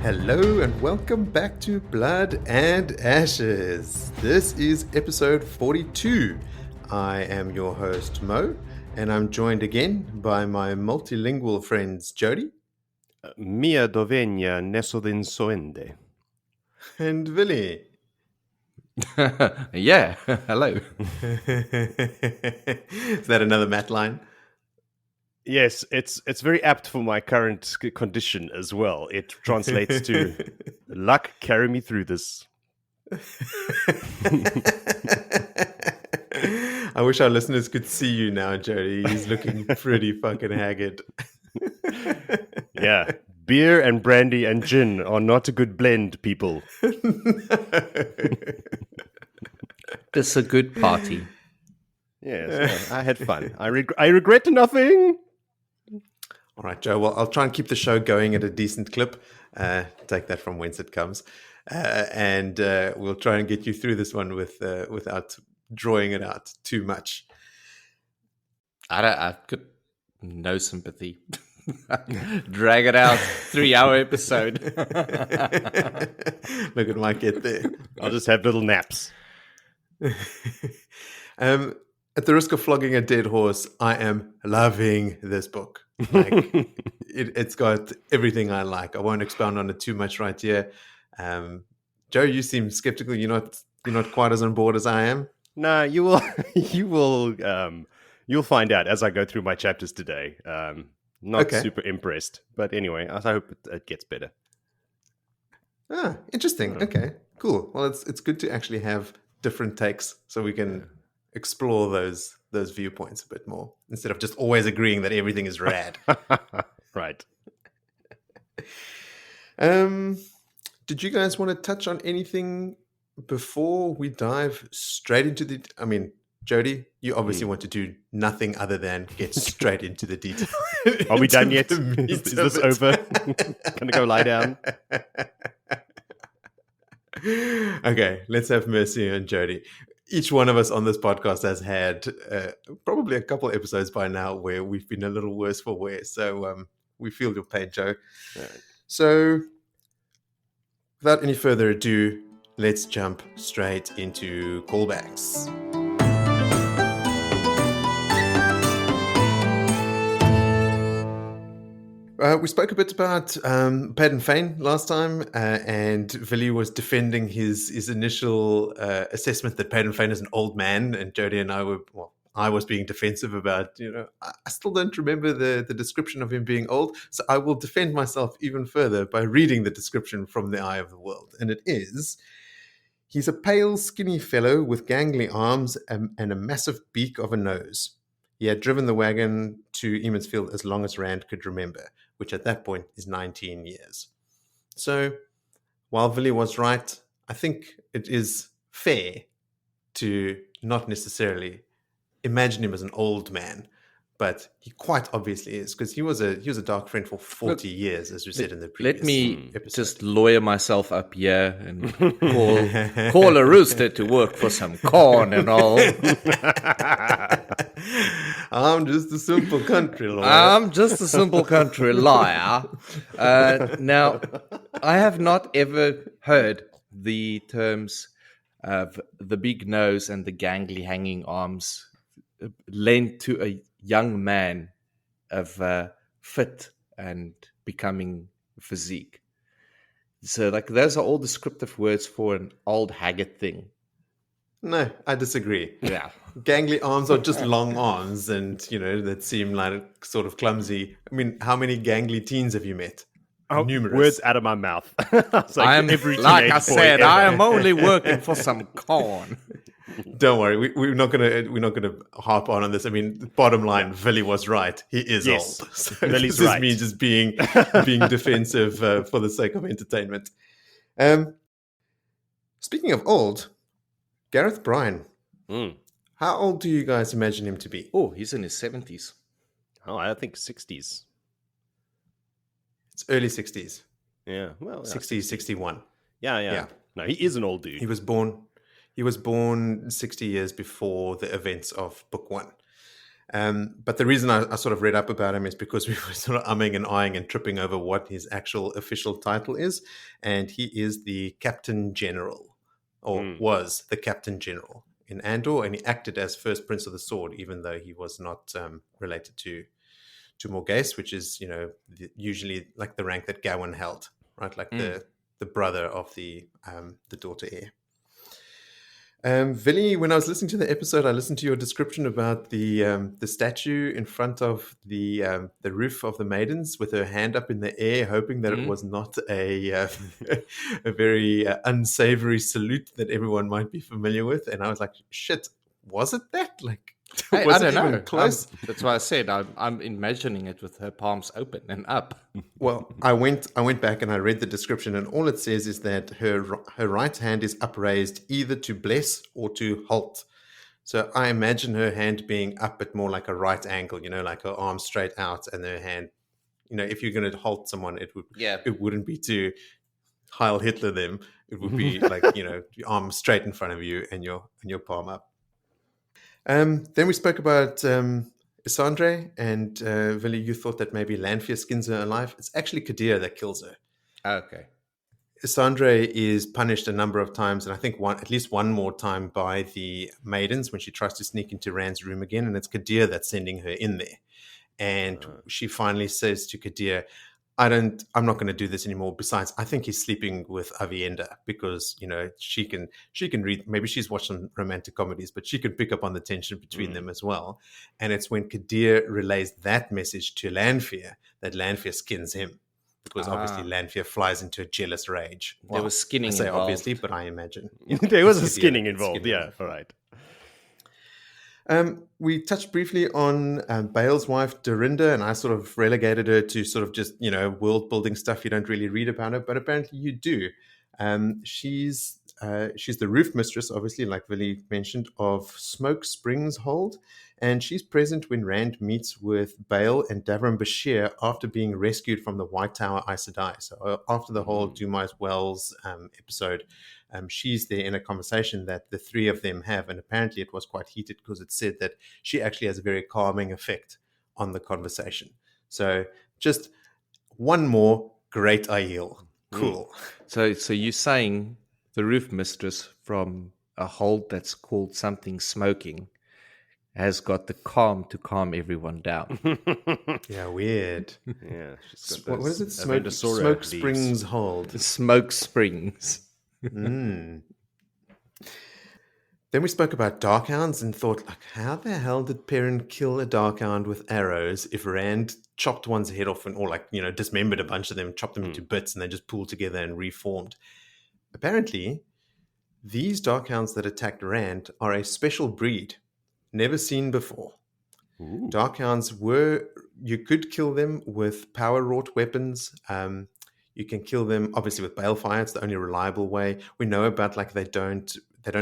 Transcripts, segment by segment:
Hello and welcome back to Blood and Ashes. This is episode 42. I am your host Mo, and I'm joined again by my multilingual friends Jody. Mia dovegna nesodin soende. And Willie. Yeah, hello. Is that another Matt line? Yes, it's very apt for my current condition as well. It translates to luck carry me through this. I wish our listeners could see you now, Jody. He's looking pretty fucking haggard. Yeah, beer and brandy and gin are not a good blend, people. It's a good party. Yes, I had fun. I regret nothing. All right, Joe. Well, I'll try and keep the show going at a decent clip. Take that from whence it comes, and we'll try and get you through this one without drawing it out too much. I've got no sympathy. Drag it out, 3-hour episode. Look, it might get there. I'll just have little naps. At the risk of flogging a dead horse, I am loving this book. Like, it's got everything I like. I won't expound on it too much right here. Joe, you seem skeptical. You're not quite as on board as I am. No, you'll find out as I go through my chapters today. Not super impressed, but anyway, I hope it gets better. Ah, interesting. Okay, cool. Well, it's good to actually have different takes so we can explore those viewpoints a bit more instead of just always agreeing that everything is rad. Right. Did you guys want to touch on anything before we dive straight into the... I mean, Jody, you obviously want to do nothing other than get straight into the detail. Are we done yet? Is this over? Gonna go lie down? Okay, let's have mercy on Jody. Each one of us on this podcast has had probably a couple episodes by now where we've been a little worse for wear. So we feel your pain, Joe. Right. So without any further ado, let's jump straight into callbacks. We spoke a bit about Paedan Fane last time, and Willie was defending his initial assessment that Paedan Fane is an old man, and Jody and I I was being defensive about, I still don't remember the description of him being old, so I will defend myself even further by reading the description from the Eye of the World, and it is: he's a pale, skinny fellow with gangly arms and a massive beak of a nose. He had driven the wagon to Emansfield as long as Rand could remember, which at that point is 19 years. So, while Willie was right, I think it is fair to not necessarily imagine him as an old man, but he quite obviously is, because he was a dark friend for 40 years, as we said in the previous Let me episode. just lawyer myself up here and call a rooster to work for some corn and all. I'm just a simple country lawyer. I'm just a simple country liar. Now, I have not ever heard the terms of the big nose and the gangly hanging arms lent to a young man of fit and becoming physique. So, those are all descriptive words for an old haggard thing. No, I disagree. Yeah. Gangly arms are just long arms and, that seem like sort of clumsy. I mean, how many gangly teens have you met? Numerous. Words out of my mouth. I am only working for some corn. Don't worry, we're not gonna harp on this. I mean, bottom line, Willie was right. He is old. So Willie's this right. is me just being defensive for the sake of entertainment. Speaking of old, Gareth Bryne. How old do you guys imagine him to be? Oh, he's in his 70s. Oh, I think 60s. It's early 60s. Yeah, well, 60s, 61. Yeah. No, he is an old dude. He was born 60 years before the events of Book 1. But the reason I sort of read up about him is because we were sort of umming and eyeing and tripping over what his actual official title is. And he is the Captain General, or was the Captain General in Andor, and he acted as First Prince of the Sword, even though he was not related to Morghese, which is, usually like the rank that Gawain held, right? Like the brother of the daughter heir. Willie, when I was listening to the episode, I listened to your description about the statue in front of the roof of the maidens with her hand up in the air, hoping that it was not a very unsavory salute that everyone might be familiar with. And I was like, shit, was it that? Like, Hey, was I don't it even know. close? That's why I said I'm imagining it with her palms open and up. Well, I went back and I read the description, and all it says is that her right hand is upraised either to bless or to halt. So I imagine her hand being up at more like a right angle, like her arm straight out, and her hand, if you're going to halt someone, it wouldn't be to Heil Hitler them. It would be like, your arm straight in front of you and your palm up. Then we spoke about Isandre, and Willie, you thought that maybe Lanfear skins her alive. It's actually Kadir that kills her. Okay. Isandre is punished a number of times, and I think at least one more time by the maidens when she tries to sneak into Rand's room again, and it's Kadir that's sending her in there. And she finally says to Kadir, I'm not going to do this anymore. Besides, I think he's sleeping with Avienda because, she can read, maybe she's watched some romantic comedies, but she can pick up on the tension between them as well. And it's when Kadir relays that message to Lanfear that Lanfear skins him, because obviously Lanfear flies into a jealous rage. There was skinning involved. Obviously, but I imagine. There was a skinning involved. Yeah, all right. We touched briefly on Bale's wife, Dorinda, and I sort of relegated her to sort of just, world building stuff you don't really read about her, but apparently you do. She's the roof mistress, obviously, like Willie mentioned, of Smoke Springs Hold, and she's present when Rand meets with Bale and Davram Bashir after being rescued from the White Tower Aes Sedai. So after the whole Dumais Wells episode, she's there in a conversation that the three of them have, and apparently it was quite heated because it said that she actually has a very calming effect on the conversation. So just one more great Aiel. Cool. So you're saying the roof mistress from a hold that's called something smoking has got the calm to calm everyone down. Yeah, weird. Yeah. What is it? Smoke Springs Hold. Smoke Springs. Then we spoke about Darkhounds and thought, like, how the hell did Perrin kill a Darkhound with arrows if Rand chopped one's head off or dismembered a bunch of them, chopped them into bits, and they just pulled together and reformed? Apparently, these Darkhounds that attacked Rand are a special breed, never seen before. Ooh. Darkhounds you could kill them with power-wrought weapons. You can kill them obviously with balefire. It's the only reliable way. We know about they don't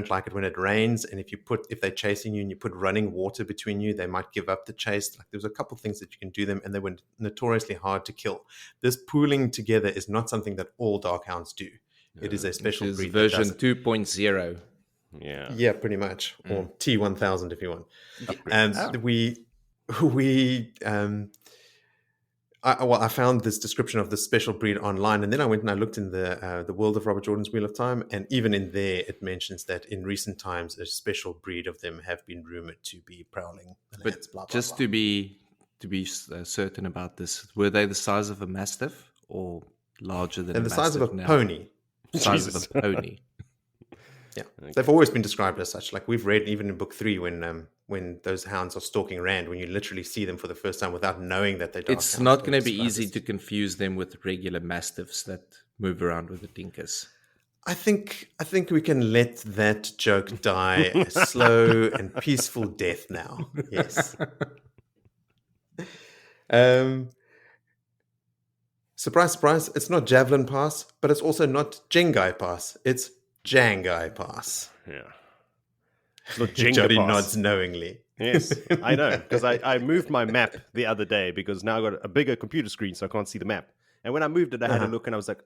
like it when it rains, and if they're chasing you and you put running water between you, they might give up the chase. There's a couple things that you can do them, and they were notoriously hard to kill. This pooling together is not something that all Darkhounds do. It is a special breed. Version 2.0. Yeah, pretty much, or T1000 if you want. And I found this description of the special breed online, and then I went and I looked in the world of Robert Jordan's Wheel of Time, and even in there it mentions that in recent times a special breed of them have been rumored to be prowling the lands. Blah, blah, just blah. to be certain about this, were they the size of a mastiff or larger than and a the size of a now? pony? Size of a pony. Yeah, okay. They've always been described as such. Like we've read even in book 3 when those hounds are stalking Rand, when you literally see them for the first time without knowing that they're dark It's hounds, not going to be easy to confuse them with regular mastiffs that move around with the tinkers. I think we can let that joke die a slow and peaceful death now. Yes. Surprise, surprise, it's not Javelin Pass, but it's also not Jengai Pass. It's Jangai Pass. Yeah. It's not Jenga Jody Pass. nods knowingly. Yes, I know, because I moved my map the other day because now I've got a bigger computer screen, so I can't see the map. And when I moved it, I had a look and I was like,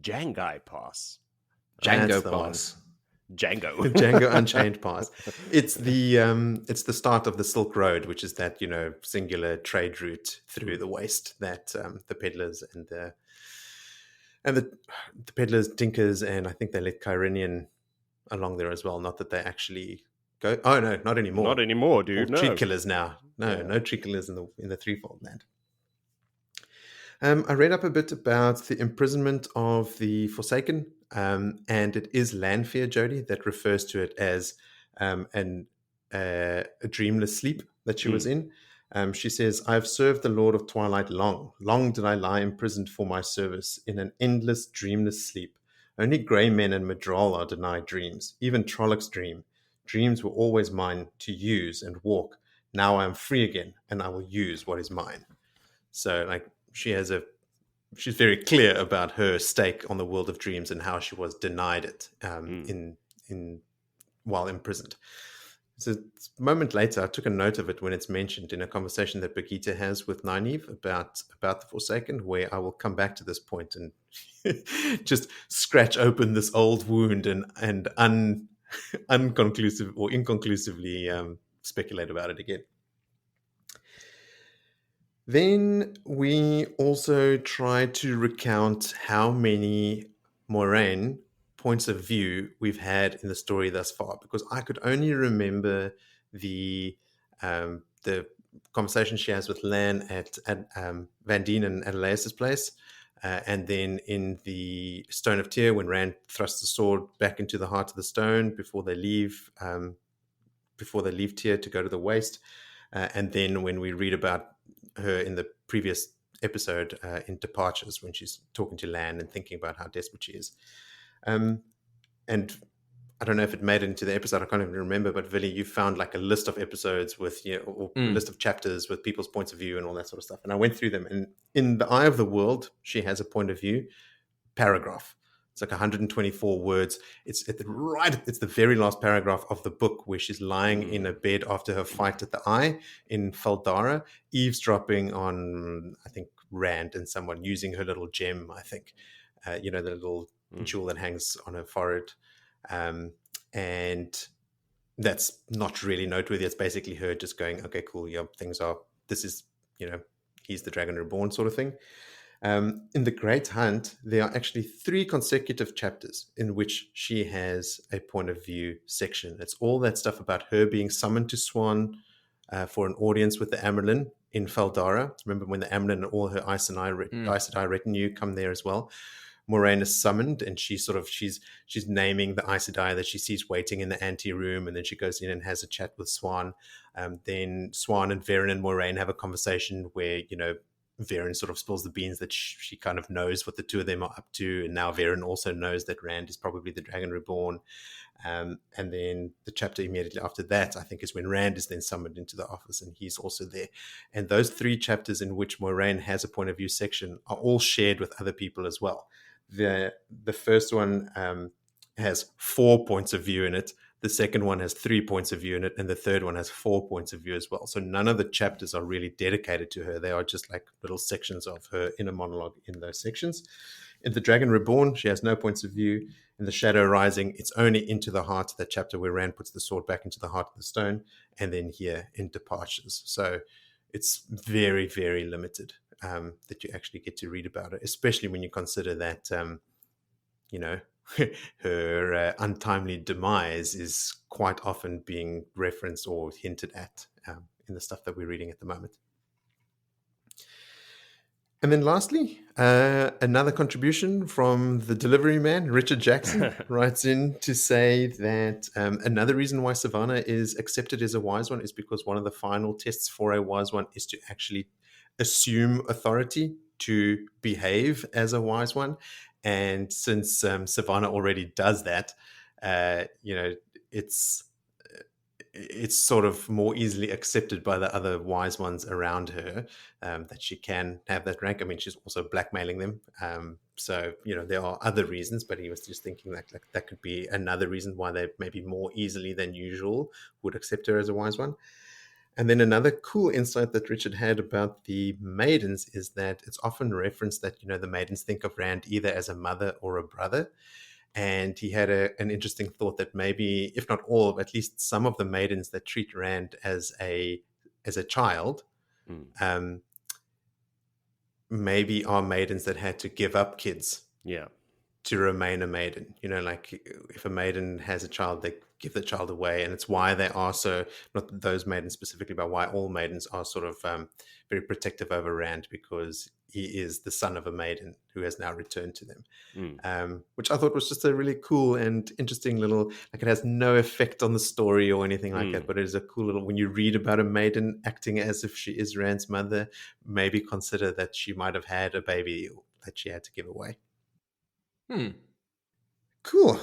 Jangai Pass. Django Pass. Django. Django Unchained Pass. It's the start of the Silk Road, which is that singular trade route through the waste that the peddlers and the peddlers, tinkers, and I think they let Kyrenian along there as well. Not that they actually go. Oh no, not anymore. Not anymore, dude. All No. tree killers now. No tree killers in the Threefold Land. I read up a bit about the imprisonment of the Forsaken, and it is Lanfear, Jody, that refers to it as a dreamless sleep that she was in. She says, "I have served the Lord of Twilight long. Long did I lie imprisoned for my service in an endless, dreamless sleep. Only grey men and Madrol are denied dreams. Even Trollocs dream. Dreams were always mine to use and walk. Now I am free again, and I will use what is mine." So, she's very clear about her stake on the world of dreams and how she was denied it while imprisoned. So a moment later, I took a note of it when it's mentioned in a conversation that Birgitte has with Nynaeve about the Forsaken, where I will come back to this point and just scratch open this old wound and unconclusive or inconclusively speculate about it again. Then we also tried to recount how many Moiraine points of view we've had in the story thus far, because I could only remember the conversation she has with Lan at Van Dien and Adelais's place, and then in the Stone of Tear when Rand thrusts the sword back into the heart of the stone before they leave Tear to go to the waste, and then when we read about her in the previous episode in Departures when she's talking to Lan and thinking about how desperate she is. And I don't know if it made it into the episode, I can't even remember, but Willie, you found like a list of episodes with, or a list of chapters with people's points of view and all that sort of stuff. And I went through them, and in The Eye of the World, she has a point of view paragraph. It's like 124 words. It's the very last paragraph of the book where she's lying in a bed after her fight at the Eye in Faldara, eavesdropping on, I think, Rand and someone using her little gem, I think, the little jewel that hangs on her forehead. And that's not really noteworthy. It's basically her just going, okay, cool. Yeah, this is, he's the Dragon Reborn sort of thing. In The Great Hunt, there are actually 3 consecutive chapters in which she has a point of view section. It's all that stuff about her being summoned to Siuan for an audience with the Amyrlin in Faldara. Remember when the Amyrlin and all her Aes Sedai retinue come there as well? Moiraine is summoned, and she's naming the Aes Sedai that she sees waiting in the anteroom, and then she goes in and has a chat with Siuan. Then Siuan and Verin and Moiraine have a conversation where, Verin sort of spills the beans that she kind of knows what the two of them are up to, and now Verin also knows that Rand is probably the Dragon Reborn. And then the chapter immediately after that, I think, is when Rand is then summoned into the office, and he's also there. And those 3 chapters in which Moiraine has a point of view section are all shared with other people as well. The first one has 4 points of view in it. The second one has 3 points of view in it, and the third one has 4 points of view as well. So none of the chapters are really dedicated to her. They are just like little sections of her inner monologue in those sections. In The Dragon Reborn, she has no points of view. In The Shadow Rising, it's only Into the Heart, that chapter where Rand puts the sword back into the heart of the stone, and then here in Departures. So it's very, very limited that you actually get to read about it, especially when you consider that, her untimely demise is quite often being referenced or hinted at in the stuff that we're reading at the moment. And then lastly, another contribution from the delivery man, Richard Jackson, writes in to say that another reason why Savannah is accepted as a wise one is because one of the final tests for a wise one is to actually assume authority, to behave as a wise one. And since Savannah already does that, it's sort of more easily accepted by the other wise ones around her that she can have that rank. I mean, she's also blackmailing them. So, there are other reasons, but he was just thinking that could be another reason why they maybe more easily than usual would accept her as a wise one. And then another cool insight that Richard had about the maidens is that it's often referenced that, the maidens think of Rand either as a mother or a brother. And he had an interesting thought that maybe, if not all, at least some of the maidens that treat Rand as a child, maybe are maidens that had to give up kids to remain a maiden. Like if a maiden has a child, they give the child away, and it's why they are so, not those maidens specifically, but why all maidens are sort of very protective over Rand, because he is the son of a maiden who has now returned to them, which I thought was just a really cool and interesting little, like, it has no effect on the story or anything like that, but it is a cool little, when you read about a maiden acting as if she is Rand's mother, maybe consider that she might have had a baby that she had to give away. Cool.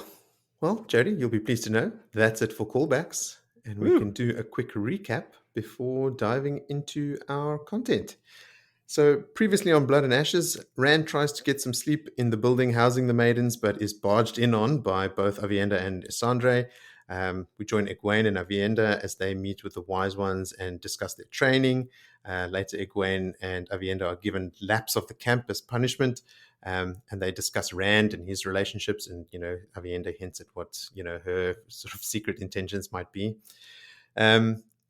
Well, Jody, you'll be pleased to know that's it for callbacks, and we can do a quick recap before diving into our content. So previously on Blood and Ashes, Rand tries to get some sleep in the building housing the maidens, but is barged in on by both Aviendha and Isandre. We join Egwene and Aviendha as they meet with the Wise Ones and discuss their training. Later, Egwene and Aviendha are given laps of the camp as punishment, and they discuss Rand and his relationships. And, Aviendha hints at what, her sort of secret intentions might be.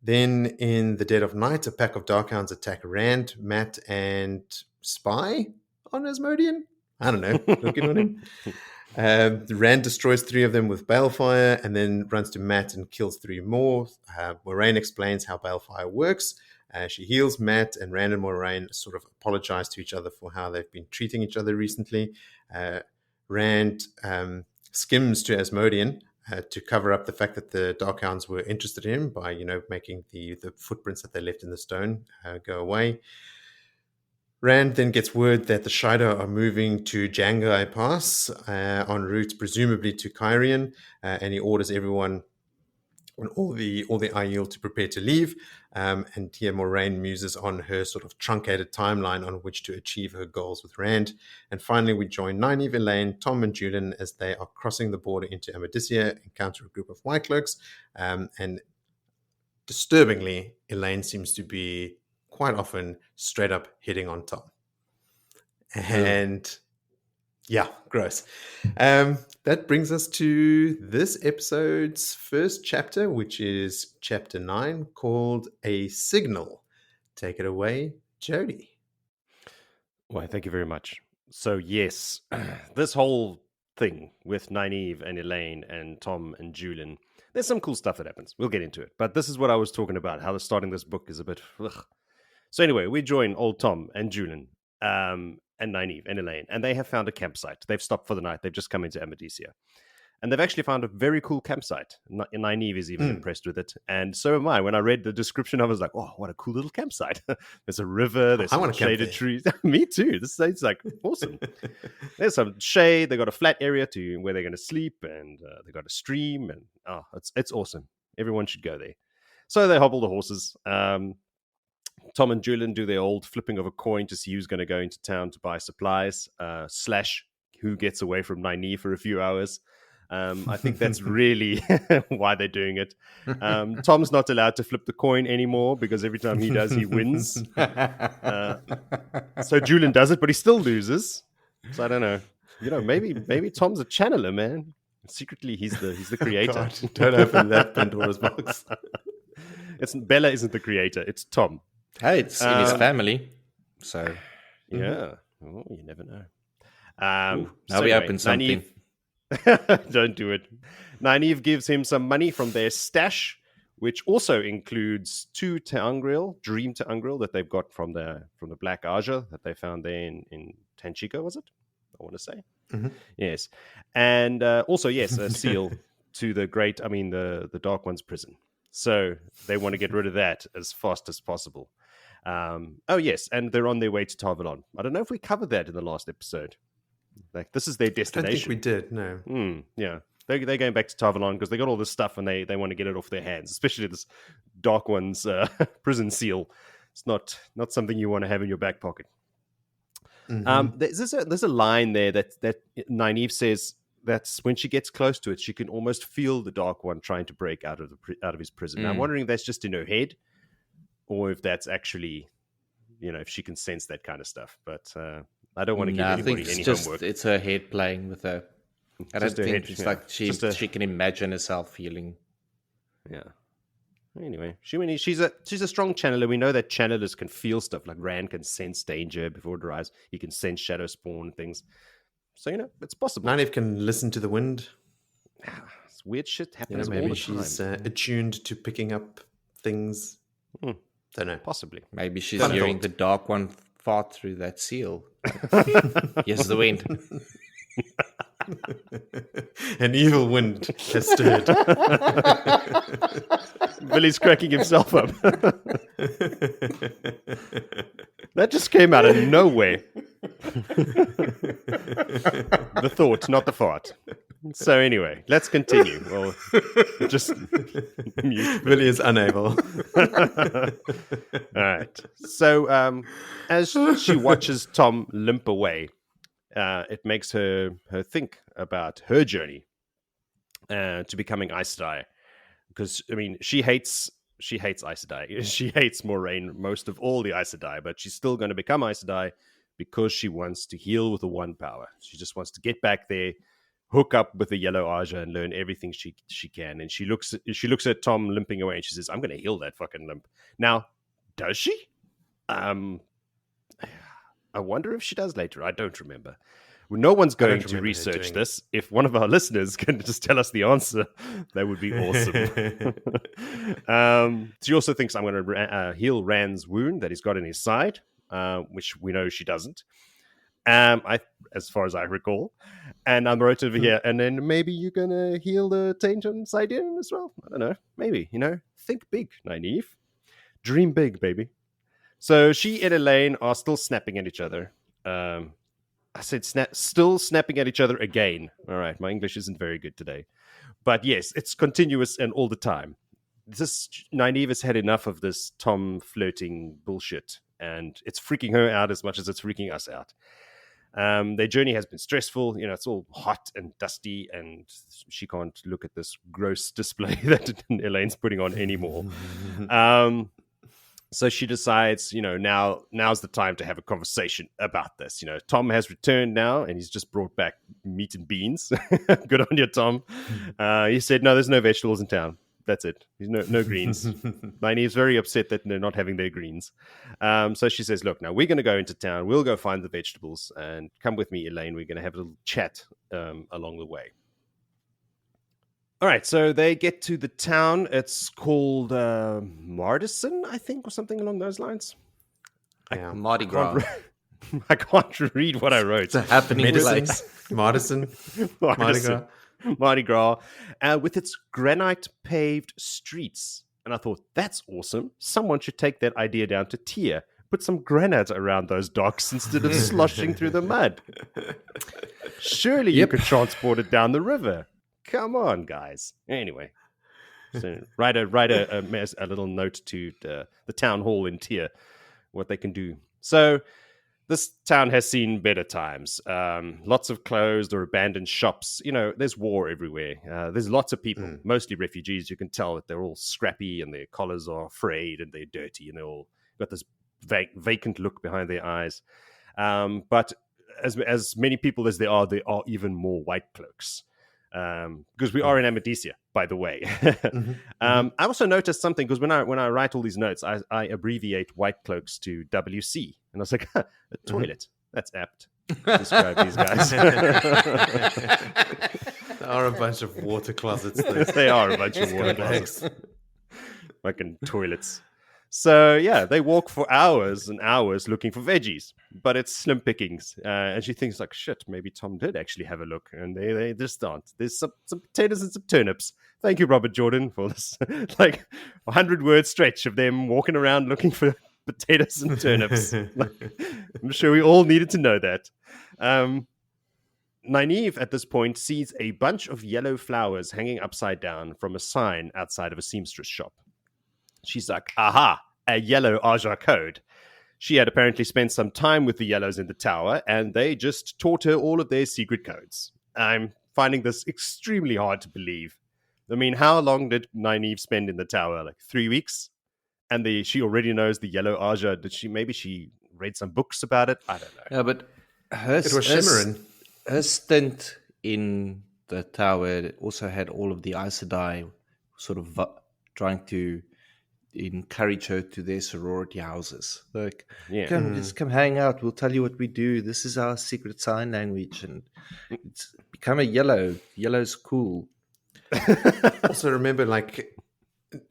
Then in the dead of night, a pack of Darkhounds attack Rand, Mat, and Spy on Asmodean. I don't know, looking on him. Rand destroys 3 of them with balefire and then runs to Mat and kills 3 more. Moiraine explains how balefire works. She heals Mat, and Rand and Moiraine sort of apologize to each other for how they've been treating each other recently. Rand skims to Asmodean to cover up the fact that the Darkhounds were interested in him by, making the footprints that they left in the stone go away. Rand then gets word that the Shaido are moving to Jangai Pass en route presumably to Cairhien, and he orders everyone and all the Aiel to prepare to leave. And here Moiraine muses on her sort of truncated timeline on which to achieve her goals with Rand. And finally, we join Nynaeve, Elayne, Thom and Juilin as they are crossing the border into Amadisia, encounter a group of White Cloaks. And disturbingly, Elayne seems to be quite often straight up hitting on Thom. And yeah, gross. That brings us to this episode's first chapter, which is chapter 9, called A Signal. Take it away, Jody. Well, thank you very much. So yes, this whole thing with Nynaeve and Elayne and Thom and Juilin, there's some cool stuff that happens. We'll get into it. But this is what I was talking about, how starting this book is a bit... Ugh. So anyway, we join old Thom and Juilin, and Nynaeve and Elayne, and they have found a campsite. They've stopped for the night. They've just come into Amadisia. And they've actually found a very cool campsite. Nynaeve is even impressed with it. And so am I. When I read the description, I was like, oh, what a cool little campsite. There's a river. There's some shaded trees. Me too. This is like awesome. There's some shade. They got a flat area to where they're going to sleep. And they got a stream. And it's awesome. Everyone should go there. So they hobble the horses. Thom and Juilin do their old flipping of a coin to see who's going to go into town to buy supplies, / who gets away from Nynaeve for a few hours. I think that's really why they're doing it. Tom's not allowed to flip the coin anymore because every time he does, he wins. So Juilin does it, but he still loses. So I don't know. Maybe Tom's a channeler, man. Secretly, he's the creator. God, don't open that Pandora's box. Bella isn't the creator. It's Thom. Hey, it's in his family, so yeah. Oh, you never know. Now we open something. Don't do it. Nynaeve gives him some money from their stash, which also includes 2 dream Tel'aran'rhiod that they've got from the Black Ajah that they found there in Tanchico, was it? I want to say. Mm-hmm. Yes, and also yes, a seal to the Dark One's prison. So they want to get rid of that as fast as possible. Yes, and they're on their way to Tarvalon. I don't know if we covered that in the last episode. Like, this is their destination. I don't think we did, no. Yeah. They're going back to Tarvalon because they got all this stuff and they want to get it off their hands, especially this Dark One's prison seal. It's not something you want to have in your back pocket. Mm-hmm. There's a line there that Nynaeve says that's when she gets close to it, she can almost feel the Dark One trying to break out of his prison. Now, I'm wondering if that's just in her head or if that's actually, if she can sense that kind of stuff. But I don't want to give anybody any homework. It's her head playing with her. I don't think it's like she can imagine herself feeling. Yeah. Anyway, she's a strong channeler. We know that channelers can feel stuff. Like Rand can sense danger before it arrives. He can sense shadow spawn things. So, it's possible. Nynaeve can listen to the wind. It's weird shit happens all maybe the time. She's attuned to picking up things. Don't know. Possibly. Maybe she's hearing the Dark One fart through that seal. Yes, the wind. An evil wind has stirred. Billy's cracking himself up. That just came out of nowhere. The thought, not the fart. So anyway, let's continue. Well, just mute. Billy is unable. All right. So as she watches Thom limp away, it makes her think about her journey to becoming Aes Sedai. Because, she hates Aes Sedai. She hates Moraine most of all the Aes Sedai, but she's still going to become Aes Sedai because she wants to heal with the one power. She just wants to get back there, hook up with the Yellow Ajah and learn everything she can. And she looks at Thom limping away and she says, I'm going to heal that fucking limp. Now, does she? I wonder if she does later. I don't remember. No one's going to research this. If one of our listeners can just tell us the answer, that would be awesome. She also thinks I'm going to heal Rand's wound that he's got in his side, which we know she doesn't. As far as I recall. And I'm wrote over here, and then maybe you're going to heal the taint on Siuan as well. I don't know. Maybe, think big, Nynaeve. Dream big, baby. So she and Elayne are still snapping at each other. I said still snapping at each other again. All right, my English isn't very good today. But yes, it's continuous and all the time. Nynaeve has had enough of this Thom flirting bullshit, and it's freaking her out as much as it's freaking us out. Their journey has been stressful. It's all hot and dusty, and she can't look at this gross display that Elaine's putting on anymore. So she decides, now's the time to have a conversation about this. Thom has returned now, and he's just brought back meat and beans. Good on you, Thom. He said, no, there's no vegetables in town. That's it. There's no greens. Nynaeve's very upset that they're not having their greens. So she says, look, now we're going to go into town. We'll go find the vegetables, and come with me, Elayne. We're going to have a little chat along the way. All right, so they get to the town. It's called Mardison, I think, or something along those lines. Yeah. Mardi Gras. I can't read what I wrote. It's a happening place. Mardison. Mardi Gras. With its granite-paved streets. And I thought, that's awesome. Someone should take that idea down to Tyr. Put some granite around those docks instead of sloshing through the mud. Surely you could transport it down the river. Come on, guys. Anyway, so write a little note to the town hall in Tyr, what they can do. So this town has seen better times. Lots of closed or abandoned shops. There's war everywhere. There's lots of people, mostly refugees. You can tell that they're all scrappy and their collars are frayed and they're dirty and they all got this vacant look behind their eyes. But as many people as there are even more white cloaks. Because we are in Amadicia, by the way. I also noticed something, because when I write all these notes, I abbreviate white cloaks to WC. And I was like, a toilet. That's apt to describe these guys. They are a bunch of water closets. They are a bunch of water closets. Fucking toilets. So, yeah, they walk for hours and hours looking for veggies, but it's slim pickings. And she thinks, like, shit, maybe Thom did actually have a look. And they just aren't. There's some potatoes and some turnips. Thank you, Robert Jordan, for this, 100-word stretch of them walking around looking for potatoes and turnips. I'm sure we all needed to know that. Nynaeve, at this point, sees a bunch of yellow flowers hanging upside down from a sign outside of a seamstress shop. She's like, aha, a Yellow Ajah code. She had apparently spent some time with the Yellows in the tower, and they just taught her all of their secret codes. I'm finding this extremely hard to believe. I mean, how long did Nynaeve spend in the tower? Like 3 weeks? And she already knows the Yellow Ajah. Maybe she read some books about it? I don't know. Yeah, but it was Shimmerin. Her stint in the tower also had all of the Aes Sedai sort of trying to encourage her to their sorority houses. Like, just come hang out. We'll tell you what we do. This is our secret sign language, and it's become a yellow. Yellow's cool. Also, remember, like,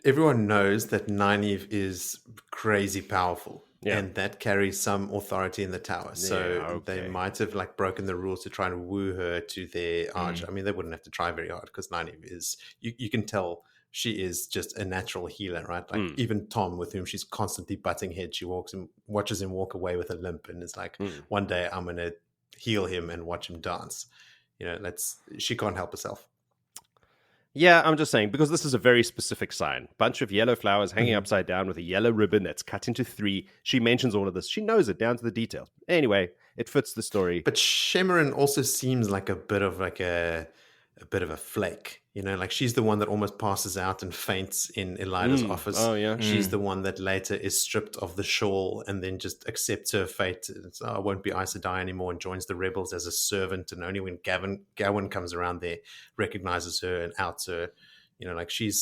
everyone knows that Nynaeve is crazy powerful. Yeah. And that carries some authority in the tower. So okay. they might have like broken the rules to try and woo her to their Ajah. I mean, they wouldn't have to try very hard because Nynaeve is, you can tell she is just a natural healer, right? Like even Thom, with whom she's constantly butting heads, she watches him walk away with a limp and is like, one day I'm going to heal him and watch him dance. You know, she can't help herself. Yeah, I'm just saying, because this is a very specific sign. Bunch of yellow flowers hanging upside down with a yellow ribbon that's cut into 3. She mentions all of this. She knows it down to the details. Anyway, it fits the story. But Shemarin also seems like a bit of a flake. You know, like she's the one that almost passes out and faints in Elida's office. Oh, yeah. She's the one that later is stripped of the shawl and then just accepts her fate. I won't be Aes Sedai anymore, and joins the rebels as a servant. And only when Gawain comes around there, recognizes her and outs her. You know, like she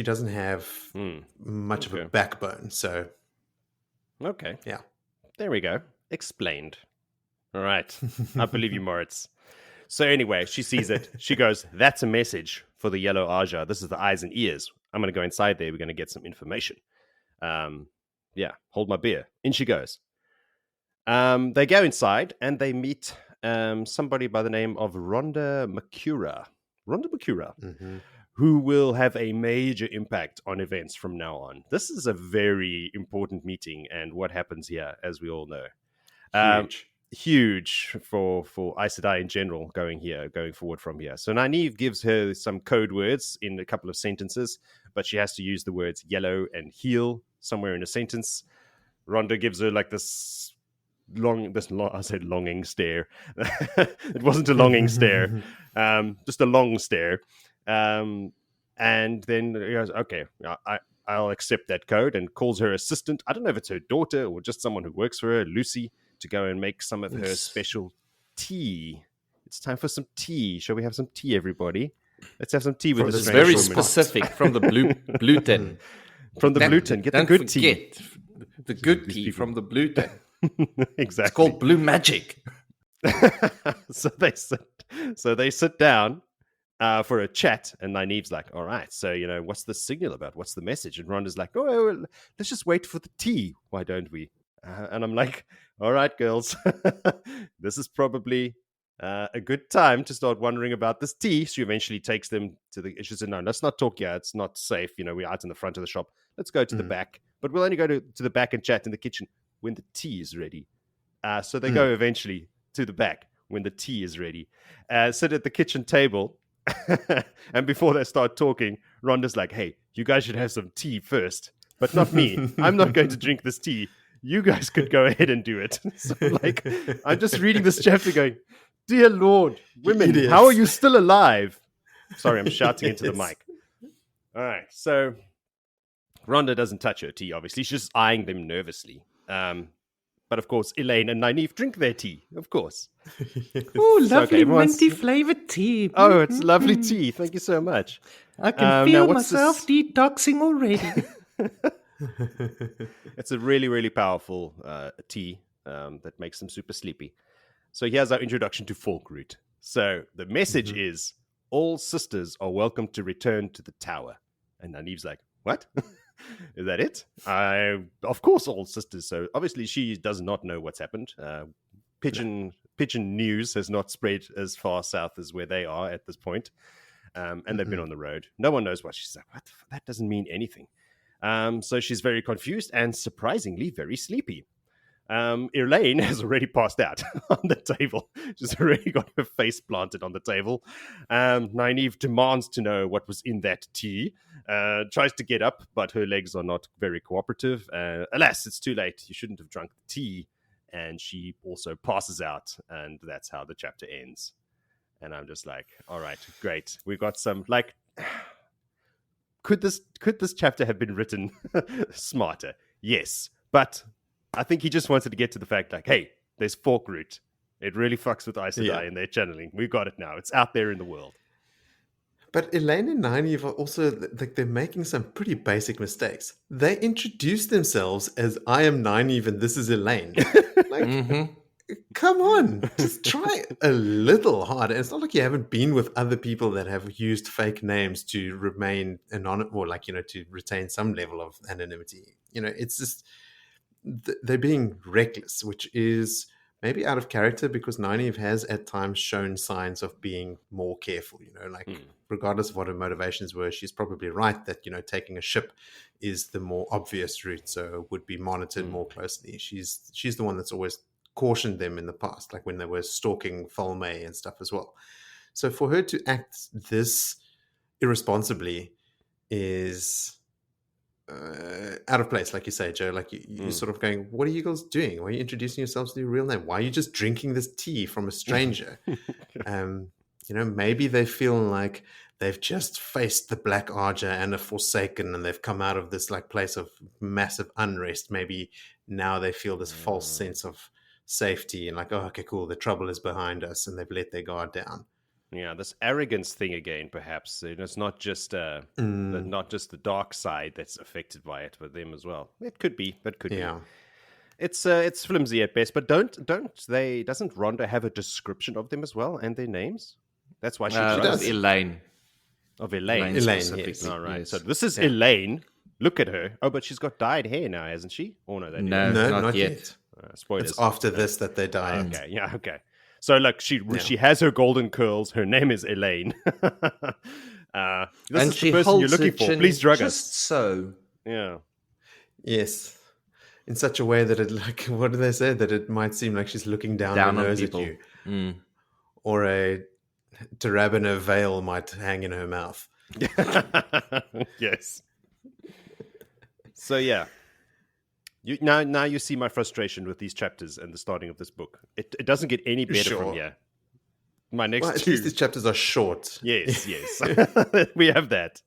doesn't have much of a backbone. So, okay. Yeah. There we go. Explained. All right. I believe you, Moritz. So anyway, she sees it. She goes, that's a message for the Yellow Ajah. This is the eyes and ears. I'm going to go inside there. We're going to get some information. Hold my beer. In she goes. They go inside and they meet somebody by the name of Rhonda Makura. Who will have a major impact on events from now on. This is a very important meeting, and what happens here, as we all know. Huge for Aes Sedai in general going forward from here. So Nynaeve gives her some code words in a couple of sentences, but she has to use the words yellow and heal somewhere in a sentence. Rhonda gives her like this I said longing stare. It wasn't a longing stare, just a long stare. And then he goes, okay, I'll accept that code, and calls her assistant. I don't know if it's her daughter or just someone who works for her, Lucy, to go and make some of her special tea. It's time for some tea. Shall we have some tea, everybody? Let's have some tea with this very woman. specific from the blue tin. From the blue tin. Get the good tea. The good tea from the blue tin. Exactly. It's called blue magic. So they sit down for a chat, and Nynaeve's like, all right, so, you know, what's the signal about? What's the message? And Rhonda's like, oh, let's just wait for the tea. Why don't we? And I'm like, all right, girls, this is probably a good time to start wondering about this tea. She eventually takes them she said, no, let's not talk here. It's not safe. You know, we're out in the front of the shop. Let's go to the back. But we'll only go to the back and chat in the kitchen when the tea is ready. So they go eventually to the back when the tea is ready. Sit at the kitchen table. And before they start talking, Rhonda's like, hey, you guys should have some tea first. But not me. I'm not going to drink this tea. You guys could go ahead and do it. So, like, I'm just reading this chapter going, dear Lord, women, how are you still alive? Sorry, I'm shouting into the mic. All right, so Rhonda doesn't touch her tea, obviously. She's just eyeing them nervously. But, of course, Elayne and Nynaeve drink their tea, of course. Oh, lovely minty flavoured tea. Oh, it's lovely tea. Thank you so much. I can feel myself detoxing already. It's a really, really powerful tea that makes them super sleepy. So here's our introduction to Forkroot. So the message is, all sisters are welcome to return to the tower. And Nynaeve's like, what? Is that it? Of course, all sisters. So obviously she does not know what's happened. Pigeon news has not spread as far south as where they are at this point. And they've been on the road. No one knows what. She's like, what? That doesn't mean anything. So she's very confused and surprisingly very sleepy. Elayne has already passed out on the table. She's already got her face planted on the table. Nynaeve demands to know what was in that tea. Tries to get up, but her legs are not very cooperative. Alas, it's too late. You shouldn't have drunk the tea. And she also passes out, and that's how the chapter ends. And I'm just like, all right, great. We've got some, like... Could this chapter have been written smarter? Yes. But I think he just wanted to get to the fact, like, hey, there's Forkroot. It really fucks with Aes Sedai in their channeling. We've got it now. It's out there in the world. But Elayne and Nynaeve are also, like, they're making some pretty basic mistakes. They introduce themselves as, I am Nynaeve and this is Elayne. Like, come on, just try a little harder. It's not like you haven't been with other people that have used fake names to remain anonymous, or like, to retain some level of anonymity. It's just, they're being reckless, which is maybe out of character, because Nynaeve has at times shown signs of being more careful, regardless of what her motivations were, she's probably right that, taking a ship is the more obvious route, so it would be monitored more closely. She's the one that's always cautioned them in the past, like when they were stalking Falme and stuff as well. So for her to act this irresponsibly is out of place, like you say, Joe. Like you're sort of going, what are you girls doing? Why are you introducing yourselves to your real name? Why are you just drinking this tea from a stranger? Maybe they feel like they've just faced the Black Ajah and a Forsaken, and they've come out of this like place of massive unrest. Maybe now they feel this false sense of safety and like, oh, okay, cool, the trouble is behind us, and they've let their guard down. Yeah, this arrogance thing again, perhaps. It's not just not just the dark side that's affected by it, but them as well. It could be. That could be. It's flimsy at best. But doesn't Rhonda have a description of them as well and their names? That's why she does. Elayne. Of Elayne. Elayne, yes. All right. Yes. So this is Elayne. Look at her. Oh, but she's got dyed hair now, hasn't she? Oh no, no, not yet. Spoilers. It's after this that they die. Okay. Yeah. Okay. So, like, she has her golden curls. Her name is Elayne. This is the person you're looking for. Please drug us. Just so. Yeah. Yes. In such a way that it, like, what do they say? That it might seem like she's looking down her nose at you. Or a Terabiner veil might hang in her mouth. Yes. So, yeah. Now you see my frustration with these chapters and the starting of this book. It doesn't get any better from here. My next at least these chapters are short. Yes. We have that.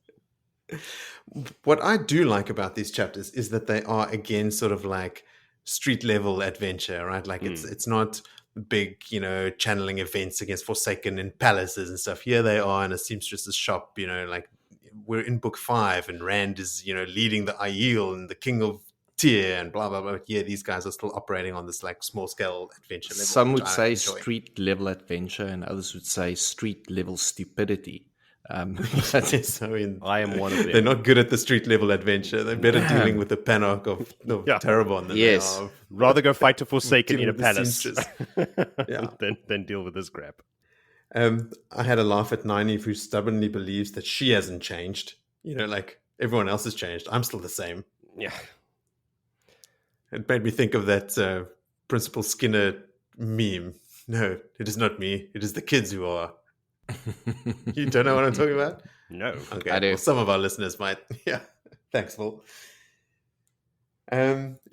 What I do like about these chapters is that they are, again, sort of like street level adventure, right? Like it's not big, channeling events against Forsaken in palaces and stuff. Here they are in a seamstress's shop, like we're in book 5 and Rand is, leading the Aiel and the King of Tyr and blah blah blah. Yeah, these guys are still operating on this like small scale adventure level. Some would say street level adventure, and others would say street level stupidity. I am one of them. They're not good at the street level adventure. They're better dealing with the Panarch of Tarabon than they are. Rather go fight a Forsaken in a palace than deal with this crap. I had a laugh at Nynaeve, who stubbornly believes that she hasn't changed. Like everyone else has changed. I'm still the same. Yeah. It made me think of that Principal Skinner meme. No, it is not me. It is the kids who are. You don't know what I'm talking about? No. Okay. I do. Well, some of our listeners might. Yeah. Thanks, Phil.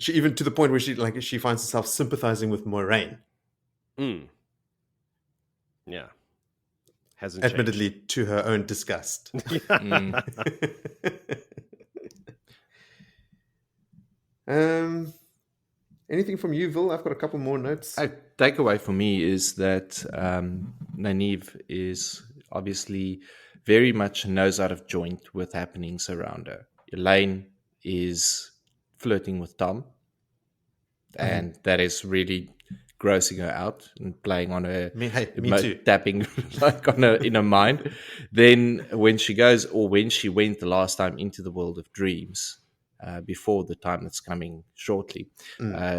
She even to the point where she finds herself sympathizing with Moiraine. Yeah. Hasn't admittedly changed. To her own disgust. Anything from you, Vil? I've got a couple more notes. A takeaway for me is that Nynaeve is obviously very much nose out of joint with happenings around her. Elayne is flirting with Thom, and that is really grossing her out and playing on her, me too. Tapping like on her in her mind. Then when she went the last time into the world of dreams, before the time that's coming shortly,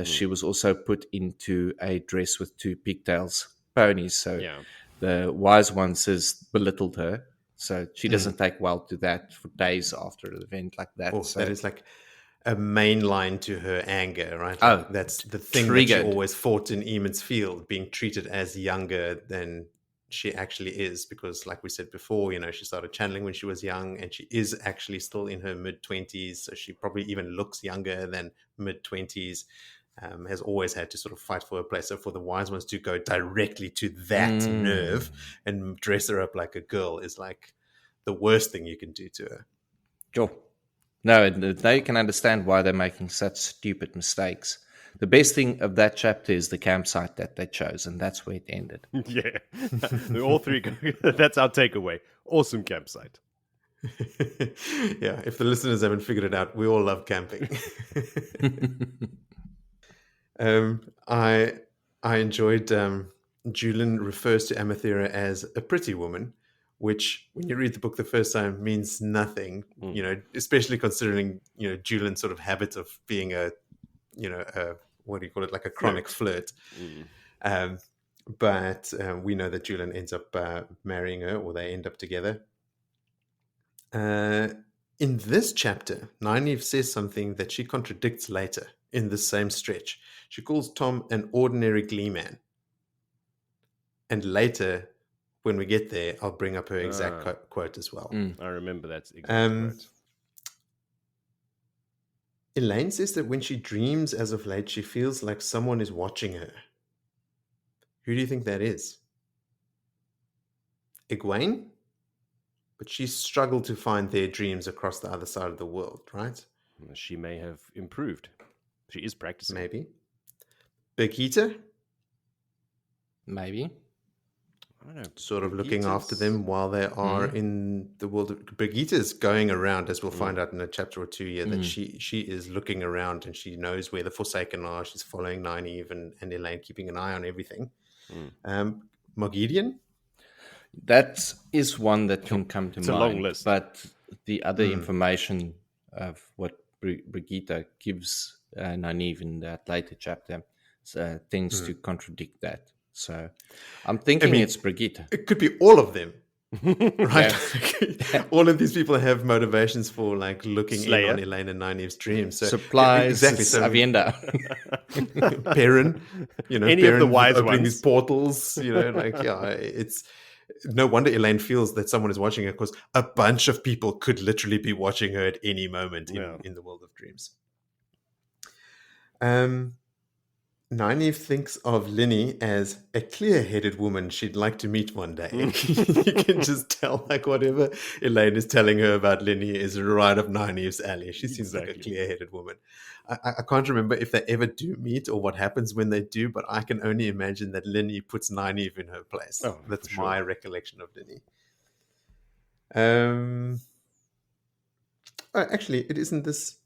she was also put into a dress with 2 pigtails ponies. So the wise ones has belittled her. So she doesn't take well to that for days after an event like that. Oh, so that is like a main line to her anger, right? Oh, that's the thing triggered. That she always fought in Eamon's Field, being treated as younger than she actually is, because like we said before, she started channeling when she was young, and she is actually still in her mid-20s, so she probably even looks younger than mid-20s. Has always had to sort of fight for her place. So for the wise ones to go directly to that nerve and dress her up like a girl is like the worst thing you can do to her. Sure. No, they can understand why they're making such stupid mistakes. the best thing of that chapter is the campsite that they chose, and that's where it ended. Yeah. All three. That's our takeaway. Awesome campsite. Yeah, if the listeners haven't figured it out, we all love camping. I enjoyed Juilin refers to Amathera as a pretty woman, which when you read the book the first time means nothing, especially considering, Juilin's sort of habit of being a what do you call it, like a chronic flirt. But we know that Juilin ends up marrying her, or they end up together. In this chapter, Nynaeve says something that she contradicts later in the same stretch. She calls Thom an ordinary glee man. And later, when we get there, I'll bring up her exact quote as well. I remember that exact quote. Elayne says that when she dreams as of late, she feels like someone is watching her. Who do you think that is? Egwene? But she's struggled to find their dreams across the other side of the world, right? She may have improved. She is practicing. Maybe. Birgitte? Maybe. I don't know. Sort of looking after them while they are in the world. Birgitte is going around, as we'll find out in a chapter or two here, that she is looking around and she knows where the Forsaken are. She's following Nynaeve and Elayne, keeping an eye on everything. Moghedien? That is one that can come to mind. It's a long list. But the other information of what Birgitte gives Nynaeve in that later chapter tends to contradict that. So I'm thinking it's Birgitte. It could be all of them, right? All of these people have motivations for like looking in on Elayne and Nynaeve's dreams. So supplies, exactly. So Avienda. Perrin, any Perrin of the wise opening ones. these portals, it's no wonder Elayne feels that someone is watching her, because a bunch of people could literally be watching her at any moment in the world of dreams. Nynaeve thinks of Linny as a clear-headed woman she'd like to meet one day. You can just tell, like, whatever Elayne is telling her about Linny is right up Nynaeve's alley. She seems like a clear-headed woman. I can't remember if they ever do meet or what happens when they do, but I can only imagine that Linny puts Nynaeve in her place. That's my recollection of Linny. Actually, it isn't this.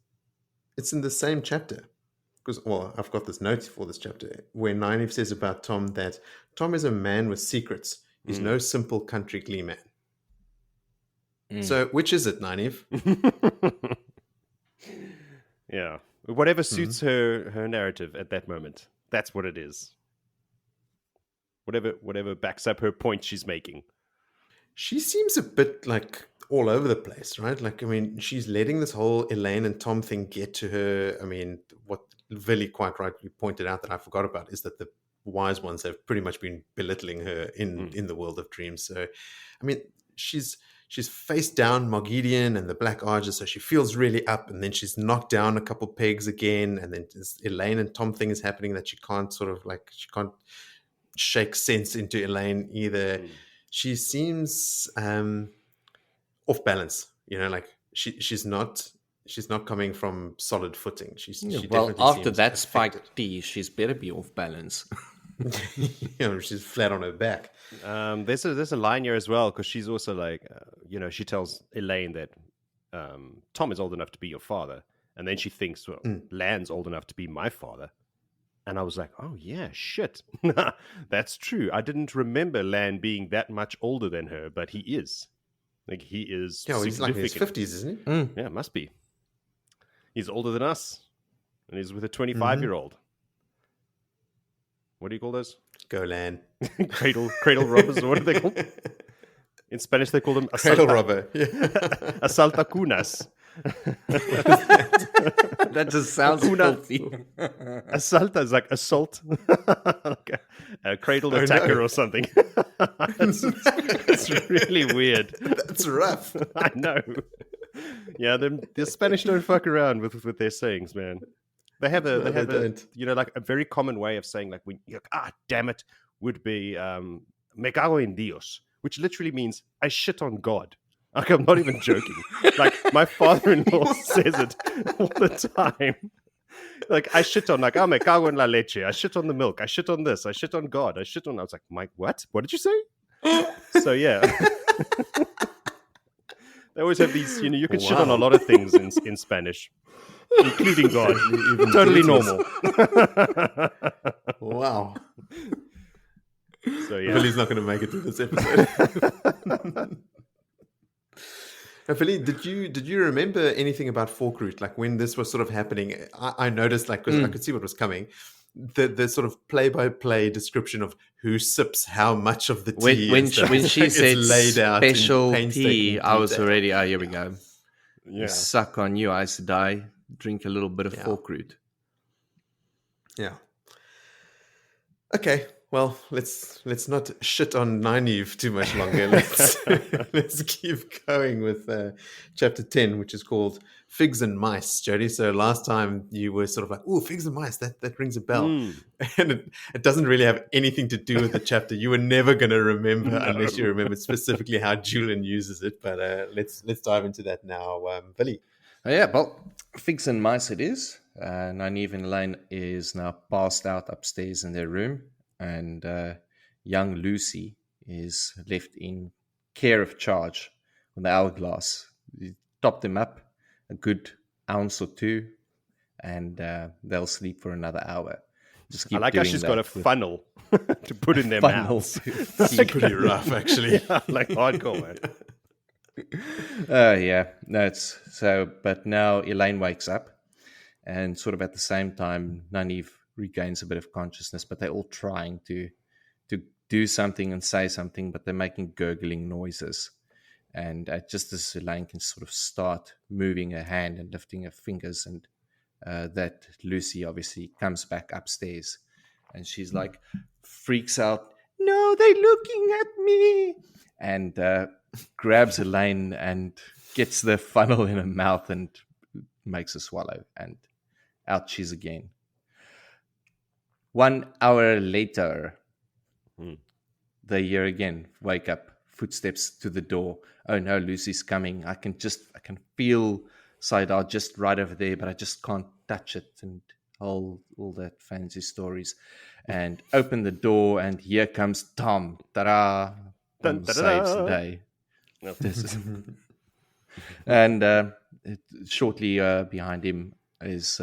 It's in the same chapter. Because, I've got this note for this chapter where Nynaeve says about Thom that Thom is a man with secrets. He's no simple country glee man. So, which is it, Nynaeve? Yeah. Whatever suits her narrative at that moment. That's what it is. Whatever backs up her point she's making. She seems a bit like all over the place, right? Like, I mean, she's letting this whole Elayne and Thom thing get to her. I mean, what Willie quite rightly pointed out that I forgot about is that the wise ones have pretty much been belittling her in the world of dreams. So, I mean, she's faced down Moghedien and the Black Ajah, so she feels really up, and then she's knocked down a couple pegs again, and then this Elayne and Thom thing is happening that she can't shake sense into Elayne either. She seems off balance, like she's not coming from solid footing. She after that spiked tea, she's better be off balance. She's flat on her back. There's a line here as well, because she's also like, she tells Elayne that Thom is old enough to be your father, and then she thinks, well, Lan's old enough to be my father. And I was like, oh, yeah, shit. That's true. I didn't remember Lan being that much older than her, but he is. Like, he is he's like in his 50s, isn't he? Yeah, must be. He's older than us. And he's with a 25-year-old. What do you call those? Go Lan. Cradle robbers, or what are they called? In Spanish, they call them cradle robber. Yeah. Asaltacunas. That just sounds filthy. Assalta is like assault, like a cradle attacker or something. It's really weird. That's rough. I know. Yeah, the Spanish don't fuck around with their sayings, man. They have a like a very common way of saying, like, when you're like, damn it, would be me cago en Dios, which literally means I shit on God. Like, I'm not even joking. Like, my father-in-law says it all the time. Like I shit on like me cago en la leche. I shit on the milk. I shit on this. I shit on God. I shit on. I was like, Mike, what? What did you say? So yeah. They always have these. You can shit on a lot of things in Spanish, including God. Totally normal. Wow. So yeah, Billy's not going to make it through this episode. Billy, did you remember anything about Forkroot? Like when this was sort of happening, I noticed, like, because I could see what was coming, the sort of play-by-play description of who sips how much of the tea. When she said laid out special in tea, I was detail. already, here we go. yeah. Suck on you, I said, I drink a little bit of Forkroot. Yeah. Okay. Well, let's not shit on Nynaeve too much longer. Let's keep going with chapter 10, which is called Figs and Mice, Jody. So last time you were sort of like, "Ooh, figs and mice, that rings a bell." And it doesn't really have anything to do with the chapter. You were never going to remember unless you remembered specifically how Juilin uses it. But let's dive into that now, Billy. Oh, yeah, well, figs and mice it is. Nynaeve and Elayne is now passed out upstairs in their room. And young Lucy is left in care of charge on the hourglass. You top them up a good ounce or two, and they'll sleep for another hour. Just keep I like how she's got a funnel to put in their mouths. It's pretty rough, actually. Yeah, like hardcore, man. Yeah, no, it's so. But now Elayne wakes up, and sort of at the same time, Nynaeve regains a bit of consciousness, but they're all trying to do something and say something, but they're making gurgling noises. And just as Elayne can sort of start moving her hand and lifting her fingers, and that Lucy obviously comes back upstairs, and she's like, freaks out, "No, they're looking at me!" And grabs Elayne and gets the funnel in her mouth and makes her swallow, and out she's again. 1 hour later, they hear again, wake up, footsteps to the door. Oh no, Lucy's coming. I can feel Saidar just right over there, but I just can't touch it, and all that fancy stories. And open the door, and here comes Thom. Ta-da! Thom saves the day. No. And shortly behind him is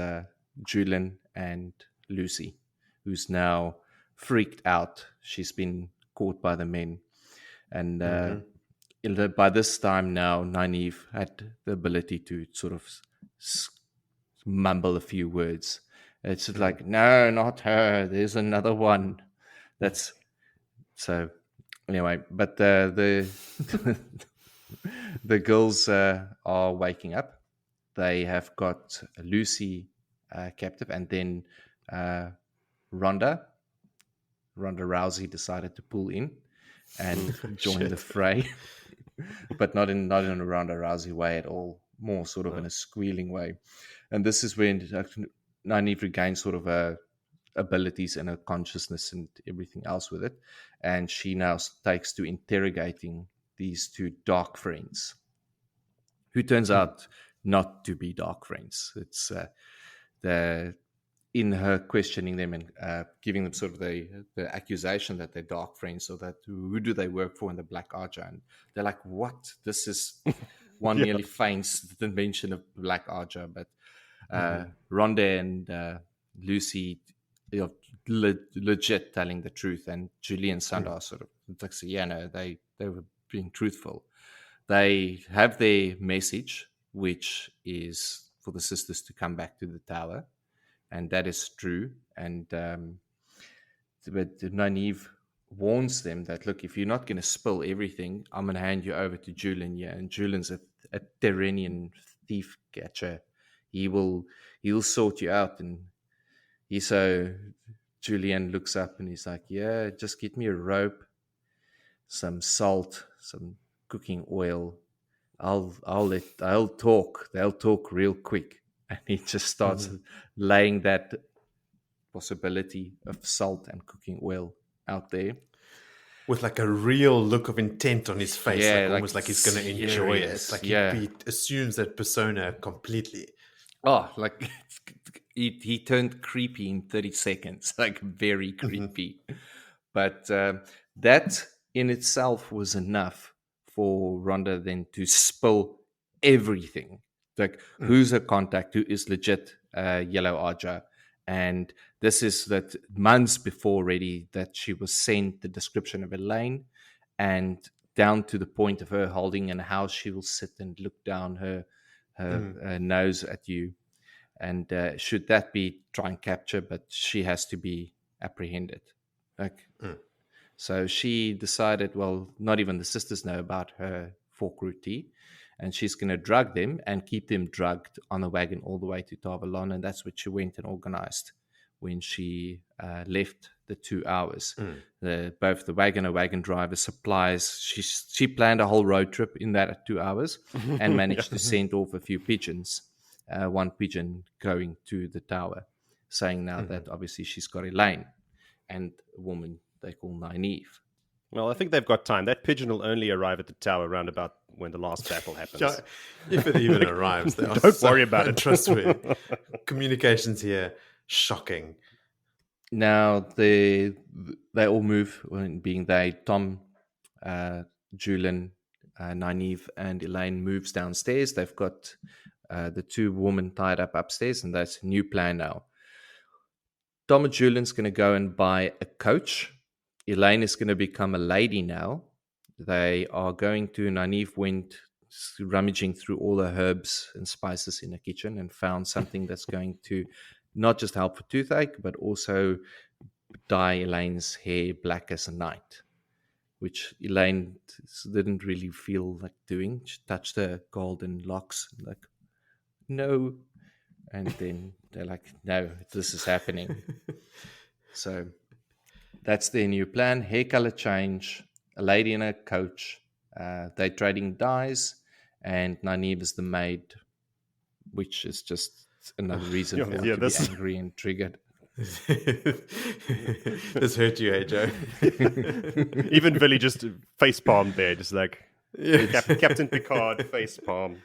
Juilin and Lucy, who's now freaked out. She's been caught by the men. And by this time now, Nynaeve had the ability to sort of mumble a few words. It's like, "No, not her. There's another one." That's so. Anyway, but the girls are waking up. They have got Lucy captive, and then Ronda Rousey decided to pull in and join the fray, but not in a Ronda Rousey way at all. More sort of in a squealing way. And this is when Nynaeve regains sort of her abilities and her consciousness and everything else with it, and she now takes to interrogating these two dark friends, who turns out not to be dark friends. It's in her questioning them and giving them sort of the accusation that they're dark friends, or that who do they work for in the Black Ajah? And they're like, "What? This is one nearly faints the mention of Black Ajah." But Rhonda and Lucy are legit telling the truth, and Julie and Sandar are sort of like, "Yeah, no, they were being truthful." They have their message, which is for the sisters to come back to the tower. And that is true. And but Nynaeve warns them that, look, if you're not going to spill everything, I'm going to hand you over to Juilin. Yeah, and Juilin's a Tel'aran'rhiod thief catcher. He'll sort you out. And Juilin looks up and he's like, "Yeah, just get me a rope, some salt, some cooking oil. I'll talk. They'll talk real quick." And he just starts laying that possibility of salt and cooking oil out there, with like a real look of intent on his face, almost like he's going to enjoy it. Like he assumes that persona completely. Oh, like he turned creepy in 30 seconds, like very creepy. But that in itself was enough for Rhonda then to spill everything. Like, who's her contact, who is legit Yellow Ajah. And this is that months before already that she was sent the description of Elayne, and down to the point of her holding and how she will sit and look down her nose at you. And should that be try and capture, but she has to be apprehended. Like, so she decided, well, not even the sisters know about her Forkroot tea, and she's going to drug them and keep them drugged on a wagon all the way to Tarvalon. And that's what she went and organized when she left the 2 hours. Both the wagon driver, supplies. She planned a whole road trip in that 2 hours and managed to send off a few pigeons. One pigeon going to the tower, saying now that obviously she's got Elayne and a woman they call Nynaeve. Well, I think they've got time. That pigeon will only arrive at the tower around about when the last battle happens. If it even arrives. They are Don't worry about it. Trustworthy. Communications here, shocking. Now they all move, being they, Thom, Juilin, Nynaeve and Elayne moves downstairs. They've got the 2 women tied up upstairs, and that's a new plan now. Thom and Juilin's going to go and buy a coach. Elayne is going to become a lady now. They are going to, Nynaeve went rummaging through all the herbs and spices in the kitchen and found something that's going to not just help for toothache, but also dye Elayne's hair black as a night, which Elayne didn't really feel like doing. She touched her golden locks, like, no. And then they're like, no, this is happening. So that's their new plan. Hair color change, a lady and a coach. They're trading dyes, and Nynaeve is the maid, which is just another reason for them to be angry and triggered. This hurt you, Ajah. Even Billy just facepalmed there, just like Captain Picard facepalm.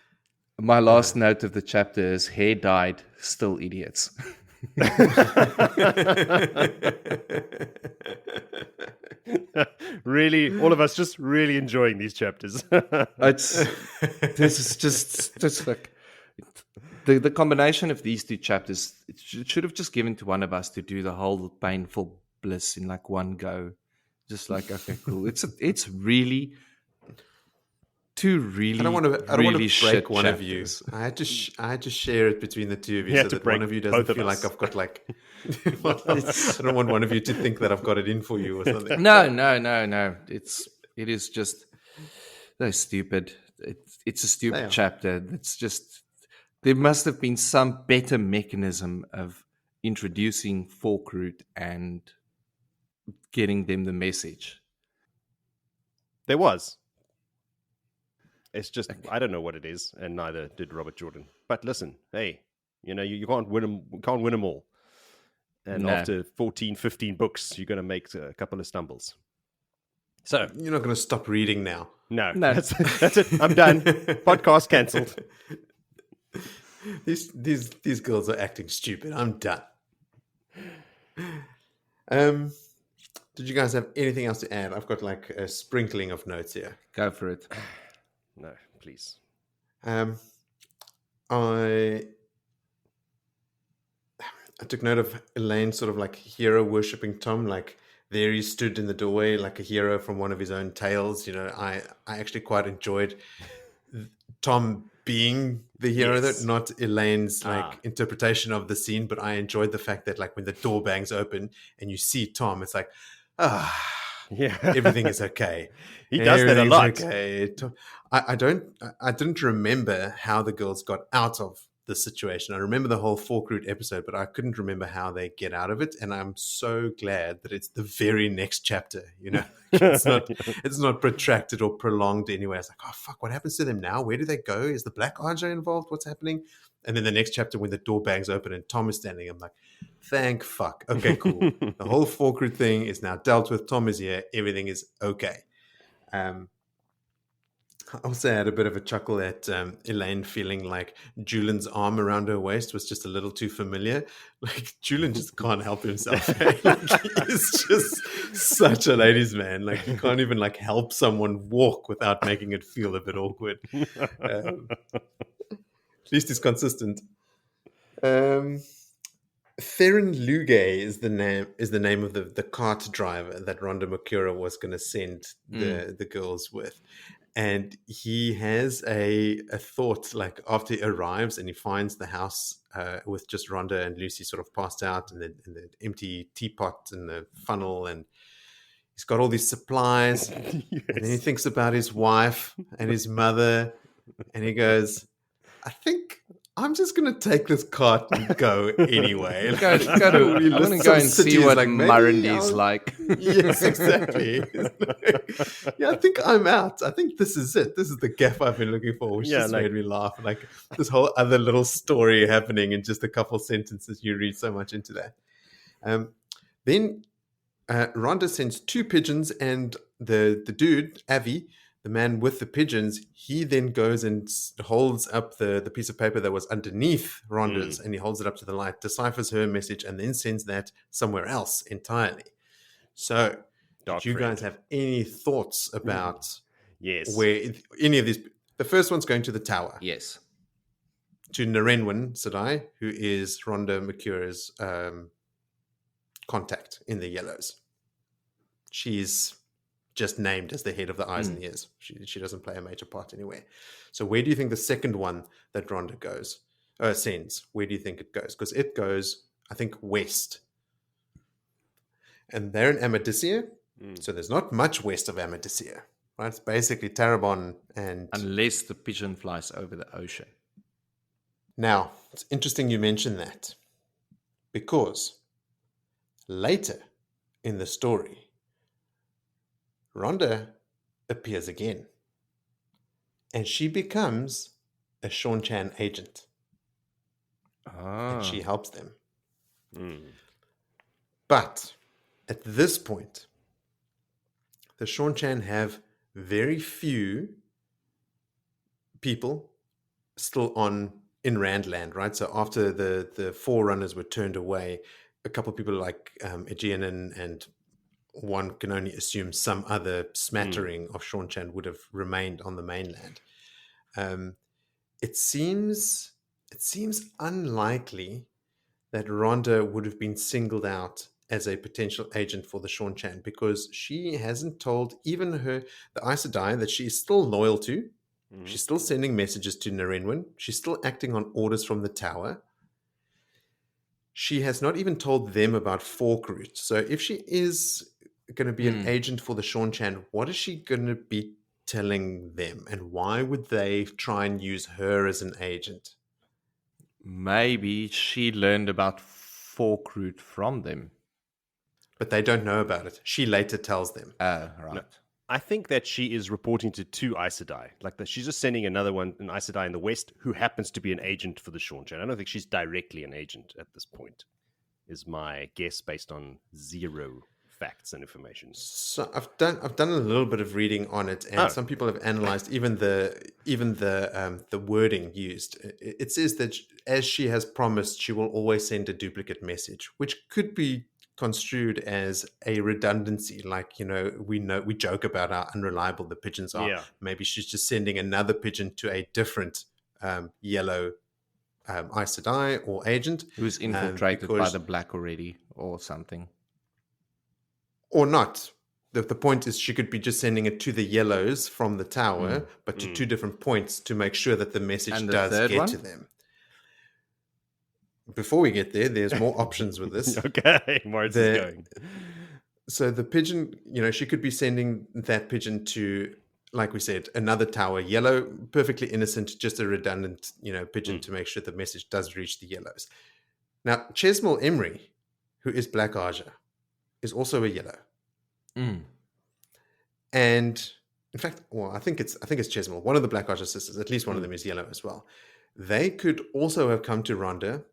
My last note of the chapter is hair dyed, still idiots. Really, all of us just really enjoying these chapters. This is just like the combination of these 2 chapters. It should have just given to one of us to do the whole painful bliss in like one go. Just like, okay, cool. It's really. I don't want to break one chapters. of you. I had to share it between the 2 of you so that one of you doesn't feel like I've got like. I don't want one of you to think that I've got it in for you or something. No. It is just so stupid. It's a stupid chapter. It's just there must have been some better mechanism of introducing Forkroot and getting them the message. There was. It's just, I don't know what it is, and neither did Robert Jordan. But listen, hey, you can't win them all. And after 14, 15 books, you're going to make a couple of stumbles. So you're not going to stop reading now. No. That's it. I'm done. Podcast cancelled. These girls are acting stupid. I'm done. Did you guys have anything else to add? I've got like a sprinkling of notes here. Go for it. No, please. I took note of Elayne sort of like hero worshipping Thom, like there he stood in the doorway like a hero from one of his own tales. I actually quite enjoyed Thom being the hero, not Elaine's interpretation of the scene, but I enjoyed the fact that like when the door bangs open and you see Thom, it's like, everything is okay. He does that a lot. Okay. I didn't remember how the girls got out of the situation. I remember the whole Forkroot episode, but I couldn't remember how they get out of it. And I'm so glad that it's the very next chapter. It's not protracted or prolonged anyway. It's like, oh fuck, what happens to them now? Where do they go? Is the Black Ajah involved? What's happening? And then the next chapter, when the door bangs open and Thom is standing, I'm like, thank fuck. Okay, cool. The whole Forkroot thing is now dealt with. Thom is here. Everything is okay. also had a bit of a chuckle at Elayne feeling like Julian's arm around her waist was just a little too familiar. Like, Julian just can't help himself. Eh? Like, he's just such a ladies' man. Like, he can't even like help someone walk without making it feel a bit awkward. At least he's consistent. Theron Lugay is the name of the cart driver that Rhonda Makura was going to send the girls with. And he has a thought, like after he arrives and he finds the house with just Rhonda and Lucy sort of passed out, and the empty teapot and the funnel, and he's got all these supplies. Yes. And then he thinks about his wife and his mother, and he goes, I think I'm just going to take this cart and go anyway. I'm going to go and see what like, Murrundy's like. Yes, exactly. Yeah, I think I'm out. I think this is it. This is the gap I've been looking for, which just made me laugh. Like this whole other little story happening in just a couple sentences. You read so much into that. Then Rhonda sends 2 pigeons, and the dude, Avi, the man with the pigeons, he then goes and holds up the piece of paper that was underneath Rhonda's, and he holds it up to the light, deciphers her message, and then sends that somewhere else entirely. So, did you guys have any thoughts about where any of these... The first one's going to the tower. Yes. To Narenwin Sedai, who is Rhonda Makura's contact in the Yellows. She's just named as the head of the eyes and ears. She doesn't play a major part anywhere. So where do you think the second one that Rhonda sends, where do you think it goes? Because it goes, I think, west. And they're in Amadisia, so there's not much west of Amadisia. Right? It's basically Tarabon and... Unless the pigeon flies over the ocean. Now, it's interesting you mention that, because later in the story, Rhonda appears again, and she becomes a Sean Chan agent. And she helps them. But at this point, the Sean Chan have very few people still in Randland, right? So after the Forerunners were turned away, a couple of people like Aegean and one can only assume some other smattering of Sean Chan would have remained on the mainland. It seems unlikely that Rhonda would have been singled out as a potential agent for the Sean Chan, because she hasn't told even the Aes Sedai that she is still loyal to. She's still sending messages to Narenwin. She's still acting on orders from the tower. She has not even told them about Forkroot. So if she is going to be an agent for the Sean Chan, what is she going to be telling them? And why would they try and use her as an agent? Maybe she learned about Forkroot from them. But they don't know about it. She later tells them. Oh, right. No, I think that she is reporting to 2 Aes Sedai. Like that, she's just sending another one, an Aes Sedai in the west, who happens to be an agent for the Sean Chan. I don't think she's directly an agent at this point, is my guess based on 0 facts and information. So I've done a little bit of reading on it, and some people have analyzed even the wording used. It says that as she has promised, she will always send a duplicate message, which could be construed as a redundancy. Like, we joke about how unreliable the pigeons are. Yeah. Maybe she's just sending another pigeon to a different yellow Aes Sedai or agent who's infiltrated by the black already or something. Or not. The point is she could be just sending it to the yellows from the tower, but to 2 different points to make sure that the message does get to them. Before we get there, there's more options with this. Okay, where is this going? So the pigeon, she could be sending that pigeon to, like we said, another tower, yellow, perfectly innocent, just a redundant, pigeon to make sure the message does reach the yellows. Now, Chesmal Emery, who is Black Ajah, is also a yellow. And in fact, I think it's Chesmal, one of the Black Ajah sisters, at least one of them is yellow as well. They could also have come to Rhonda,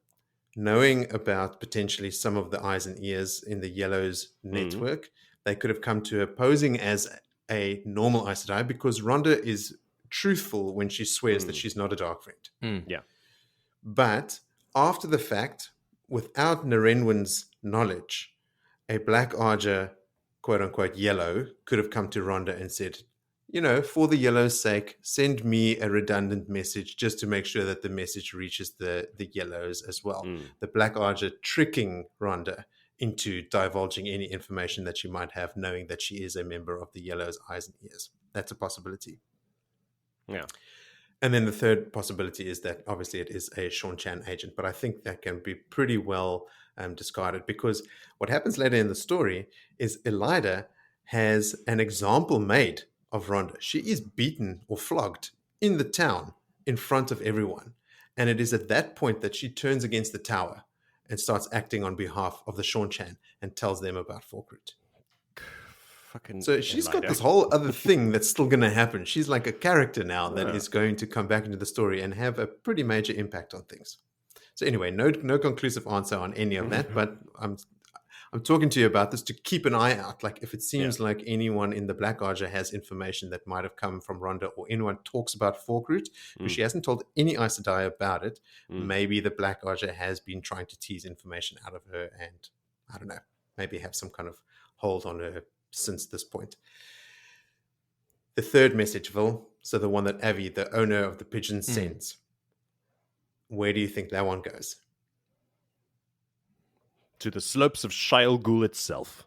knowing about potentially some of the eyes and ears in the Yellows network. They could have come to her posing as a normal Aes Sedai, because Rhonda is truthful when she swears that she's not a dark friend. Yeah. But after the fact, without Narenwin's knowledge, a Black Ajah, quote unquote yellow, could have come to Rhonda and said, for the yellow's sake, send me a redundant message just to make sure that the message reaches the yellows as well. The Black Ajah tricking Rhonda into divulging any information that she might have, knowing that she is a member of the yellow's eyes and ears. That's a possibility. Yeah. And then the third possibility is that obviously it is a Sean Chan agent, but I think that can be pretty well discarded, because what happens later in the story is Elida has an example made of Rhonda. She is beaten or flogged in the town in front of everyone. And it is at that point that she turns against the tower and starts acting on behalf of the Sean Chan and tells them about Forkroot. So she's got this whole other thing that's still going to happen. She's like a character now that is going to come back into the story and have a pretty major impact on things. So anyway, no conclusive answer on any of that, but I'm talking to you about this to keep an eye out. Like if it seems like anyone in the Black Ajah has information that might have come from Rhonda, or anyone talks about Forkroot, because she hasn't told any Aes Sedai about it, maybe the Black Ajah has been trying to tease information out of her and, I don't know, maybe have some kind of hold on her since this point. The third message, Vil, so the one that Avi, the owner of the pigeons, sends. Where do you think that one goes? To the slopes of Shyle Ghul itself.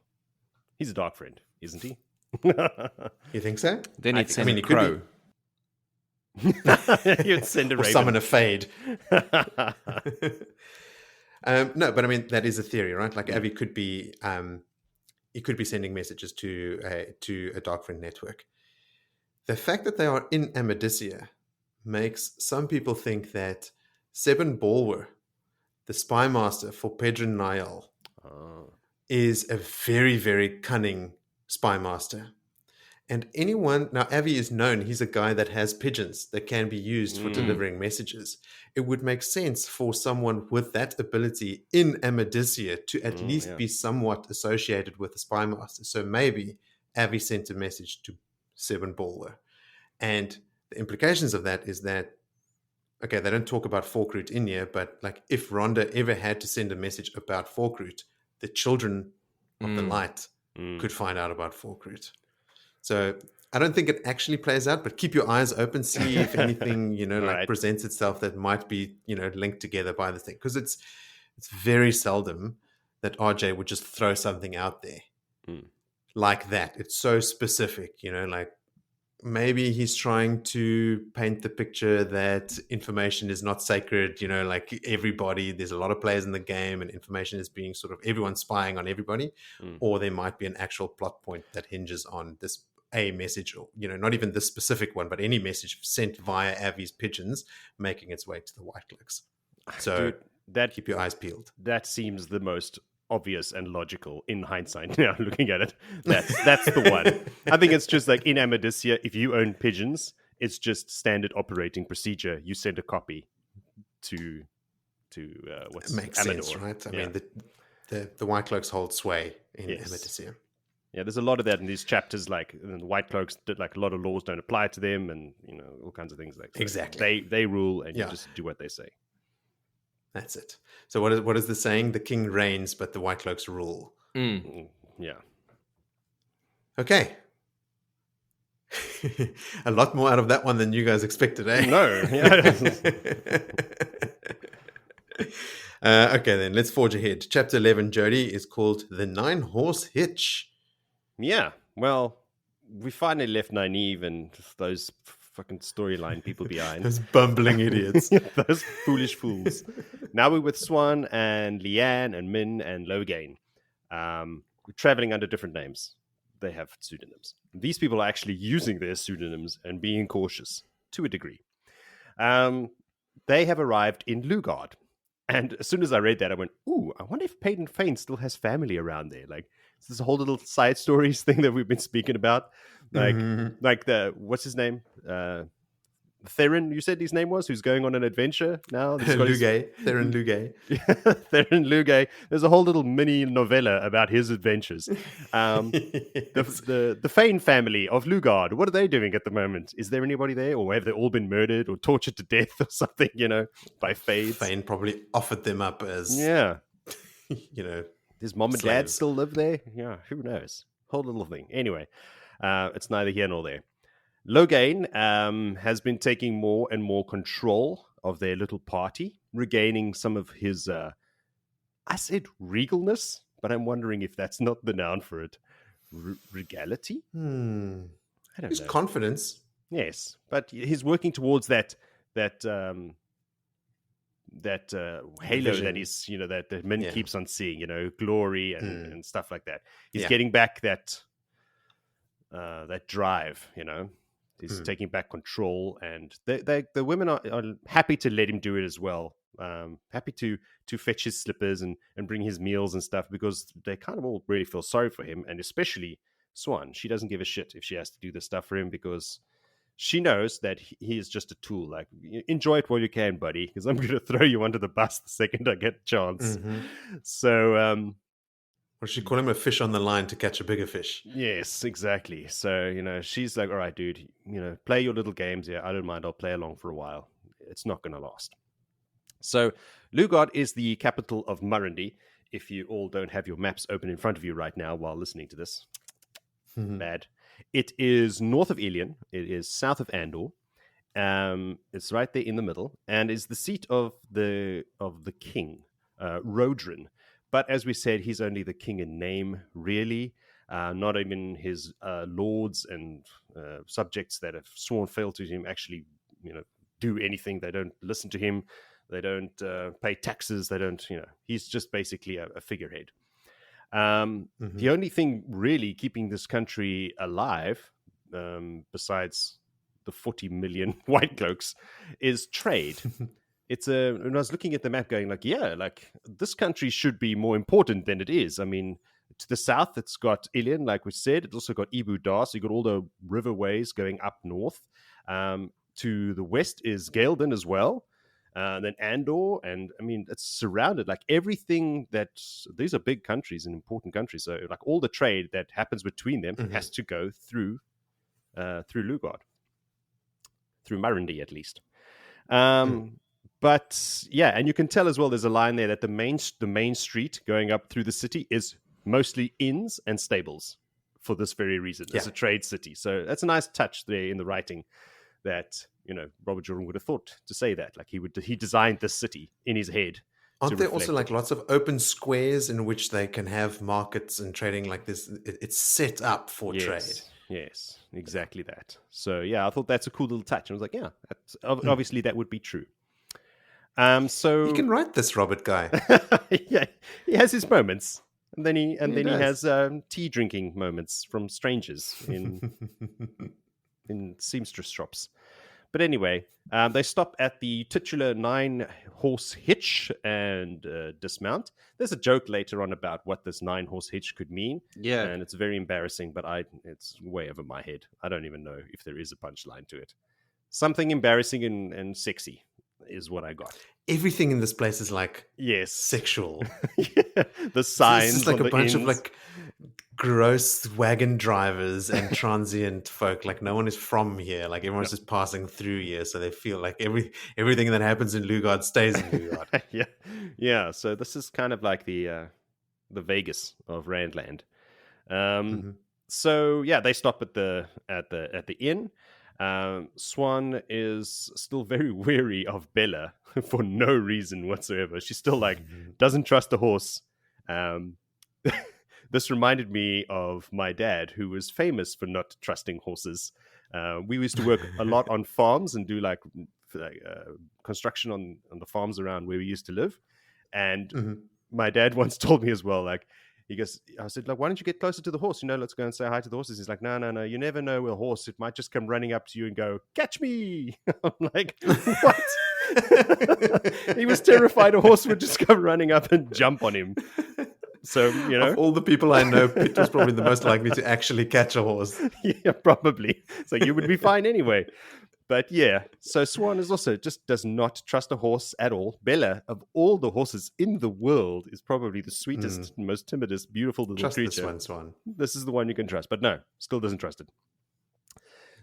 He's a dark friend, isn't he? You think so? Then he'd send a he crow. You'd send a Or raven. summon a fade. No, but I mean, that is a theory, right? Like Avi could be... he could be sending messages to a dark friend network. The fact that they are in Amadisia makes some people think that Seben Bolwer, the spy master for Pedron Niall, is a very, very cunning spy master. And now Avi is known, he's a guy that has pigeons that can be used for delivering messages. It would make sense for someone with that ability in Amadisia to at least be somewhat associated with the spy master. So maybe Avi sent a message to Seben Bolwer. And the implications of that is that, okay, they don't talk about Forkroot in here, but like if Rhonda ever had to send a message about Forkroot, the children of the light could find out about Forkroot. So I don't think it actually plays out, but keep your eyes open, see if anything, like presents itself that might be, linked together by the thing. Because it's very seldom that RJ would just throw something out there like that. It's so specific, like maybe he's trying to paint the picture that information is not sacred, like everybody, there's a lot of players in the game and information is being sort of everyone spying on everybody. Or there might be an actual plot point that hinges on this a message, or not even this specific one, but any message sent via Avi's pigeons making its way to the White Clicks. So keep your eyes peeled. That seems the most obvious and logical in hindsight now, looking at it. That's the one. I think it's just like in Amadisia, if you own pigeons, it's just standard operating procedure. You send a copy to what's makes Amador. Sense, right? I mean, the White Cloaks hold sway in Amadisia. Yeah, there's a lot of that in these chapters. Like the White Cloaks, like a lot of laws don't apply to them, and all kinds of things like that. Exactly. They rule, and you just do what they say. That's it. So what is the saying? The king reigns, but the White Cloaks rule. Yeah. Okay. A lot more out of that one than you guys expected, eh? No. Okay, then let's forge ahead. Chapter 11, Jody, is called The 9-Horse Hitch. Yeah. Well, we finally left Nynaeve and those fucking storyline people behind. Those bumbling idiots. Those foolish fools. Now we're with Siuan and Leanne and Min and Loghain. We're traveling under different names. They have pseudonyms. These people are actually using their pseudonyms and being cautious to a degree. They have arrived in Lugard. And as soon as I read that, I went, ooh, I wonder if Paden Fane still has family around there. Like, this whole little side stories thing that we've been speaking about. Like the, what's his name? The Theron, you said his name was, who's going on an adventure now. Theron Lugay. Theron Lugay. There's a whole little mini novella about his adventures. The Fane family of Lugard, what are they doing at the moment? Is there anybody there, or have they all been murdered or tortured to death or something, by Fades? Fane probably offered them up as, Does mom and dad still live there? Yeah, who knows? Whole little thing. Anyway, it's neither here nor there. Loghain has been taking more and more control of their little party, regaining some of his, I said regalness, but I'm wondering if that's not the noun for it. Regality? I don't His know. confidence. Yes, but he's working towards that halo Vision. that is, that the Min keeps on seeing, glory and stuff like that. He's Yeah. getting back that drive, He's taking back control, and the women are happy to let him do it as well. Happy to fetch his slippers and bring his meals and stuff, because they kind of all really feel sorry for him, and especially Siuan. She doesn't give a shit if she has to do this stuff for him, because she knows that he is just a tool. Like, enjoy it while you can, buddy, because I'm going to throw you under the bus the second I get a chance. So, Or should call him a fish on the line to catch a bigger fish. yes, exactly. So, she's like, all right, dude, play your little games. Yeah, I don't mind. I'll play along for a while. It's not going to last. So, Lugard is the capital of Murrundy. If you all don't have your maps open in front of you right now while listening to this, bad. It is north of Ilion. It is south of Andor. It's right there in the middle, and is the seat of the king, Rodrin. But as we said, he's only the king in name, really. Not even his lords and subjects that have sworn fealty to him actually, do anything. They don't listen to him. They don't pay taxes. They don't, he's just basically a figurehead. The only thing really keeping this country alive, besides the 40 million white cloaks, is trade. When I was looking at the map going this country should be more important than it is. I mean, to the south, it's got Ilion, like we said. It's also got Ibu Dar, so you've got all the riverways going up north. To the west is Gaelden as well. Then Andor, and I mean, it's surrounded, like everything these are big countries and important countries. So like all the trade that happens between them has to go through Lugard, through Murrundy at least. But yeah, and you can tell as well, there's a line there that the main street going up through the city is mostly inns and stables for this very reason. It's a trade city. So that's a nice touch there in the writing that, Robert Jordan would have thought to say that. Like he designed this city in his head. Aren't there also like lots of open squares in which they can have markets and trading like this? It's set up for trade. Yes, exactly that. So yeah, I thought that's a cool little touch. I was like, yeah, obviously that would be true. So you can write this, Robert guy. Yeah, he has his moments, and then he does. has tea drinking moments from strangers in seamstress shops. But anyway, they stop at the titular 9-horse hitch and dismount. There's a joke later on about what this 9-horse hitch could mean. Yeah. And it's very embarrassing, but it's way over my head. I don't even know if there is a punchline to it. Something embarrassing and sexy is what I got. Everything in this place is like sexual. Yeah. The signs. It's like on a bunch inns. of like gross wagon drivers and transient folk. Like no one is from here. Like everyone's just passing through here, so they feel like everything that happens in Lugard stays in Lugard. Yeah. So this is kind of like the Vegas of Randland. So yeah, they stop at the inn. Swan is still very weary of Bella for no reason whatsoever. She's still like doesn't trust the horse. This reminded me of my dad, who was famous for not trusting horses. We used to work a lot on farms and do like construction on the farms around where we used to live. And my dad once told me as well, like, he goes, I said, like, why don't you get closer to the horse? Let's go and say hi to the horses. He's like, no. You never know with a horse. It might just come running up to you and go, catch me. I'm like, what? He was terrified a horse would just come running up and jump on him. So, Of all the people I know, Pete was probably the most likely to actually catch a horse. Yeah, probably. So you would be fine anyway. But yeah, so Siuan is also just does not trust a horse at all. Bella, of all the horses in the world, is probably the sweetest, most timidest, beautiful little Trust creature. this one, Swan. This is the one you can trust, but no, still doesn't trust it.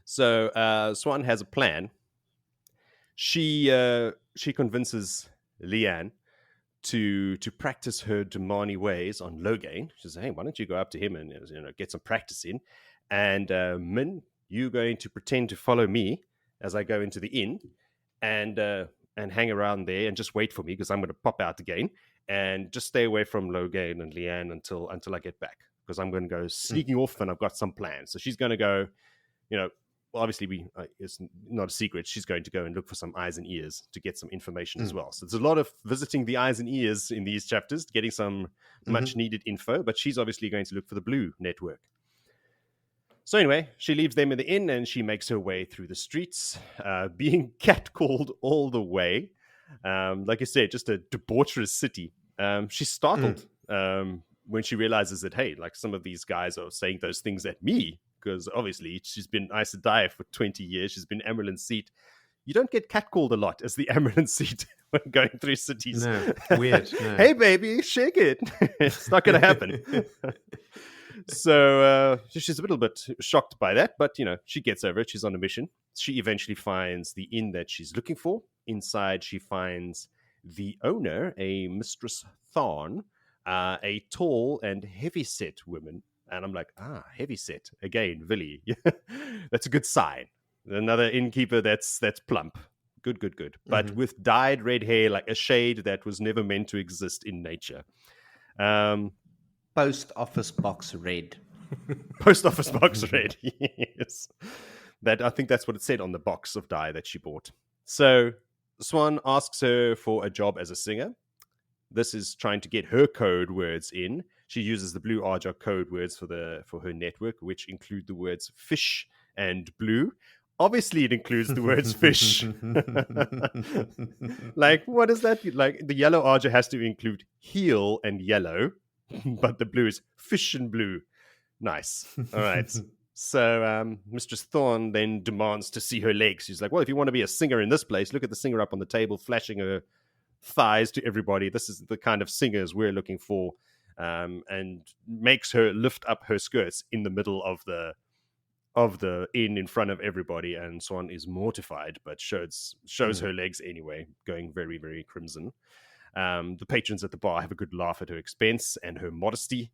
So Siuan has a plan. She convinces Leanne to practice her Damani ways on Loghain. She says, "Hey, why don't you go up to him and get some practice in? And Min, you're going to pretend to follow me as I go into the inn and hang around there and just wait for me because I'm going to pop out again and just stay away from Loghain and Leanne until I get back because I'm going to go sneaking off and I've got some plans." So she's going to go, obviously it's not a secret. She's going to go and look for some eyes and ears to get some information as well. So there's a lot of visiting the eyes and ears in these chapters, getting some much needed info, but she's obviously going to look for the blue network. So anyway, she leaves them in the inn and she makes her way through the streets, being catcalled all the way. Like I said, just a debaucherous city. She's startled when she realizes that, hey, like some of these guys are saying those things at me, because obviously she's been Aes Sedai for 20 years. She's been Amerlin Seat. You don't get catcalled a lot as the Amerlin Seat when going through cities. No, weird. No. Hey, baby, shake it. It's not going to happen. So she's a little bit shocked by that, but, she gets over it. She's on a mission. She eventually finds the inn that she's looking for. Inside, she finds the owner, a Mistress Thorn, a tall and heavy-set woman. And I'm like, heavy-set. Again, Willie. That's a good sign. Another innkeeper that's plump. Good. But with dyed red hair, like a shade that was never meant to exist in nature. Post office box red. Post office box red. Yes. I think that's what it said on the box of dye that she bought. So Siuan asks her for a job as a singer. This is trying to get her code words in. She uses the Blue Ajah code words for her network, which include the words fish and blue. Obviously, it includes the words fish. Like, what is that? Like, the Yellow Ajah has to include heel and yellow, but the blue is fish and blue. Nice. All right. So Mistress Thorn then demands to see her legs. She's like, well, if you want to be a singer in this place, look at the singer up on the table, flashing her thighs to everybody. This is the kind of singers we're looking for. And makes her lift up her skirts in the middle of the inn in front of everybody, and Siuan is mortified, but shows her legs anyway, going very, very crimson. The patrons at the bar have a good laugh at her expense and her modesty,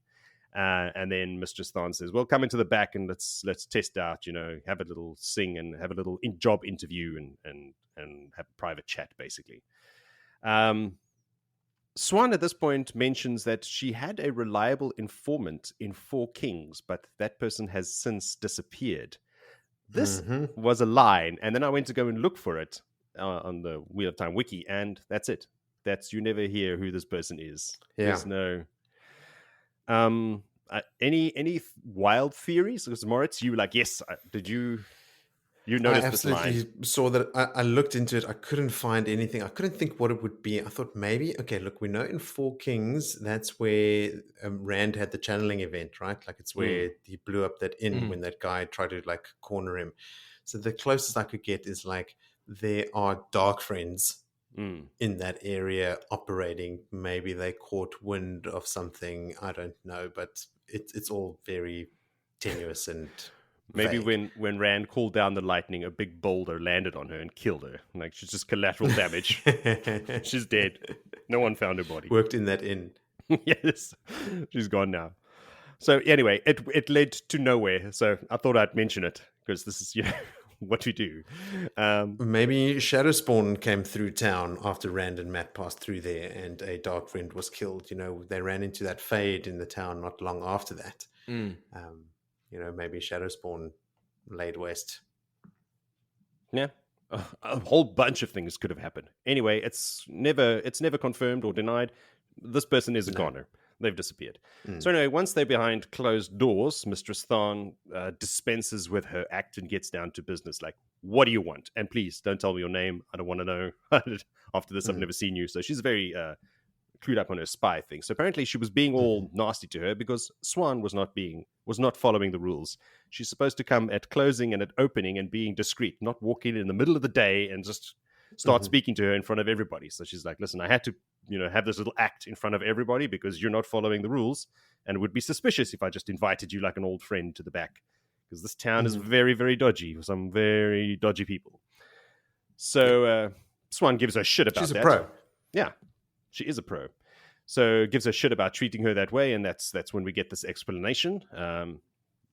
and then Mistress Thorn says, well, come into the back and let's test out, have a little sing and have a little job interview and have a private chat, basically. Siuan at this point mentions that she had a reliable informant in Four Kings, but that person has since disappeared. This was a line, and then I went to go and look for it on the Wheel of Time wiki, and that's it. You never hear who this person is. Yeah. There's no any wild theories? Because Moritz, you were like, yes. Did you notice I this line? absolutely saw that. I looked into it. I couldn't find anything. I couldn't think what it would be. I thought maybe, okay, look, we know in Four Kings, that's where Rand had the channeling event, right? Like it's where he blew up that inn when that guy tried to like corner him. So the closest I could get is like there are dark friends in that area operating. Maybe they caught wind of something. I don't know, but it's all very tenuous and maybe vague. when Rand called down the lightning, a big boulder landed on her and killed her. Like, she's just collateral damage. She's dead. No one found her body. Worked in that inn. Yes, she's gone now. So anyway, it led to nowhere. So I thought I'd mention it because this is what we do. Maybe Shadowspawn came through town after Rand and Matt passed through there, and a dark friend was killed. They ran into that Fade in the town not long after that. Maybe Shadowspawn laid west. Yeah, a whole bunch of things could have happened. Anyway, it's never confirmed or denied. This person is a goner. They've disappeared. So anyway, once they're behind closed doors, Mistress Thorn dispenses with her act and gets down to business. Like, what do you want? And please don't tell me your name. I don't want to know. After this, I've never seen you. So she's very clued up on her spy thing. So apparently she was being all nasty to her because Siuan was not following the rules. She's supposed to come at closing and at opening and being discreet, not walk in the middle of the day and just start speaking to her in front of everybody. So she's like, listen, I had to, have this little act in front of everybody because you're not following the rules, and it would be suspicious if I just invited you like an old friend to the back, because this town is very, very dodgy with some very dodgy people. So Siuan gives her shit about that. She's a pro. Yeah, she is a pro. So gives her shit about treating her that way, and that's when we get this explanation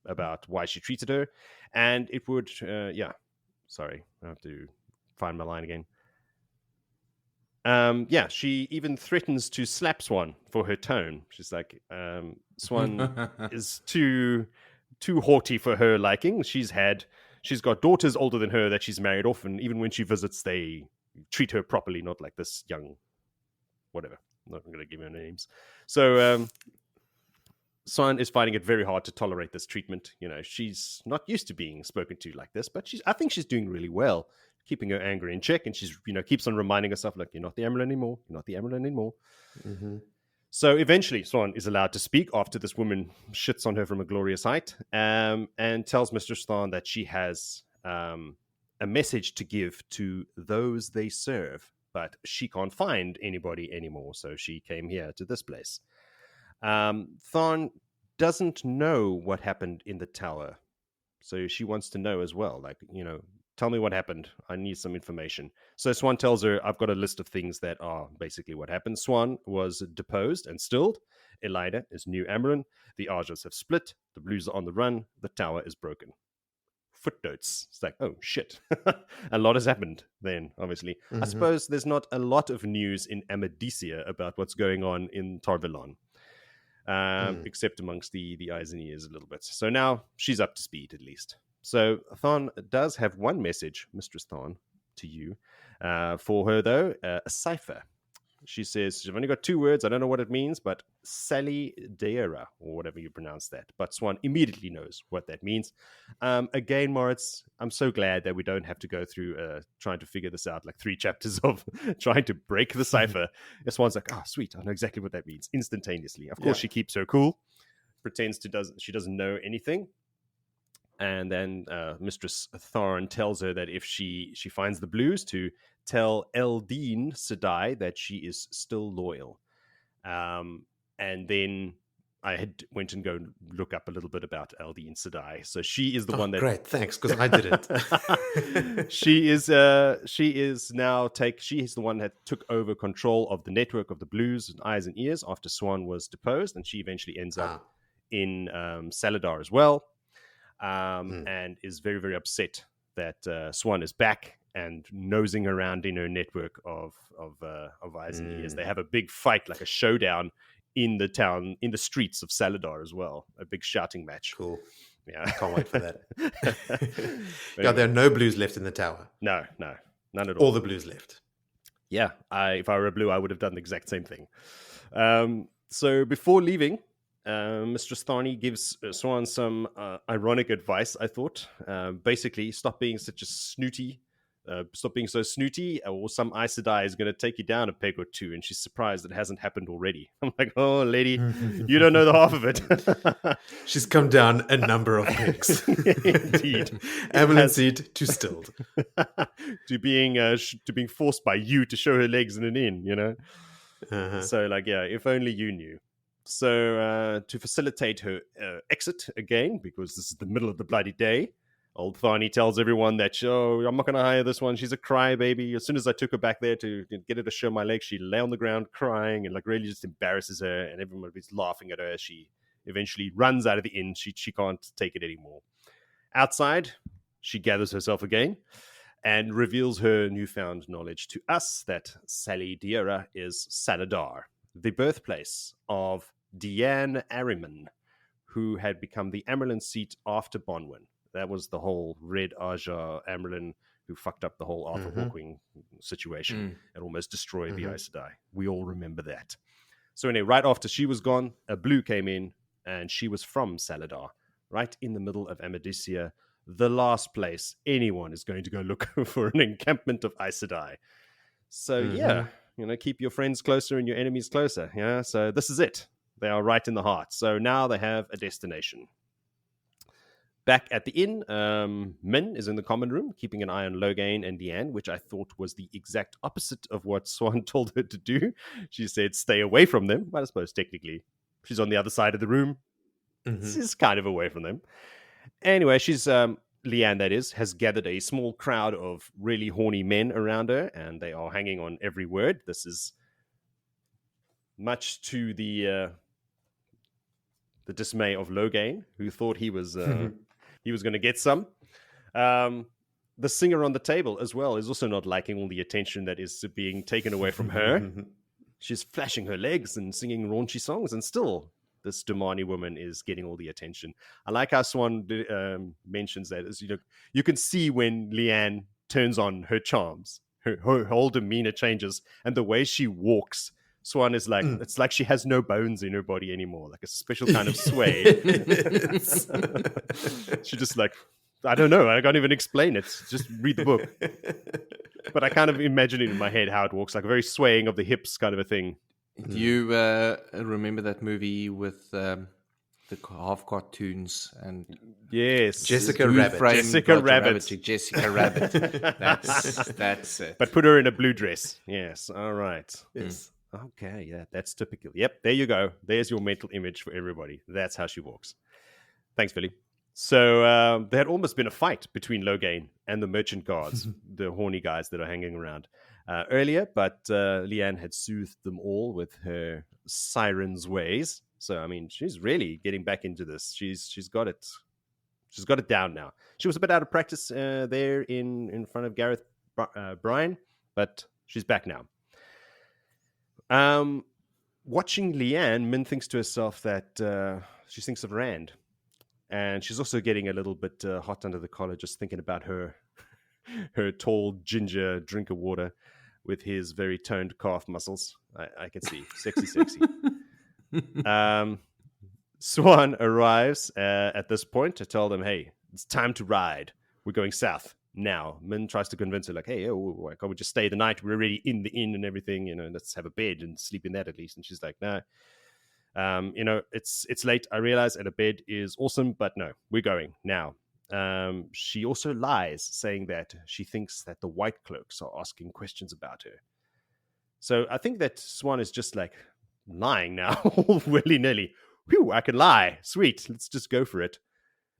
about why she treated her. And it would, sorry, I have to find my line again. She even threatens to slap Siuan for her tone. She's like, Siuan is too haughty for her liking. She's got daughters older than her that she's married off, and even when she visits, they treat her properly, not like this young, whatever. I'm not going to give her names. So Siuan is finding it very hard to tolerate this treatment. She's not used to being spoken to like this, but I think she's doing really well, keeping her anger in check, and she's keeps on reminding herself, like, you're not the Amyrlin anymore. You're not the Amyrlin anymore. Mm-hmm. So eventually, Siuan is allowed to speak after this woman shits on her from a glorious height, and tells Mistress Thorn that she has a message to give to those they serve, but she can't find anybody anymore, so she came here to this place. Thorn doesn't know what happened in the tower, so she wants to know as well, like, tell me what happened. I need some information. So Siuan tells her, I've got a list of things that are basically what happened. Siuan was deposed and stilled. Elayne is new Amyrlin. The Ajahs have split. The Blues are on the run. The tower is broken. Footnotes. It's like, oh, shit. A lot has happened then, obviously. I suppose there's not a lot of news in Amadicia about what's going on in Tar-Valon, except amongst the eyes and ears a little bit. So now she's up to speed, at least. So Thorn does have one message, Mistress Thorn, to you. For her, though, a cipher. She says, I've only got 2 words. I don't know what it means, but Sally Deira, or whatever you pronounce that. But Siuan immediately knows what that means. Again, Moritz, I'm so glad that we don't have to go through trying to figure this out, like 3 chapters of trying to break the cipher. Siuan's like, sweet, I know exactly what that means, instantaneously. Of course, she keeps her cool, pretends she doesn't know anything. And then Mistress Thorn tells her that if she finds the Blues, to tell Eldine Sedai that she is still loyal. And then I went and go look up a little bit about Eldine Sedai. So she is the one that... Great, thanks, because I didn't. She is the one that took over control of the network of the Blues and Eyes and Ears after Siuan was deposed, and she eventually ends up in Saladar as well. And is very, very upset that Siuan is back and nosing around in her network of eyes and ears. They have a big fight, like a showdown in the town, in the streets of Saladar as well. A big shouting match. Cool. Yeah. Can't wait for that. There are no Blues left in the tower. No, none at all. All the Blues left. Yeah, if I were a Blue, I would have done the exact same thing. So before leaving, Mistress Thorny gives Siuan some ironic advice, I thought. Basically, stop being so snooty, or some Aes Sedai is going to take you down a peg or 2, and she's surprised it hasn't happened already. I'm like, oh, lady, you don't know the half of it. She's come down a number of pegs. Indeed. Amyrlin seed to stilled. to being forced by you to show her legs in an inn, So, if only you knew. So to facilitate her exit again, because this is the middle of the bloody day, old Thorny tells everyone that, I'm not going to hire this one. She's a crybaby. As soon as I took her back there to get her to show my legs, she lay on the ground crying and really just embarrasses her, and everyone is laughing at her. She eventually runs out of the inn. She can't take it anymore. Outside, she gathers herself again and reveals her newfound knowledge to us that Sally Deira is Saladar, the birthplace of Diane Ahriman, who had become the Amyrlin seat after Bonwyn. That was the whole Red Ajah Amyrlin who fucked up the whole Arthur Hawkwing situation and almost destroyed the Aes Sedai. We all remember that. So anyway, right after she was gone, a Blue came in, and she was from Saladar, right in the middle of Amadicia, the last place anyone is going to go look for an encampment of Aes Sedai. So keep your friends closer and your enemies closer. Yeah, so this is it. They are right in the heart. So now they have a destination. Back at the inn, Min is in the common room, keeping an eye on Loghain and Leanne, which I thought was the exact opposite of what Siuan told her to do. She said, stay away from them. But I suppose technically she's on the other side of the room. She's kind of away from them. Anyway, Leanne, that is, has gathered a small crowd of really horny men around her, and they are hanging on every word. This is much to the dismay of Loghain, who thought he was going to get some. The singer on the table as well is also not liking all the attention that is being taken away from her. She's flashing her legs and singing raunchy songs, and still this Damani woman is getting all the attention. I like how Siuan mentions that, as you can see when Leanne turns on her charms, her whole demeanor changes, and the way she walks. Siuan is like, it's like she has no bones in her body anymore, like a special kind of sway. She just like, I don't know, I can't even explain it. Just read the book. But I kind of imagine it in my head how it walks, like a very swaying of the hips kind of a thing. Do you remember that movie with the half cartoons and yes, Jessica Rabbit? Jessica Rabbit. Jessica Rabbit. That's it. But put her in a blue dress. Yes, all right. Yes. Okay, yeah, that's typical. Yep, there you go. There's your mental image for everybody. That's how she walks. Thanks, Billy. So there had almost been a fight between Loghain and the merchant guards, the horny guys that are hanging around earlier, but Leanne had soothed them all with her siren's ways. So, I mean, she's really getting back into this. She's got it. She's got it down now. She was a bit out of practice there in front of Gareth Bryne, but she's back now. Watching Leanne, Min thinks to herself that she thinks of Rand. And she's also getting a little bit hot under the collar, just thinking about her tall ginger drink of water with his very toned calf muscles. I can see. Sexy. Siuan arrives at this point to tell them, hey, it's time to ride. We're going south now. Min tries to convince her, like, hey, why can't we just stay the night? We're already in the inn and everything. Let's have a bed and sleep in that at least. And she's like, no. It's late. I realize, and a bed is awesome, but no, we're going now. She also lies, saying that she thinks that the white cloaks are asking questions about her. So I think that Siuan is just like lying now, willy-nilly. Whew, I can lie. Sweet. Let's just go for it.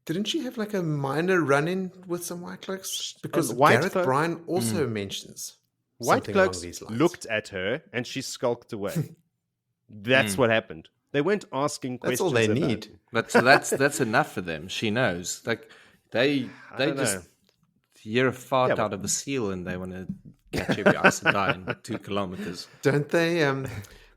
Didn't she have like a minor run-in with some white cloaks? Because White Gareth cloak? Bryne also mentions White something along cloaks these lines. looked at her and she skulked away. That's what happened. They weren't asking questions. That's all they about need. it. But so that's enough for them. She knows. Like they don't just know. hear a fart Yeah, out of a seal and they want to catch every Iceland in 2 kilometers. Don't they?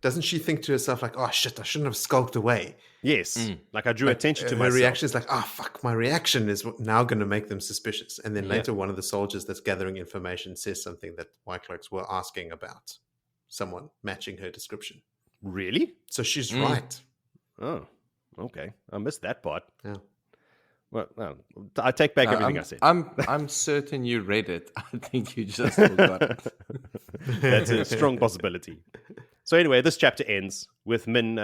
Doesn't she think to herself like, oh shit, I shouldn't have skulked away? Yes. Like I drew attention to Her myself. reaction is like, oh fuck, my reaction is now going to make them suspicious. And then later one of the soldiers that's gathering information says something that white cloaks were asking about someone matching her description. Really? So she's right. Oh, okay. I missed that part. Yeah. Well, no, I take back everything I said. I'm certain you read it. I think you just forgot it. That's a strong possibility. So anyway, this chapter ends with Min,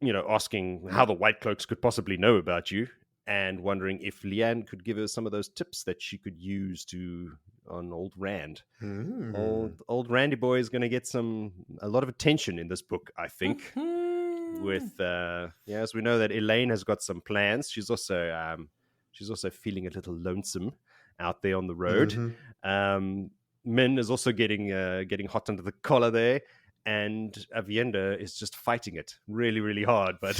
asking how the White Cloaks could possibly know about you, and wondering if Leanne could give her some of those tips that she could use on old Rand. Old Randy boy is going to get a lot of attention in this book, I think. With as we know that Elayne has got some plans. She's also feeling a little lonesome out there on the road. Min is also getting hot under the collar there, and Avienda is just fighting it really, really hard. But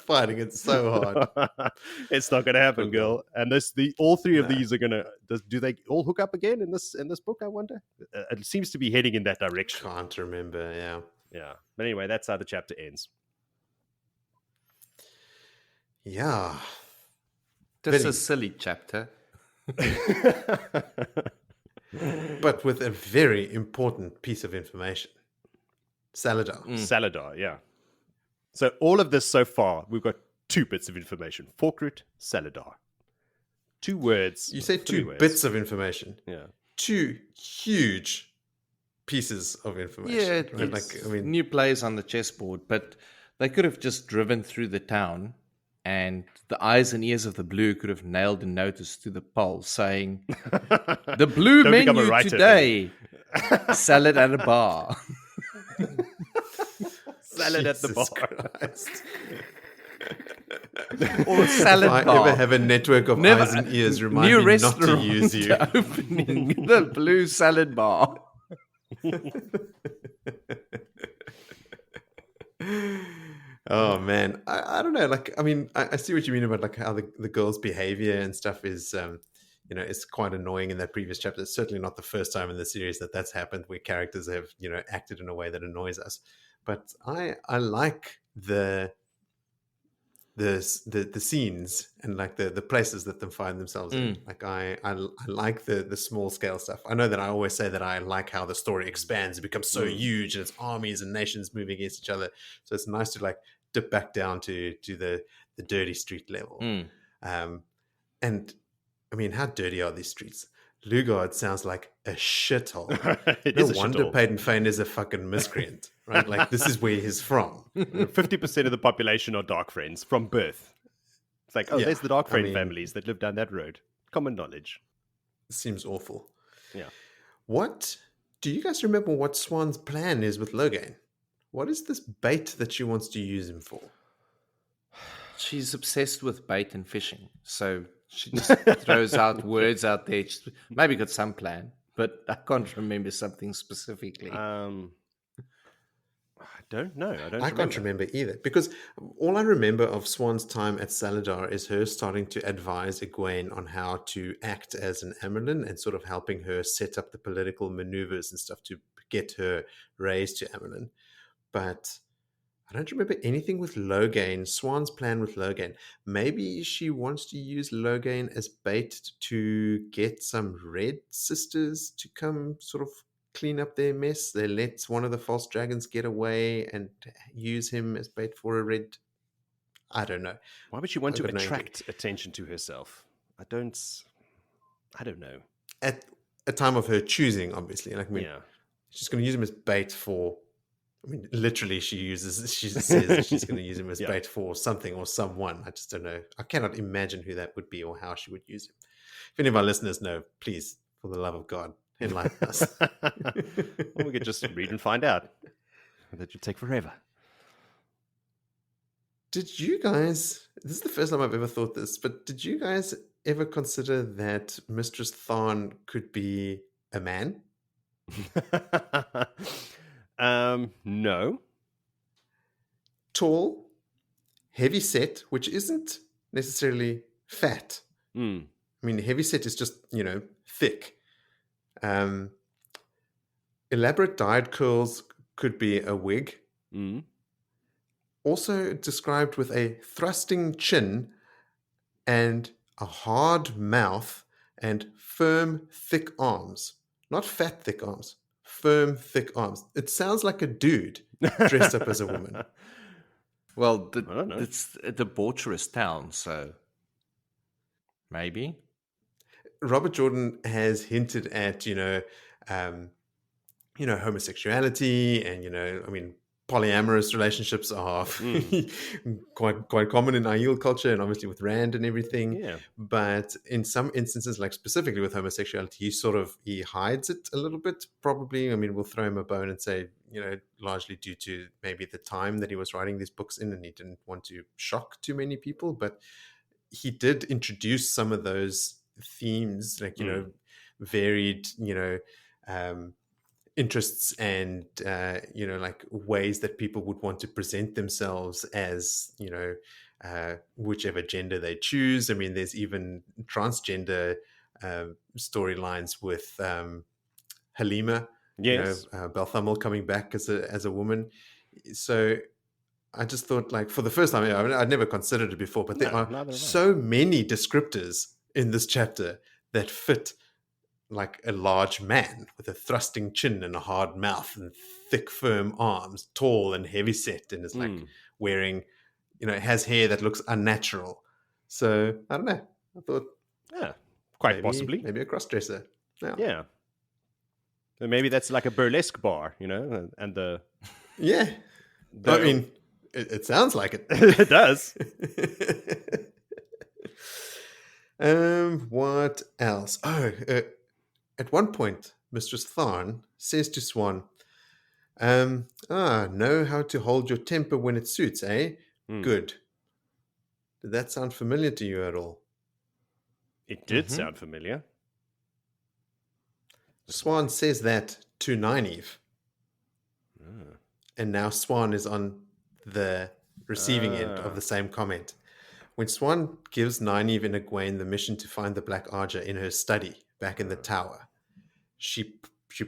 fighting it so hard. It's not going to happen, girl. And all three of these are going to. Do they all hook up again in this book? I wonder. It seems to be heading in that direction. Can't remember. Yeah. Yeah. But anyway, that's how the chapter ends. Yeah. Just a silly chapter. But with a very important piece of information. Saladar. Saladar, yeah. So all of this so far, we've got 2 bits of information. Forkroot, Saladar. 2 words. You say 2 words. bits of information. Yeah. 2 huge pieces of information. Yeah, right? it's new players on the chessboard, but they could have just driven through the town, and the eyes and ears of the blue could have nailed a notice to the pole saying, "The blue Don't become a menu writer, today, salad at a bar." Salad at the Jesus bar. Christ. Or a salad If I bar. ever have a network of eyes and ears, remind New me not restaurant to use you. opening, the blue salad bar. Oh man, I don't know. Like, I mean, I see what you mean about like how the girl's behavior and stuff is, it's quite annoying in that previous chapter. It's certainly not the first time in the series that's happened where characters have, acted in a way that annoys us. But I like the scenes and like the places that them find themselves in. Like I like the small scale stuff. I know that I always say that I like how the story expands, it becomes so huge, and it's armies and nations moving against each other. So it's nice to like dip back down to the dirty street level. And I mean, how dirty are these streets? Lugard sounds like a shithole. No wonder Peyton Fane is a fucking miscreant, right? Like, this is where he's from. 50% of the population are dark friends from birth. It's like, there's the dark friend families that live down that road. Common knowledge. Seems awful. Yeah. What do you guys remember what Swan's plan is with Logain? What is this bait that she wants to use him for? She's obsessed with bait and fishing, so she just throws out words out there. She's maybe got some plan, but I can't remember something specifically. I don't know. I can't remember either, because all I remember of Swan's time at Saladar is her starting to advise Egwene on how to act as an Amyrlin and sort of helping her set up the political maneuvers and stuff to get her raised to Amyrlin. But I don't remember anything with Logain, Swan's plan with Logain. Maybe she wants to use Logain as bait to get some red sisters to come sort of clean up their mess. They let one of the false dragons get away and use him as bait for a red. I don't know. Why would she want to attract attention to herself? I don't know. At a time of her choosing, obviously. Like, I mean, she's going to use him as bait for... I mean, literally, she says that she's going to use him as bait for something or someone. I just don't know. I cannot imagine who that would be or how she would use him. If any of our listeners know, please, for the love of God, enlighten us. Well, we could just read and find out. That would take forever. Did you guys... This is the first time I've ever thought this, but did you guys ever consider that Mistress Thorn could be a man? No. Tall, heavy set, which isn't necessarily fat. I mean, heavy set is just, thick. Elaborate dyed curls could be a wig. Also described with a thrusting chin and a hard mouth and firm, thick arms. Not fat, thick arms. Firm, thick arms. It sounds like a dude dressed up as a woman. Well, it's a debaucherous town, so maybe. Robert Jordan has hinted at, homosexuality and, polyamorous relationships are quite common in Aiel culture and obviously with Rand and everything. Yeah. But in some instances, like specifically with homosexuality, he hides it a little bit, probably. I mean, we'll throw him a bone and say, largely due to maybe the time that he was writing these books in and he didn't want to shock too many people. But he did introduce some of those themes, like, varied, interests and like ways that people would want to present themselves as whichever gender they choose. I mean, there's even transgender storylines with Halima, Balthamel coming back as a woman. So I just thought, like, for the first time, I'd never considered it before, but there are so many descriptors in this chapter that fit like a large man with a thrusting chin and a hard mouth and thick, firm arms, tall and heavy set, and is like wearing, has hair that looks unnatural. So I don't know. I thought, quite possibly, maybe a crossdresser. Yeah. And maybe that's like a burlesque bar, and the Yeah. I mean, it sounds like it. it does. What else? At one point, Mistress Tharn says to Swan, know how to hold your temper when it suits, eh? Good. Did that sound familiar to you at all? It did sound familiar. Swan says that to Nynaeve. And now Swan is on the receiving end of the same comment. When Swan gives Nynaeve and Egwene the mission to find the Black Ajah in her study back in the tower, she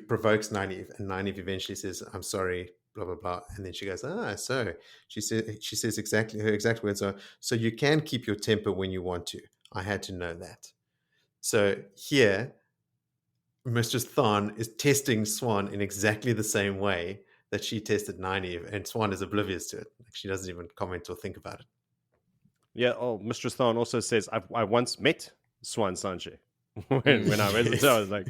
provokes Nynaeve, and Nynaeve eventually says, "I'm sorry," blah blah blah, and then she goes, so she says exactly her exact words are, "So you can keep your temper when you want to. I had to know that." So here, Mistress Thorn is testing Swan in exactly the same way that she tested Nynaeve, and Swan is oblivious to it. Like, she doesn't even comment or think about it. Yeah. Oh, Mistress Thorn also says, I once met Swan Sanche when I was I was like,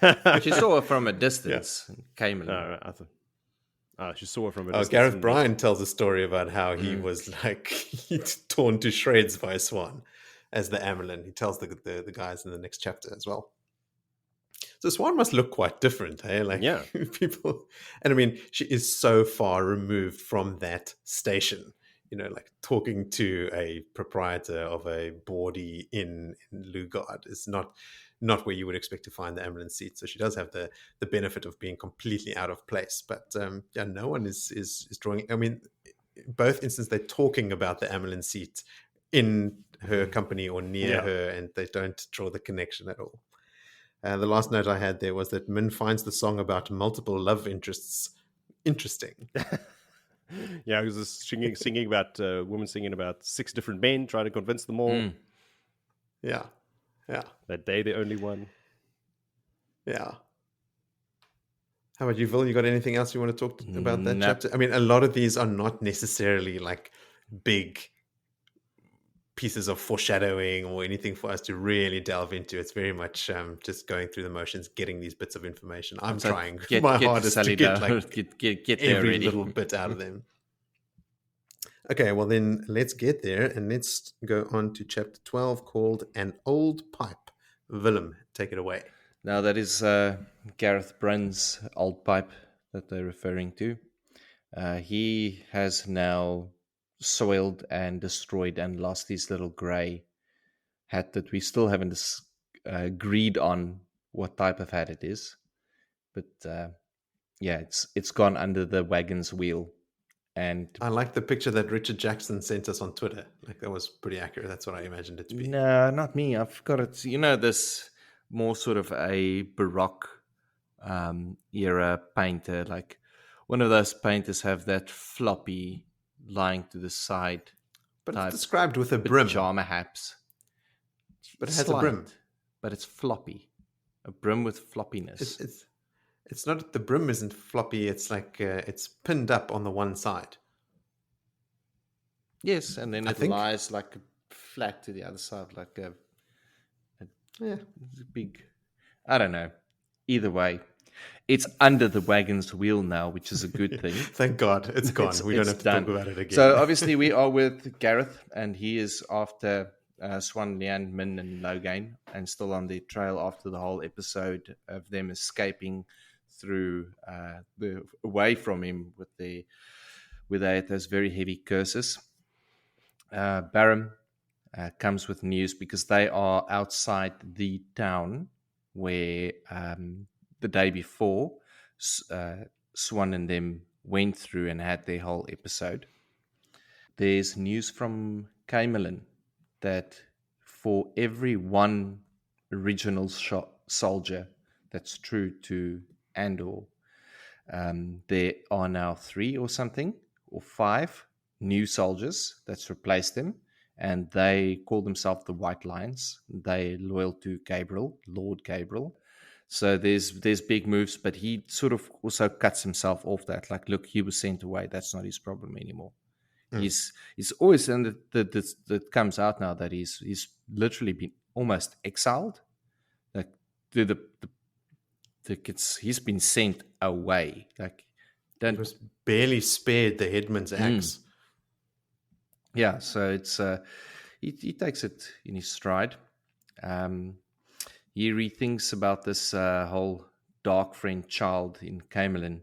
But she saw her from a distance and came along. No, I thought, she saw her from a distance. Gareth Bryne tells a story about how he was like torn to shreds by a swan as the Amelin. He tells the guys in the next chapter as well. So Swan must look quite different, hey? Like, yeah, people, and I mean, she is so far removed from that station. Like talking to a proprietor of a bawdy in Lugard is not where you would expect to find the Amelin seat. So she does have the benefit of being completely out of place. But no one is drawing. I mean, both instances they're talking about the Amelin seat in her company or near her, and they don't draw the connection at all. The last note I had there was that Min finds the song about multiple love interests interesting. Yeah, he was singing about women singing about 6 different men, trying to convince them all. Yeah. That they the only one. Yeah. How about you, Vil? You got anything else you want to talk about that chapter? I mean, a lot of these are not necessarily like big pieces of foreshadowing or anything for us to really delve into. It's very much just going through the motions, getting these bits of information. I'm trying my hardest to get like get every little bit out of them. Okay, well then let's get there and let's go on to chapter 12 called An Old Pipe. Willem, take it away. Now that is Gareth Bryne's old pipe that they're referring to. He has now soiled and destroyed and lost his little grey hat that we still haven't agreed on what type of hat it is. But it's gone under the wagon's wheel. And I like the picture that Richard Jackson sent us on Twitter. Like, that was pretty accurate. That's what I imagined it to be. No, not me. I've got it. This more sort of a Baroque era painter. Like one of those painters have that floppy lying to the side. But it's described with a brim. Pajama hats. But it has a brim. But it's floppy. A brim with floppiness. It's not, the brim isn't floppy. It's like it's pinned up on the one side. Yes, and then it lies like flat to the other side, like a big. I don't know. Either way, it's under the wagon's wheel now, which is a good thing. Thank God, it's gone. We don't have to talk about it again. So obviously we are with Gareth, and he is after Swan, Leanne, Min, and Logain, and still on the trail after the whole episode of them escaping through away from him with those very heavy curses. Barham comes with news because they are outside the town where the day before Swan and them went through and had their whole episode. There's news from Camelin that for every one original soldier that's true to Andor, there are now 3 or something, or 5 new soldiers that's replaced them, and they call themselves the White Lions. They're loyal to Lord Gabriel. So there's big moves, but he sort of also cuts himself off that. Like, look, he was sent away. That's not his problem anymore. He's always, and that comes out now that he's literally been almost exiled. Like the he's been sent away. Like, He was barely spared the headman's axe. Yeah, so it's he takes it in his stride. He rethinks about this whole dark friend child in Camelin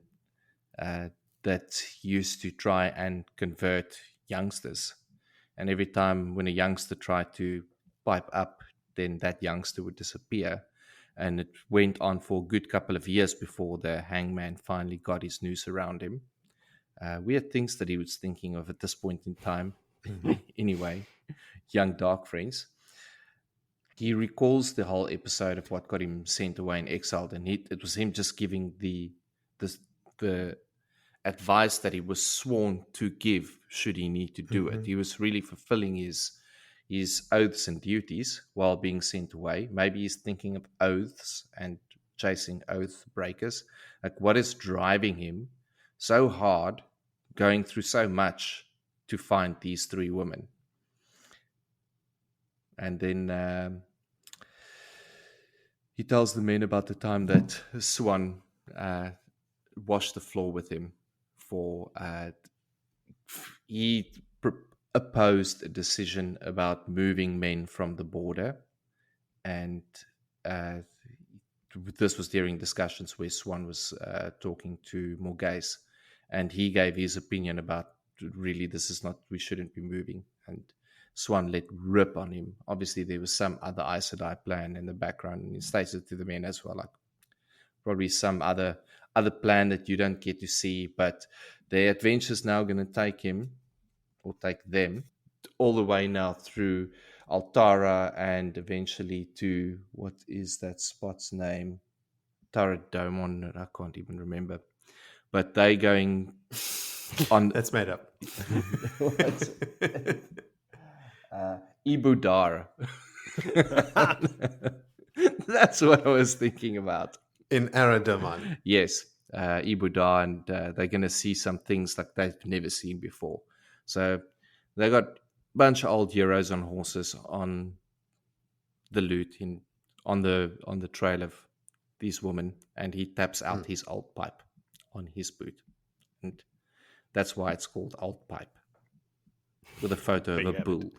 that used to try and convert youngsters. And every time when a youngster tried to pipe up, then that youngster would disappear. And it went on for a good couple of years before the hangman finally got his noose around him. Weird things that he was thinking of at this point in time. Anyway, young dark friends. He recalls the whole episode of what got him sent away and exiled, and it was him just giving the advice that he was sworn to give should he need to do it. He was really fulfilling his oaths and duties while being sent away. Maybe he's thinking of oaths and chasing oath breakers. Like, what is driving him so hard, going through so much to find these three women? And then he tells the men about the time that Siuan washed the floor with him. He opposed a decision about moving men from the border, and this was during discussions where Siuan was talking to Morghese, and he gave his opinion about really we shouldn't be moving, and Siuan let rip on him. Obviously, there was some other Aes Sedai plan in the background, and he stated to the men as well, like probably some other plan that you don't get to see, but their adventure's now going to take him, or take them, all the way now through Altara and eventually to, what is that spot's name? Taradomon, I can't even remember. But they going on... That's made up. Ibudar. That's what I was thinking about. In Aradaman. Yes, Ibudar, and they're going to see some things like they've never seen before. So they got a bunch of old heroes on horses on the loot on the trail of these women, and he taps out his old pipe on his boot, and that's why it's called Old Pipe, with a photo of a bull.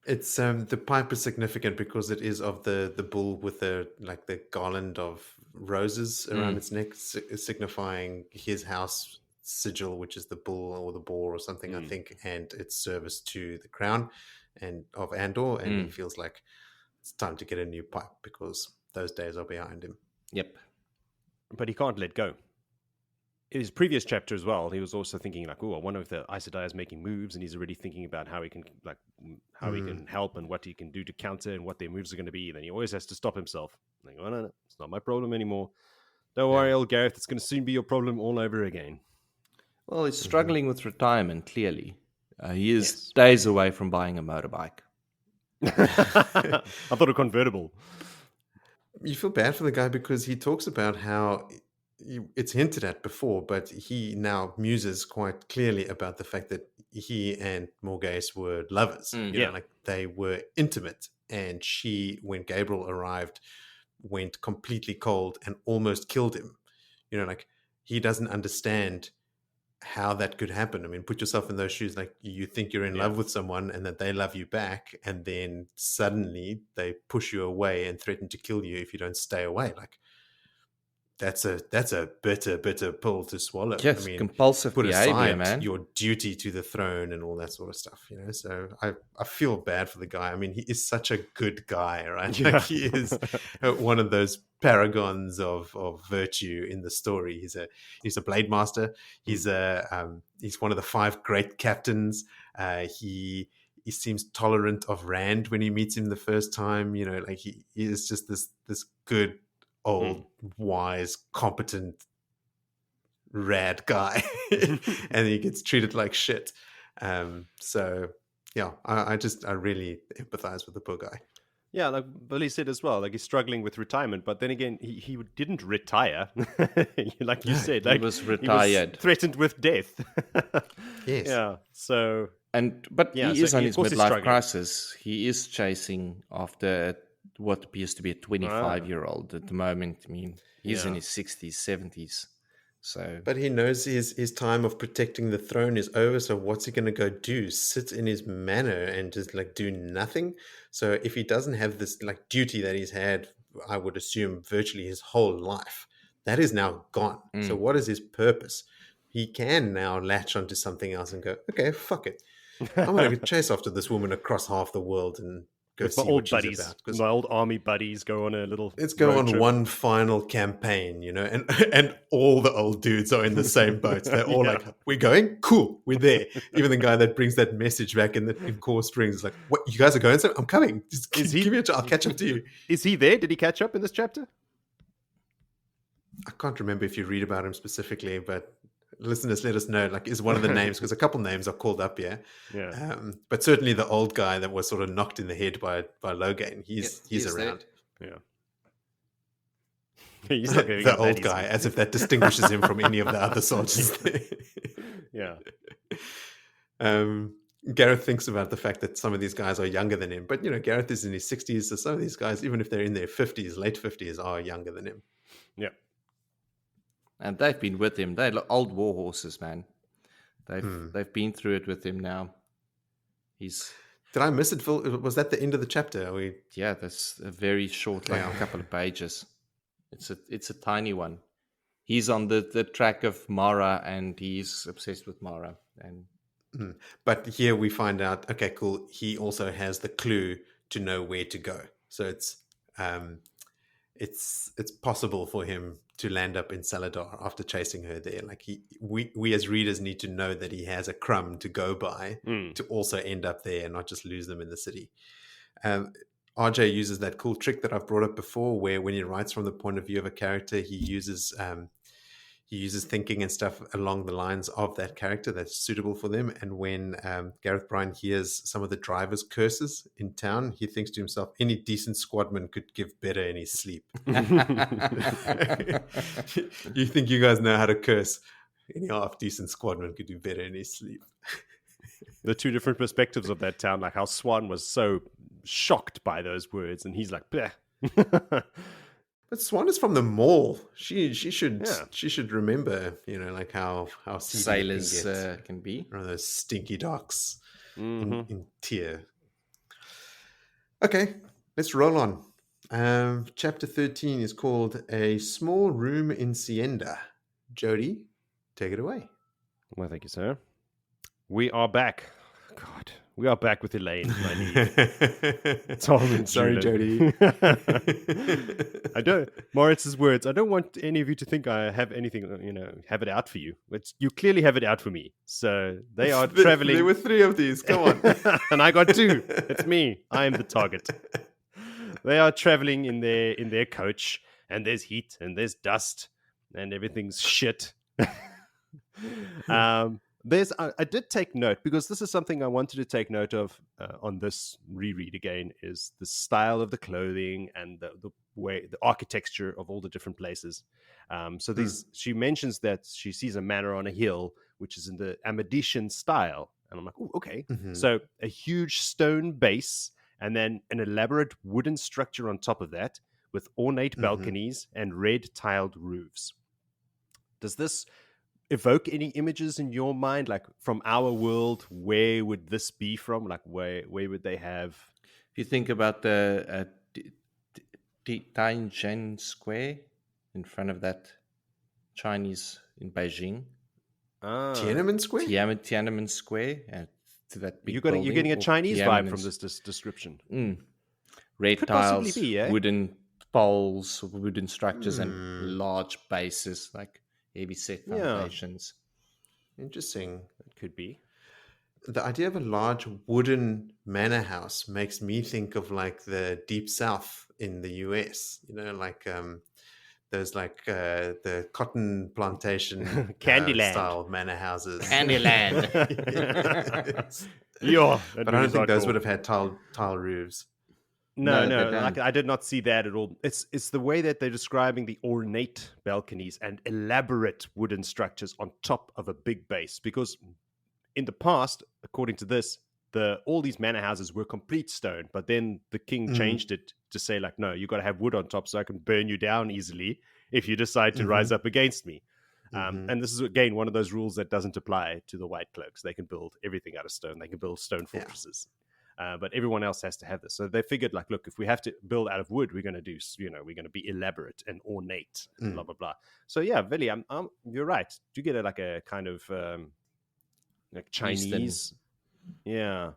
It's the pipe is significant because it is of the bull with the garland of roses around its neck, signifying his house sigil, which is the bull or the boar or something, I think, and its service to the crown and of Andor, and he feels like it's time to get a new pipe because those days are behind him. Yep. But he can't let go. In his previous chapter as well, he was also thinking like, "Oh, one of the Aes Sedai is making moves," and he's already thinking about how he can he can help and what he can do to counter and what their moves are going to be. Then he always has to stop himself. Like, "Oh no, it's not my problem anymore. Don't worry, old Gareth. It's going to soon be your problem all over again." Well, he's struggling with retirement. Clearly, he is days away from buying a motorbike. I thought a convertible. You feel bad for the guy because he talks about how it's hinted at before, but he now muses quite clearly about the fact that he and Morghese were lovers. You know, like they were intimate, and she, when Gabriel arrived, went completely cold and almost killed him. You know, like he doesn't understand how that could happen. I mean, put yourself in those shoes. Like, you think you're in love with someone and that they love you back, and then suddenly they push you away and threaten to kill you if you don't stay away. Like, that's a bitter pill to swallow. Yes, I mean, compulsive put behavior, aside man. your duty to the throne and all that sort of stuff, you know. So I feel bad for the guy. I mean, he is such a good guy, right? Like, he is one of those paragons of virtue in the story. He's a blade master. He's one of the 5 great captains. He seems tolerant of Rand when he meets him the first time. You know, like he is just this good, old, wise, competent, rad guy, and he gets treated like shit. So yeah, I really empathize with the poor guy. Yeah, like Billy said as well, like he's struggling with retirement, but then again, he didn't retire. Like you said, like he was retired. He was threatened with death. Yes. Yeah. So but he is on his of course he's midlife struggling. crisis. He is chasing after what appears to be a 25-year-old at the moment. I mean, he's in Yeah. his 60s, 70s. So, But he knows his time of protecting the throne is over. So what's he going to go do? Sit in his manor and just like do nothing? So if he doesn't have this like duty that he's had, I would assume virtually his whole life, that is now gone. So what is his purpose? He can now latch onto something else and go, okay, fuck it. I'm going to chase after this woman across half the world and go With my see old what she's buddies, about. 'Cause my old army buddies go on a little. let's go road on trip. one final campaign, and all the old dudes are in the same boat. They're all Yeah. like, "We're going, cool, we're there." Even the guy that brings that message back in Core Springs is like, "What? You guys are going? So I'm coming. Just Is he- give me a chance. I'll catch up to you." Is he there? Did he catch up in this chapter? I can't remember if you read about him specifically, but listeners, let us know. Like, is one of the names, because a couple names are called up here. Yeah. But certainly the old guy that was sort of knocked in the head by Logain, he's around. Yeah. He's not giving The up old that guy, easily. as if that distinguishes him from any of the other soldiers there. Yeah. Gareth thinks about the fact that some of these guys are younger than him, but Gareth is in his 60s, so some of these guys, even if they're in their 50s, late 50s, are younger than him. Yeah. and they've been with him. They're old war horses, man. They've been through it with him now. He's Did I miss it, Phil? Was that the end of the chapter? that's a very short, like a couple of pages. It's a tiny one. He's on the track of Mara, and he's obsessed with Mara. And But here we find out, okay, cool, he also has the clue to know where to go. So it's possible for him to land up in Saladar after chasing her there. Like we as readers need to know that he has a crumb to go by to also end up there and not just lose them in the city. RJ uses that cool trick that I've brought up before, where when he writes from the point of view of a character, he uses thinking and stuff along the lines of that character that's suitable for them. And when Gareth Bryne hears some of the drivers' curses in town, he thinks to himself, any decent squadman could give better in his sleep. You think you guys know how to curse? Any half-decent squadman could do better in his sleep. The two different perspectives of that town, like how Siuan was so shocked by those words, and he's like, bleh. But Swan is from the mall. She should remember, like how seedy sailors it can get. can be. Or those stinky docks Mm-hmm. in Tyr. Okay, let's roll on. Chapter 13 is called A Small Room in Sienda. Jody, take it away. Well, thank you, sir. We are back. God, we are back with Elayne, Nynaeve, Thom and Sorry, Juilin. Jody. I don't. Moritz's words. I don't want any of you to think I have anything. Have it out for you. You clearly have it out for me. So they are traveling. There were 3 of these. Come on. And I got 2. It's me. I am the target. They are traveling in their coach, and there's heat and there's dust and everything's shit. I did take note, because this is something I wanted to take note of on this reread again, is the style of the clothing and the way, the architecture of all the different places. She mentions that she sees a manor on a hill, which is in the Amadician style. And I'm like, oh, okay. Mm-hmm. So a huge stone base and then an elaborate wooden structure on top of that with ornate balconies and red tiled roofs. Does this evoke any images in your mind, like from our world? Where would this be from? Like where would they have? If you think about the Tiananmen Square in front of that Chinese in Beijing, Tiananmen Square? Tiananmen Square, to that big You're getting a Chinese vibe from this description. Red Could tiles, possibly be, eh? wooden poles, wooden structures, and large bases, like heavy set foundations. Interesting. It could be. The idea of a large wooden manor house makes me think of like the Deep South in the US, like those like the cotton plantation Candyland style manor houses. Candyland. Yes. Yeah, But I don't think those would have had tile roofs. No, No, they like, don't. I did not see that at all. It's the way that they're describing the ornate balconies and elaborate wooden structures on top of a big base. Because in the past, according to this, all these manor houses were complete stone, but then the king changed it to say like, no, you got to have wood on top so I can burn you down easily if you decide to rise up against me. And this is, again, one of those rules that doesn't apply to the White Cloaks. They can build everything out of stone. They can build stone fortresses. But everyone else has to have this. So they figured like, look, if we have to build out of wood, we're going to do, we're going to be elaborate and ornate, and blah, blah, blah. So yeah, Willie, you're right. Do get a kind of like Chinese. Eastern. Yeah.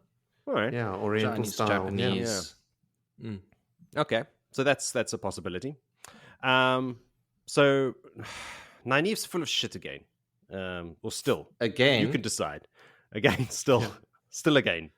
All right. Yeah, Oriental Chinese, style. Japanese. Yeah. Okay. So that's a possibility. So Nynaeve's full of shit again. Or still. Again? You can decide. Again, still again.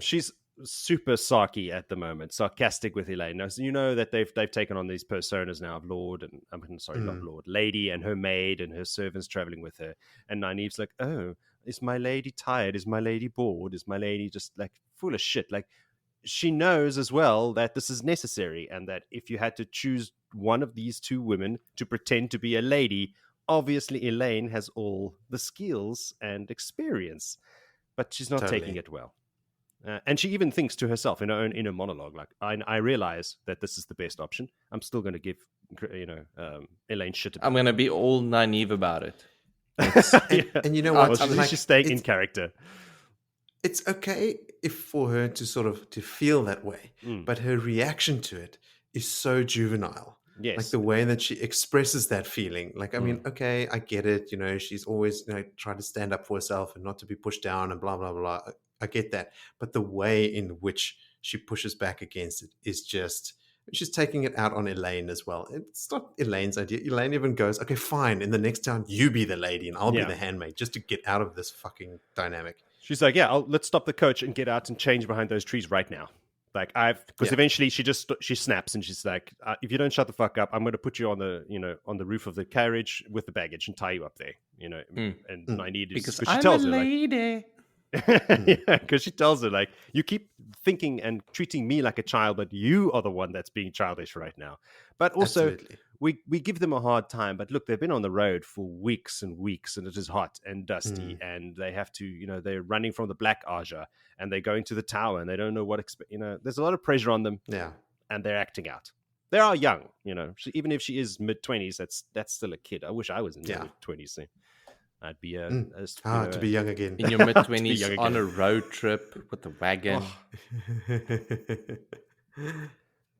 She's super sarky at the moment, sarcastic with Elayne. Now, so you know that they've taken on these personas now of Lord and not Lord, Lady and her maid and her servants traveling with her. And Nynaeve's like, oh, is my lady tired? Is my lady bored? Is my lady just like full of shit? Like, she knows as well that this is necessary, and that if you had to choose one of these two women to pretend to be a lady, obviously Elayne has all the skills and experience, but she's not taking it well. And she even thinks to herself in her own inner monologue, like, I realize that this is the best option. I'm still going to give, Elayne shit about I'm going to be all Nynaeve about it. And you know what? She's staying in character. It's okay if for her to feel that way, but her reaction to it is so juvenile. Yes. Like the way that she expresses that feeling. Like, I mean, okay, I get it. She's always trying to stand up for herself and not to be pushed down and blah, blah, blah. I get that. But the way in which she pushes back against it is just, she's taking it out on Elayne as well. It's not Elaine's idea. Elayne even goes, okay, fine. In the next town, you be the lady and I'll be the handmaid, just to get out of this fucking dynamic. She's like, let's stop the coach and get out and change behind those trees right now. Like because eventually she snaps and she's like, if you don't shut the fuck up, I'm going to put you on the roof of the carriage with the baggage and tie you up there. And Nynaeve because she I'm tells a her, lady. Because she tells her like, you keep thinking and treating me like a child, but you are the one that's being childish right now. But also, we give them a hard time. But look, they've been on the road for weeks and weeks, and it is hot and dusty, and they have to, they're running from the Black Ajah, and they're going to the tower, and they don't know what there's a lot of pressure on them. Yeah, and they're acting out. They are young, even if she is mid-20s, that's still a kid. I wish I was in my mid-20s. So I'd be to be young again. In your mid-20s on a road trip with a wagon.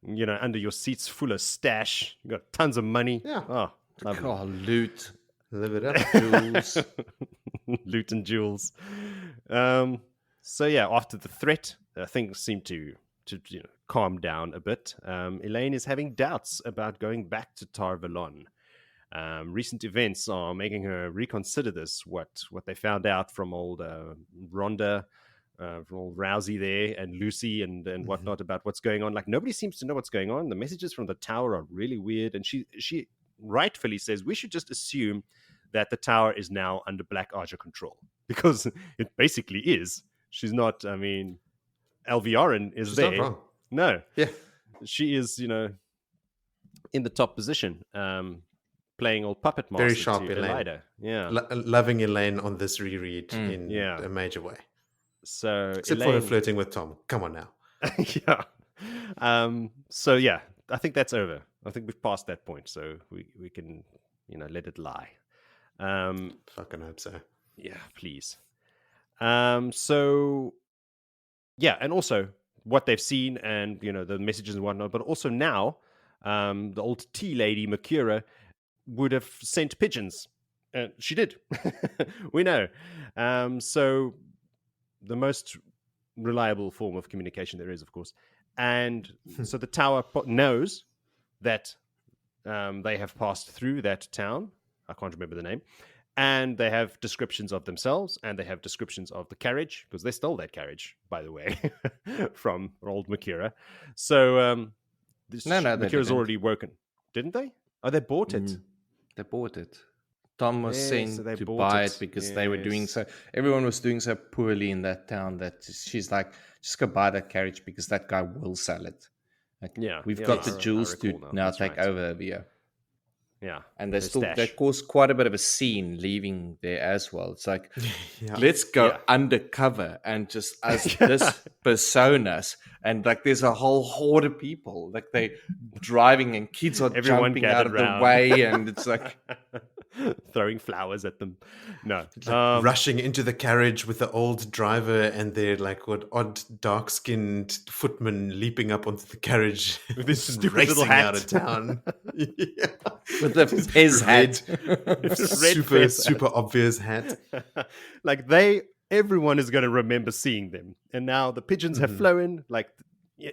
Under your seats full of stash. You got tons of money. Yeah. Oh, lovely. Loot. Live it up. Jewels. Loot and jewels. So yeah, after the threat, things seem to calm down a bit. Elayne is having doubts about going back to Tar Valon. Recent events are making her reconsider this. What they found out from old Rhonda, from old Rousey there, and Lucy and whatnot about what's going on. Like, nobody seems to know what's going on. The messages from the tower are really weird, and she rightfully says we should just assume that the tower is now under Black Ajah control, because it basically is. She's not. I mean, Elviarin is She's there. not wrong. No. Yeah. She is. In the top position. Playing old puppet master. Very sharp, to Elayne. Yeah. Loving Elayne on this reread in a major way. So except for her flirting with Thom. Come on now. Yeah. So yeah, I think that's over. I think we've passed that point, so we can let it lie. Fucking hope so. Yeah, please. So yeah, and also what they've seen and the messages and whatnot, but also now the old tea lady Makura would have sent pigeons. She did. We know. So the most reliable form of communication there is, of course. And so the tower knows that they have passed through that town. I can't remember the name. And they have descriptions of themselves, and they have descriptions of the carriage, because they stole that carriage, by the way, from old Makura. So Makura's already woken. Didn't they? Oh, they bought it. They bought it. Thom was sent to buy it because they were doing so. Everyone was doing so poorly in that town that she's like, just go buy that carriage because that guy will sell it. Like, we've got the jewels to now take over here. Yeah. And their they stash. caused quite a bit of a scene leaving there as well. It's like, Yeah. let's go Yeah. undercover and just as this personas, and like there's a whole horde of people, like they driving and kids are Everyone jumping out gathered of round. the way, and it's like throwing flowers at them. No. Like rushing into the carriage with the old driver and their like odd dark-skinned footman leaping up onto the carriage With this and stupid racing little hat. out of town. Yeah. with the Pez hat. Super obvious hat. Like everyone is going to remember seeing them. And now the pigeons have flown. Like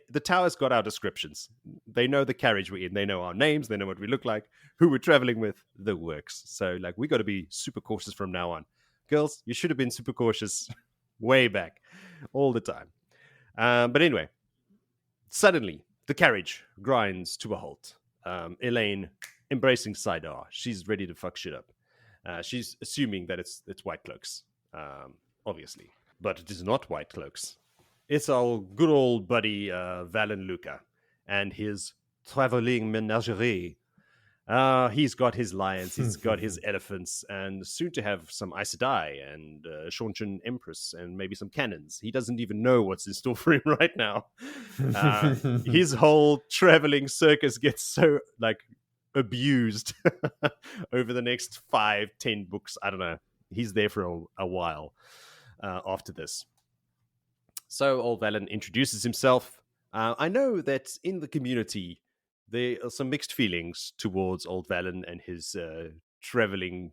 the tower's got our descriptions. They know the carriage we're in. They know our names. They know what we look like, who we're traveling with, the works. So like we got to be super cautious from now on. Girls, you should have been super cautious way back, all the time. But anyway, suddenly the carriage grinds to a halt. Elayne embracing Sidar. She's ready to fuck shit up. She's assuming that it's white cloaks, obviously, but it is not white cloaks. It's our good old buddy Valan Luca and his traveling menagerie. He's got his lions, he's got his elephants, and soon to have some Aes Sedai and Shaunchan Empress and maybe some cannons. He doesn't even know what's in store for him right now. His whole traveling circus gets so like abused over the next 5-10 books. I don't know. He's there for a while after this. So old Valan introduces himself. I know that in the community there are some mixed feelings towards old Valan and his traveling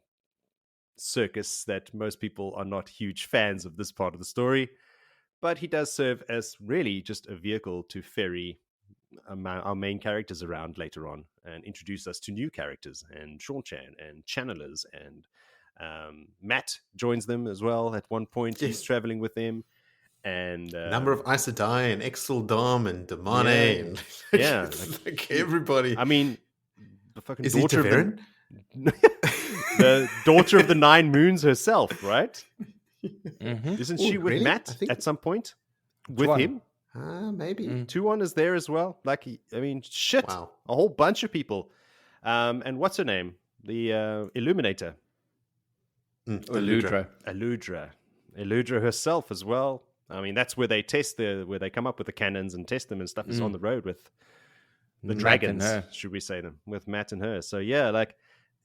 circus, that most people are not huge fans of this part of the story, but he does serve as really just a vehicle to ferry our main characters around later on and introduce us to new characters and Shaunchan and channelers, and Matt joins them as well at one point. He's traveling with them, and number of Aes Sedai and Exeldom and Damane and like everybody. I mean, the fucking is he daughter of Tavern? the daughter of the Nine Moons herself, right? Mhm. Isn't she with really? Matt I think- at some point? With Tuan. him? Maybe. Tuan is there as well. Like, I mean, shit. Wow. A whole bunch of people. And what's her name? The Illuminator. Eludra. Eludra herself as well. I mean, that's where they where they come up with the cannons and test them and stuff is on the road with the Matt dragons, and her. should we say them, with Matt and her. So yeah, like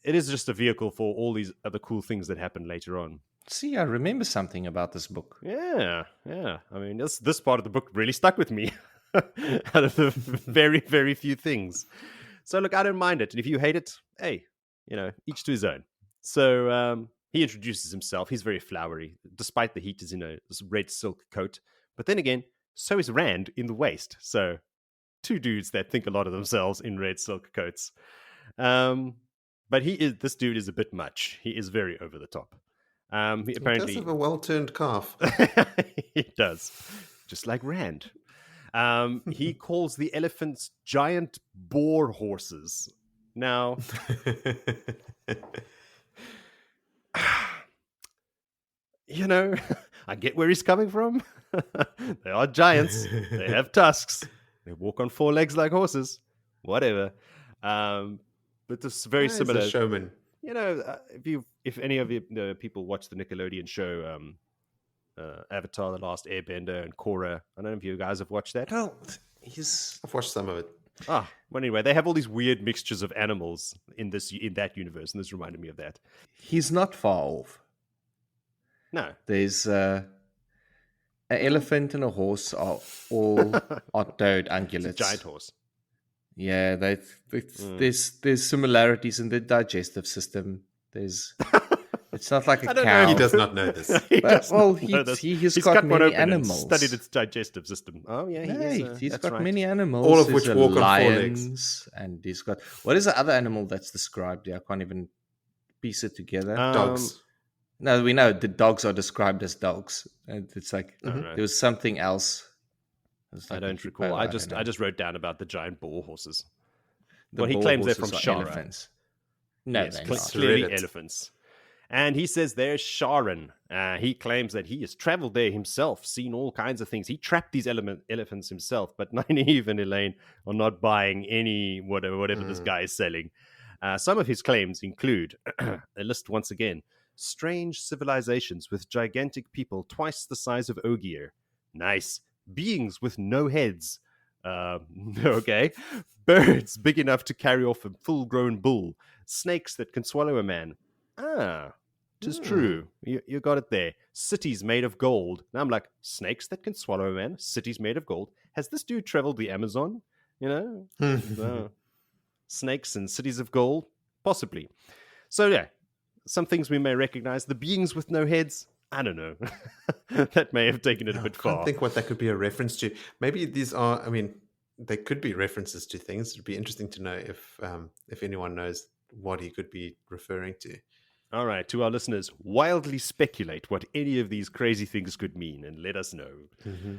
it is just a vehicle for all these other cool things that happen later on. See, I remember something about this book. Yeah. I mean, this part of the book really stuck with me out of the very, very few things. So look, I don't mind it. And if you hate it, hey, each to his own. So he introduces himself. He's very flowery, despite the heat is in this red silk coat. But then again, so is Rand in the waist. So two dudes that think a lot of themselves in red silk coats. But this dude is a bit much. He is very over the top. He apparently does have a well-turned calf. he does, just like Rand. He calls the elephants giant boar horses. Now, I get where he's coming from. They are giants. They have tusks. They walk on 4 legs like horses. Whatever. But this is very similar. He's a showman. If any of you people watch the Nickelodeon show Avatar: The Last Airbender and Korra, I don't know if you guys have watched that. Well, I've watched some of it. Well, anyway, they have all these weird mixtures of animals in that universe, and this reminded me of that. he's not far off. No, There's an elephant and a horse are all octoed it's a ungulates. giant horse. Yeah, there's similarities in the digestive system. It's not like a I don't know, cow. He does not know this. He But, doesn't well, know this. he's He's got one many open and animals. studied its digestive system. Oh yeah, He's that's got right. many animals. All of There's which a walk on 4 lions, and he's got what is the other animal that's described here? I can't even piece it together. Dogs. No, we know the dogs are described as dogs. And it's like don't know. there was something else. It was I like don't a recall. hippo, I don't know. just wrote down about the giant boar horses. The he bull claims they're from horses are Shara. elephants. No, Yes, they're cl- not. clearly Reddit. elephants. And he says there's Sharon. He claims that he has traveled there himself, seen all kinds of things. He trapped these elephants himself, but Nynaeve and Elayne are not buying any whatever this guy is selling. Some of his claims include a list once again: strange civilizations with gigantic people twice the size of Ogier. Nice. Beings with no heads. Okay. Birds big enough to carry off a full-grown bull. Snakes that can swallow a man. Ah, 'tis true. You got it there. Cities made of gold. Now I'm like, snakes that can swallow a man, cities made of gold. Has this dude traveled the Amazon? No. Snakes and cities of gold? Possibly. So yeah, some things we may recognize. The beings with no heads, I don't know. That may have taken it a bit I far. can't think what that could be a reference to. Maybe these are, they could be references to things. It'd be interesting to know if anyone knows what he could be referring to. All right, to our listeners, wildly speculate what any of these crazy things could mean and let us know. Mm-hmm.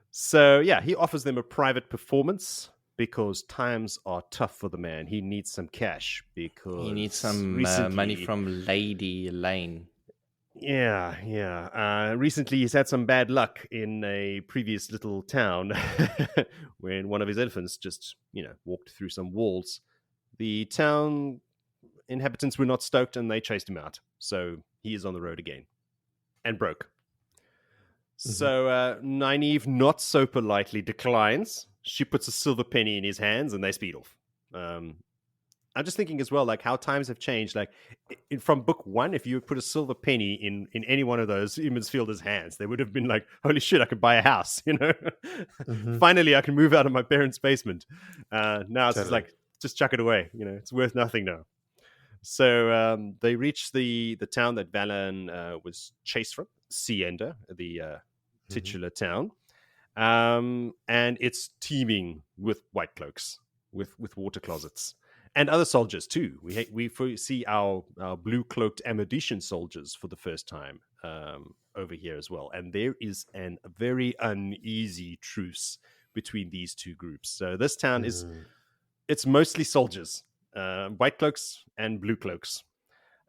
So, yeah, he offers them a private performance because times are tough for the man. He needs some cash because... He needs some money from Lady Elayne. Yeah. Recently, he's had some bad luck in a previous little town when one of his elephants just, walked through some walls. The town inhabitants were not stoked and they chased him out. So he is on the road again and broke. Mm-hmm. So Nynaeve not so politely declines. She puts a silver penny in his hands and they speed off. I'm just thinking as well, like how times have changed. Like from book one, if you put a silver penny in any one of those Fielder's hands, they would have been like, holy shit, I could buy a house, Mm-hmm. Finally, I can move out of my parents' basement. Now it's just like, just chuck it away. It's worth nothing now. So they reach the town that Valan was chased from, Sienda, the titular town. And it's teeming with white cloaks, with water closets. And other soldiers, too. We see our blue-cloaked Amadician soldiers for the first time over here as well. And there is a very uneasy truce between these two groups. So this town it's mostly soldiers, white cloaks and blue cloaks.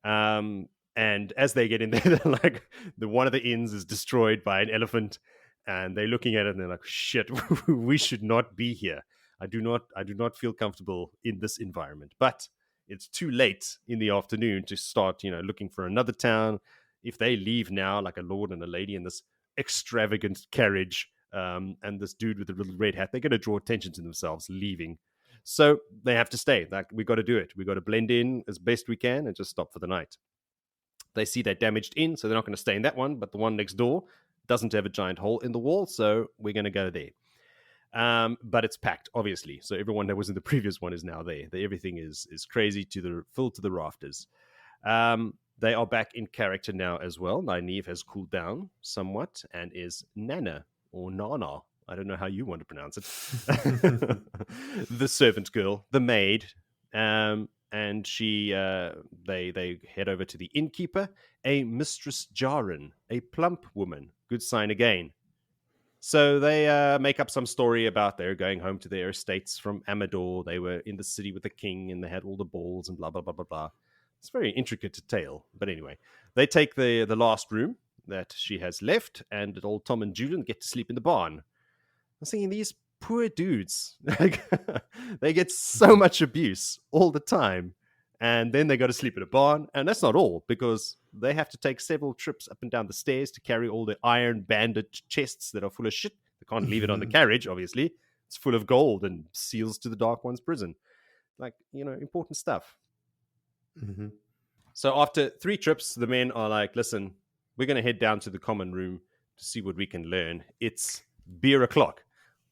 And as they get in there, they're like, one of the inns is destroyed by an elephant. And they're looking at it and they're like, shit, we should not be here. I do not feel comfortable in this environment. But it's too late in the afternoon to start, looking for another town. If they leave now, like a lord and a lady in this extravagant carriage, and this dude with the little red hat, they're going to draw attention to themselves leaving. So they have to stay. Like, we got to do it. We got to blend in as best we can and just stop for the night. They see they're damaged in, so they're not going to stay in that one. But the one next door doesn't have a giant hole in the wall, so we're going to go there. But it's packed, obviously. So everyone that was in the previous one is now there. Everything is crazy filled to the rafters. They are back in character now as well. Nynaeve has cooled down somewhat and is Nana or Nana. I don't know how you want to pronounce it. The servant girl, the maid, and she they head over to the innkeeper, a Mistress Jarin, a plump woman. Good sign again. So they make up some story about they're going home to their estates from Amador. They were in the city with the king and they had all the balls and blah, blah, blah, blah, blah. It's very intricate tale. But anyway, they take the last room that she has left and old Thom and Juilin get to sleep in the barn. I was thinking, these poor dudes, they get so much abuse all the time. And then they go to sleep in a barn. And that's not all, because they have to take several trips up and down the stairs to carry all the iron banded chests that are full of shit. They can't leave it on the carriage, obviously. It's full of gold and seals to the Dark One's prison. Like, important stuff. Mm-hmm. So after 3 trips, the men are like, listen, we're going to head down to the common room to see what we can learn. It's beer o'clock.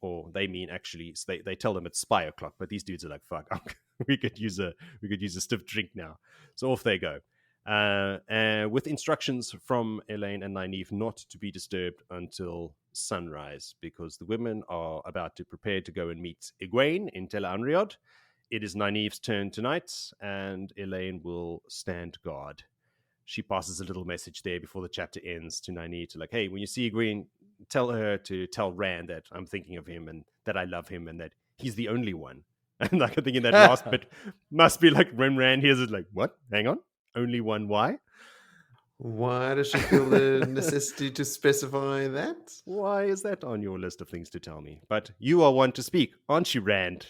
Or they mean actually, they tell them it's spy o'clock, but these dudes are like, fuck, we could use a stiff drink now. So off they go. With instructions from Elayne and Nynaeve not to be disturbed until sunrise, because the women are about to prepare to go and meet Egwene in Tel'aran'rhiod. It is Nynaeve's turn tonight, and Elayne will stand guard. She passes a little message there before the chapter ends to Nynaeve to like, hey, when you see Egwene, tell her to tell Rand that I'm thinking of him and that I love him and that he's the only one. And like, I think in that last bit must be like when Rand hears it, like, what? Hang on. Only one? Why? Why does she feel the necessity to specify that? Why is that on your list of things to tell me? But you are one to speak, aren't you, Rand?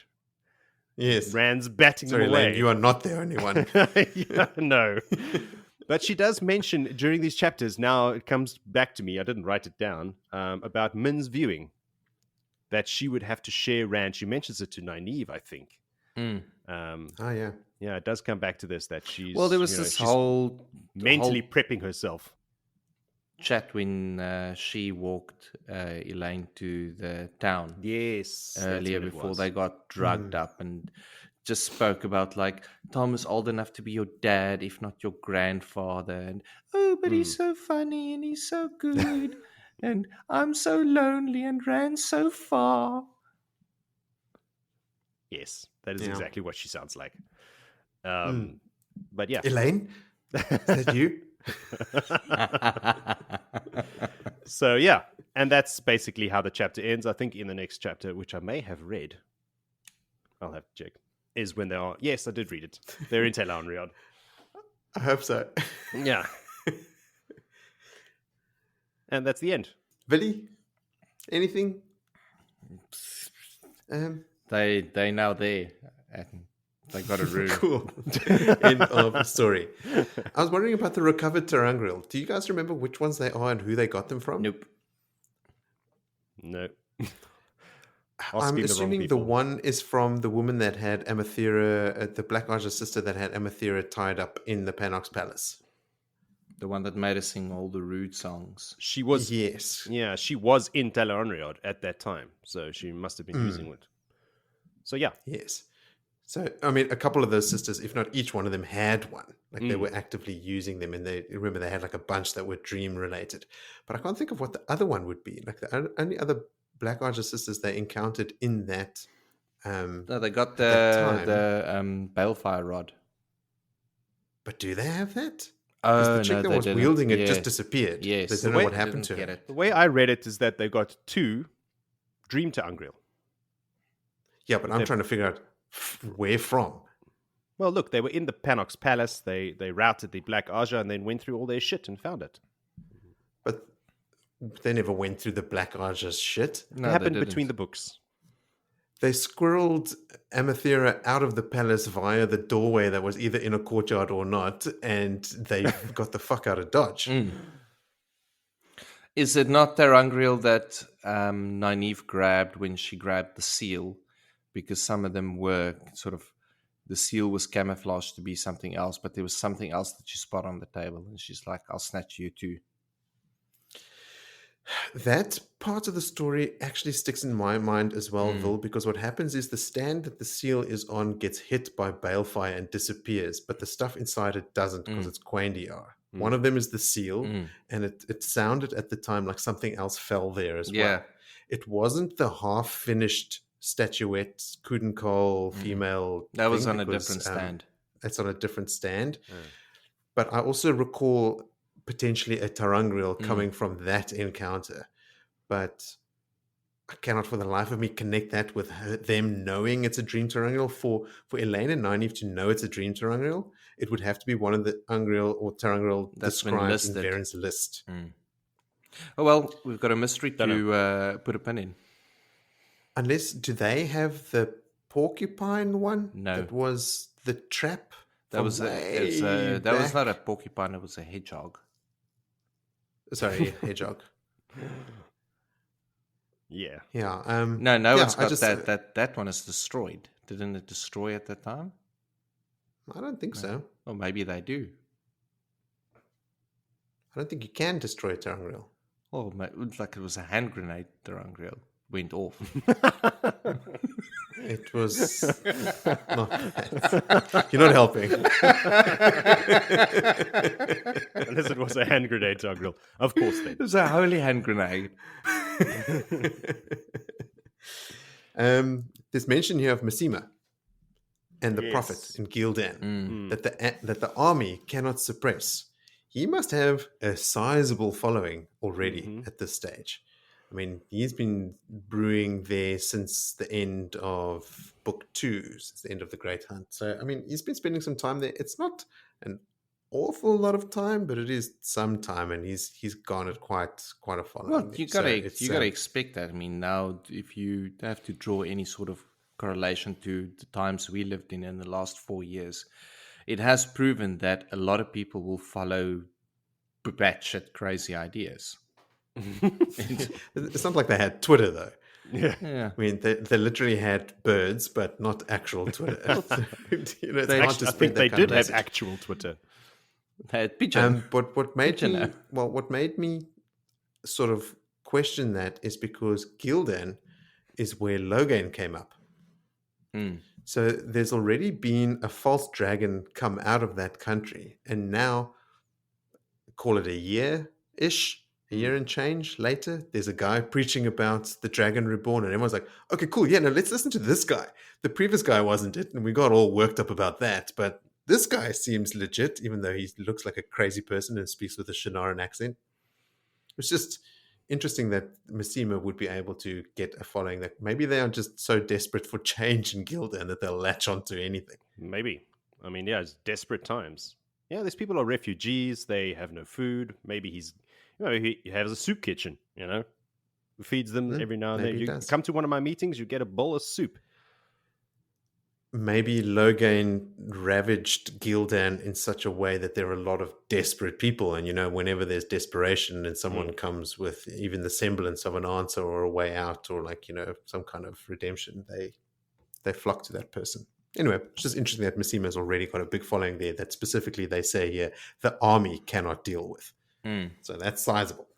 Yes. Rand's batting Sorry, them away. Elayne, you are not the only one. Yeah, no. But she does mention during these chapters, now it comes back to me, I didn't write it down, about Min's viewing, that she would have to share Rand. She mentions it to Nynaeve, I think. Yeah. Yeah, it does come back to this, that she's, Well, there was this she's whole mentally prepping herself. chat when she walked Elayne to the town. Yes. Earlier before they got drugged up, and just spoke about like Thom is old enough to be your dad, if not your grandfather, and but he's so funny and he's so good, and I'm so lonely and ran so far. Yes, that is exactly what she sounds like. But yeah. Elayne? Is that you? So yeah, and that's basically how the chapter ends. I think in the next chapter, which I may have read, I'll have to check, is when they are... Yes, I did read it. They're in Tel'aran'rhiod. I hope so. Yeah. And that's the end. Villy? Anything? They now there, and they got a room. Cool. End of the story. I was wondering about the recovered Ter'aran'rhiod. Do you guys remember which ones they are and who they got them from? Nope. No. I'm assuming the one is from the woman that had Amathera, the Black Ajah sister that had Amathera tied up in the Panox Palace. The one that made us sing all the rude songs. She was... Yes. Yeah, she was in Tel'aran'rhiod at that time, so she must have been using it. So yeah. Yes. So, I mean, a couple of those sisters, if not each one of them, had one. Like they were actively using them, and they had like a bunch that were dream related. But I can't think of what the other one would be. Like the only other Black Ajah sisters they encountered in that. No, they got the balefire rod. But do they have that? Oh, Because the chick that was wielding it just disappeared. Yes. They don't know what happened to her. The way I read it is that they got 2 Dream Ter'aran'rhiod. Yeah, but I'm trying to figure out where from. Well, look, they were in the Panox Palace. They routed the Black Ajah and then went through all their shit and found it. But they never went through the Black Ajah's shit. No, it happened between the books. They squirreled Amathera out of the palace via the doorway that was either in a courtyard or not, and they got the fuck out of Dodge. Is it not Ter'aran'rhiod that Nynaeve grabbed when she grabbed the seal? Because some of them were sort of... The seal was camouflaged to be something else, but there was something else that she spot on the table, and she's like, I'll snatch you too. That part of the story actually sticks in my mind as well, Vil, because what happens is the stand that the seal is on gets hit by balefire and disappears, but the stuff inside it doesn't because it's Quaindiar. One of them is the seal, and it sounded at the time like something else fell there as well. It wasn't the half-finished statuette, Kudenkohl female. That was on a different stand. It's on a different stand. But I also recall potentially a Ter'aran'rhiod coming from that encounter. But I cannot for the life of me connect that with them knowing it's a dream Ter'aran'rhiod. For Elayne and Nynaeve to know it's a dream Ter'aran'rhiod, it would have to be one of the Ungreal or Ter'aran'rhiod described in Varen's list. Oh, well, we've got a mystery to put a pin in. Unless, do they have the porcupine one? No. That was the trap? That was not a porcupine, it was a hedgehog. Sorry, hedgehog. Yeah. Yeah. No one's got that one is destroyed. Didn't it destroy at that time? I don't think so. Or maybe they do. I don't think you can destroy a Ter'aran'rhiod. Oh, like it was a hand grenade Ter'aran'rhiod went off. It was not that. You're not helping. Unless it was a hand grenade Ter'aran'rhiod. Of course then. It was a holy hand grenade. There's mention here of Masema and the prophet in Gildan that the army cannot suppress. He must have a sizable following already at this stage. I mean, he's been brewing there since the end of book 2, since the end of the Great Hunt. So, I mean, he's been spending some time there. It's not an awful lot of time, but it is some time, and he's garnered quite a following. Well, you gotta expect that. I mean, now if you have to draw any sort of correlation to the times we lived in the last 4 years, it has proven that a lot of people will follow batshit crazy ideas. It's not like they had Twitter, though. Yeah. Yeah. I mean, they literally had birds, but not actual Twitter. It's They- hard to I spread think that they kind of did have message. actual Twitter. They had pigeon. But what made Pigeon, me what made me sort of question that is because Gildan is where Logain came up. Hmm. So there's already been a false dragon come out of that country, and now call it a year-ish, a year and change later, there's a guy preaching about the dragon reborn, and everyone's like, okay, cool, yeah, no, let's listen to this guy. The previous guy wasn't it, and we got all worked up about that, but this guy seems legit, even though he looks like a crazy person and speaks with a Shannara accent. It's just interesting that Massima would be able to get a following that maybe they are just so desperate for change in Gildan that they'll latch onto anything. Maybe. I mean, yeah, it's desperate times. Yeah, these people are refugees. They have no food. Maybe he has a soup kitchen, who feeds them every now and then. maybe he You does. come to one of my meetings, you get a bowl of soup. Maybe Logain ravaged Gildan in such a way that there are a lot of desperate people. And, whenever there's desperation and someone comes with even the semblance of an answer or a way out or some kind of redemption, they flock to that person. Anyway, it's just interesting that Massima's already got a big following there that specifically they say here the army cannot deal with. So that's sizable.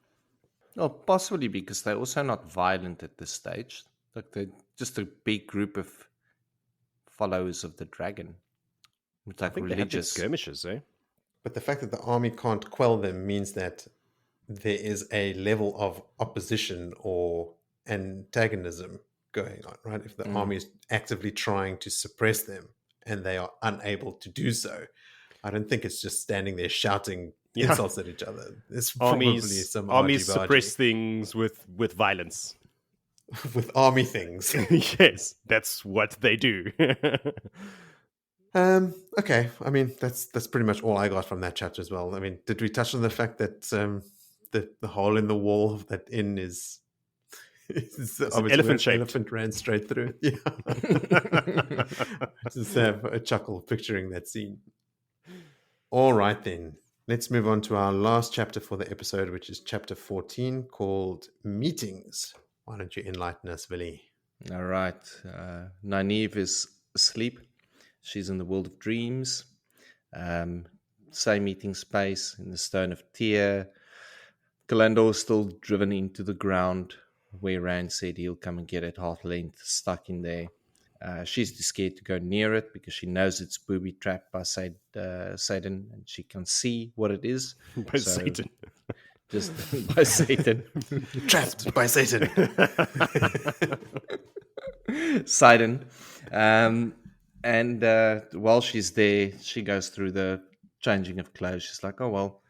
Well, possibly because they're also not violent at this stage. Like they're just a big group of followers of the dragon. It's like I think they have their religious. skirmishes, eh? But the fact that the army can't quell them means that there is a level of opposition or antagonism going on, right? If the army is actively trying to suppress them and they are unable to do so, I don't think it's just standing there shouting insults at each other. It's probably some Armies argy-bargy suppress things with violence. with army things. Yes, that's what they do. Okay, I mean that's pretty much all I got from that chapter as well. I mean, did we touch on the fact that the hole in the wall of that inn is an elephant shaped. Elephant ran straight through it. Yeah. Just have a chuckle picturing that scene. All right then, let's move on to our last chapter for the episode, which is chapter 14, called Meetings. Why don't you enlighten us, Willie? All right. Nynaeve is asleep. She's in the world of dreams. Same meeting space in the Stone of Tyr. Kalandor is still driven into the ground where Rand said he'll come and get it, half length, stuck in there. She's too scared to go near it because she knows it's booby trapped by Satan, and she can see what it is. By Satan. Just by Satan. Trapped by Satan. Sidon. And while she's there, she goes through the changing of clothes. She's like, oh, well,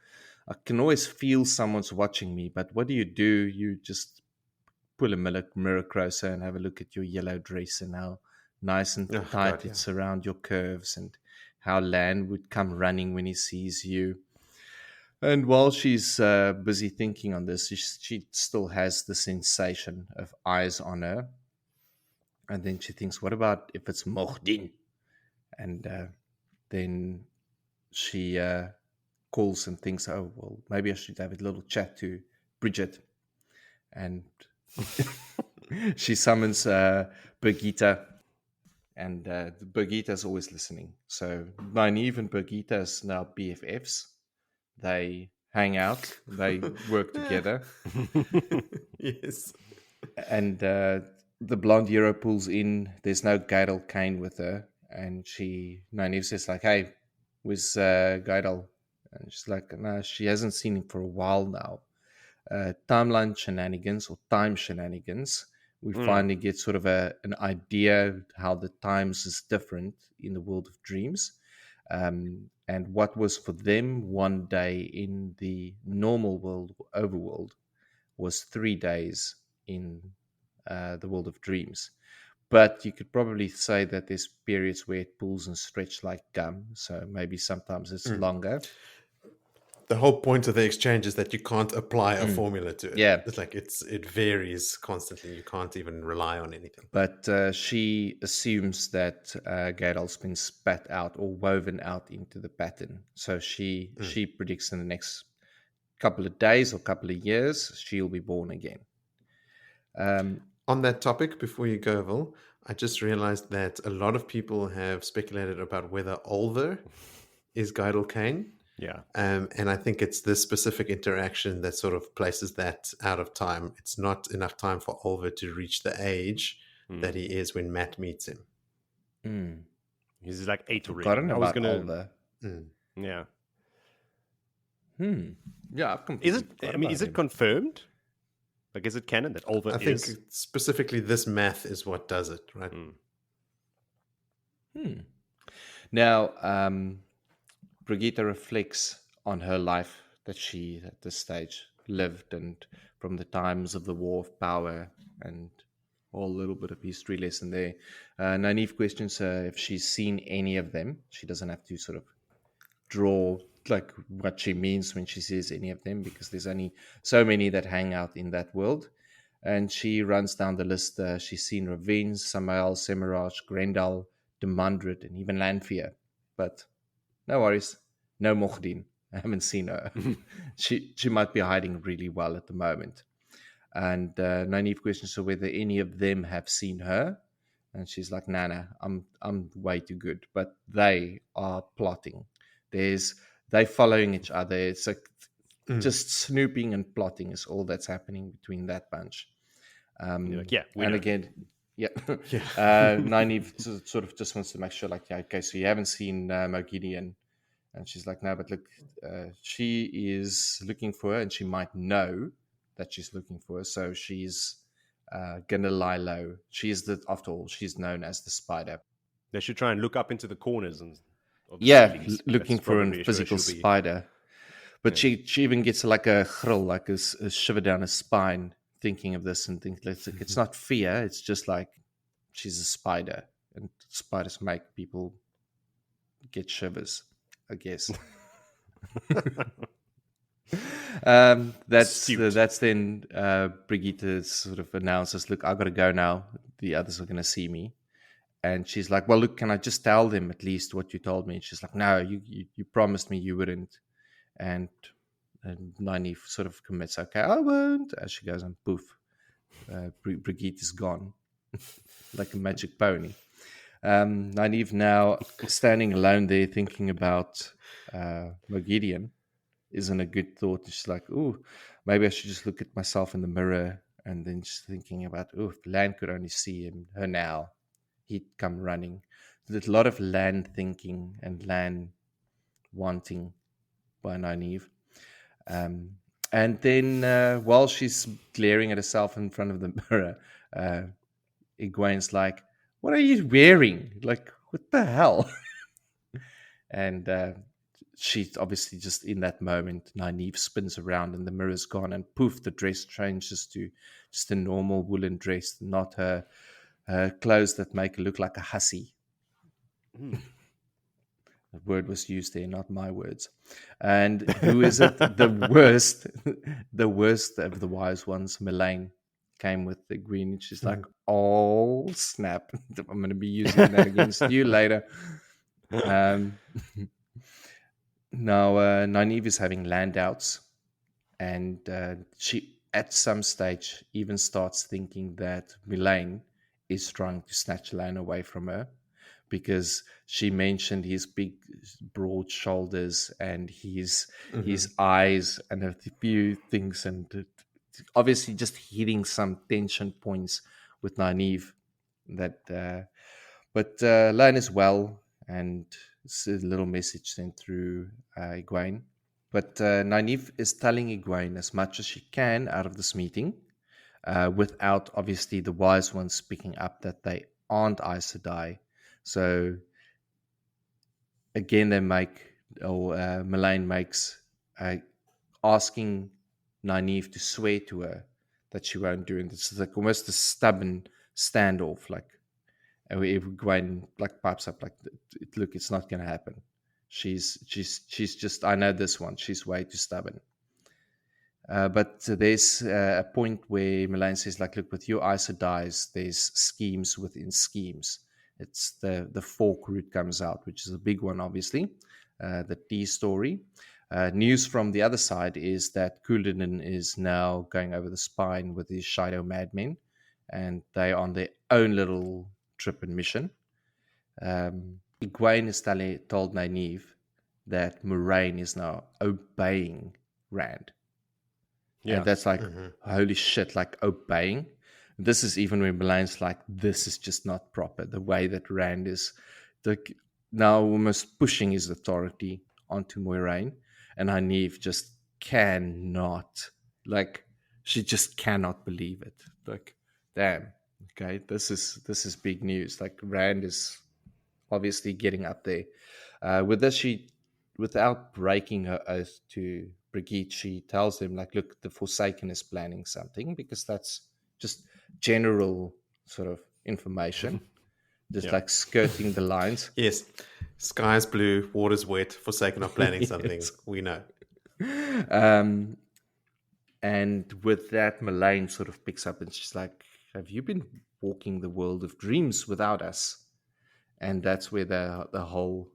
I can always feel someone's watching me, but what do? You just pull a mirror closer and have a look at your yellow dress and how nice and tight it's around your curves and how Lan would come running when he sees you. And while she's busy thinking on this, she still has the sensation of eyes on her. And then she thinks, what about if it's Mohdin? And then she calls and thinks, oh, well, maybe I should have a little chat to Birgitte. And she summons Birgitte. And Birgitte's always listening. So Nynaeve and Birgitte is now BFFs. They hang out. They work together. Yes. And the blonde hero pulls in. There's no Gaidel Kane with her. And Nynaeve says like, hey, where's Gaidel? And she's like, no, she hasn't seen him for a while now. Timeline shenanigans or time shenanigans. We finally get sort of an idea how the times is different in the world of dreams. And what was for them 1 day in the normal world, overworld, was 3 days in the world of dreams. But you could probably say that there's periods where it pulls and stretches like gum. So maybe sometimes it's longer. the whole point of the exchange is that you can't apply a formula to it. Yeah. It's like it varies constantly. You can't even rely on anything. But she assumes that Gadal's been spat out or woven out into the pattern. So she predicts in the next couple of days or couple of years, she'll be born again. On that topic, before you go, Vil, I just realized that a lot of people have speculated about whether Olver is Gaidal Cain. Yeah. And I think it's this specific interaction that sort of places that out of time. It's not enough time for Olver to reach the age that he is when Matt meets him. He's like 8 already. Forgotten about Olver. Yeah. Yeah, I've completely is it confirmed? Like, is it canon that Olver I think specifically this math is what does it, right? Now, Birgitte reflects on her life that she, at this stage, lived, and from the times of the War of Power, and all a little bit of history lesson there. Nynaeve questions her if she's seen any of them. She doesn't have to sort of draw like what she means when she says any of them, because there's only so many that hang out in that world. And she runs down the list. She's seen Ravine, Samael, Semiraj, Grendel, Demandred, and even Lanfear. But no worries, no Mohdin. I haven't seen her. She might be hiding really well at the moment. And Nynaeve questions her whether any of them have seen her. And she's like, nah, I'm way too good. But they are plotting. They're following each other. It's like just snooping and plotting is all that's happening between that bunch. Nynaeve sort of just wants to make sure, like, yeah, okay, so you haven't seen Mogideon. And she's like, no, but look, she is looking for her, and she might know that she's looking for her. So she's gonna lie low. After all, she's known as the spider. They should try and look up into the corners and looking for a physical spider. But she even gets like a grill, like a shiver down her spine, thinking of this, and thinks it's not fear. It's just like she's a spider, and spiders make people get shivers, I guess. That's then Birgitte sort of announces, look, I gotta go now, the others are gonna see me. And she's like, well, look, can I just tell them at least what you told me? And she's like, no, you promised me you wouldn't. And Nynaeve sort of commits, okay, I won't, as she goes, and poof, Birgitte is gone like a magic pony. Nynaeve now standing alone there thinking about Mogideon isn't a good thought. She's like, oh, maybe I should just look at myself in the mirror. And then she's thinking about, oh, if Lan could only see her now, he'd come running. There's a lot of Lan thinking and Lan wanting by Nynaeve. And then while she's glaring at herself in front of the mirror, Egwene's like, what are you wearing? Like, what the hell? And she's obviously just in that moment, Nynaeve spins around and the mirror's gone, and poof, the dress changes to just a normal woolen dress, not her clothes that make her look like a hussy. The word was used there, not my words. And who is it? The worst of the wise ones, Elayne, came with the green. And she's like, oh, snap. I'm going to be using that against you later. Now, Nynaeve is having landouts. And she, at some stage, even starts thinking that Elayne is trying to snatch Lan away from her, because she mentioned his big, broad shoulders and his eyes and a few things, and obviously just hitting some tension points with Nynaeve. But Lan is well, and it's a little message sent through Egwene. But Nynaeve is telling Egwene as much as she can out of this meeting, without obviously the wise ones picking up that they aren't Aes Sedai. So again, Elayne makes asking Nynaeve to swear to her that she won't do it. It's like almost a stubborn standoff. Like if Egwene like pipes up, like, look, it's not going to happen. She's just, I know this one. She's way too stubborn. But there's a point where Elayne says, like, look, with your Aes Sedai's, there's schemes within schemes. It's the Forkroot comes out, which is a big one, obviously. The T story. News from the other side is that Cullinan is now going over the spine with his Shadow Madmen, and they're on their own little trip and mission. Egwene has told Nynaeve that Moraine is now obeying Rand. Yeah. And that's like, holy shit, like obeying. This is even when Elayne's like, this is just not proper. The way that Rand is now almost pushing his authority onto Moraine. And Nynaeve just cannot, like, she just cannot believe it. Like, damn, okay, this is big news. Like, Rand is obviously getting up there. With this, she, without breaking her oath to Birgitte, she tells him, like, look, the Forsaken is planning something, because that's just general sort of information, just like skirting the lines. Yes, sky's blue, water's wet, Forsaken are planning something. We know. And with that, Elayne sort of picks up and she's like, have you been walking the world of dreams without us? And that's where the whole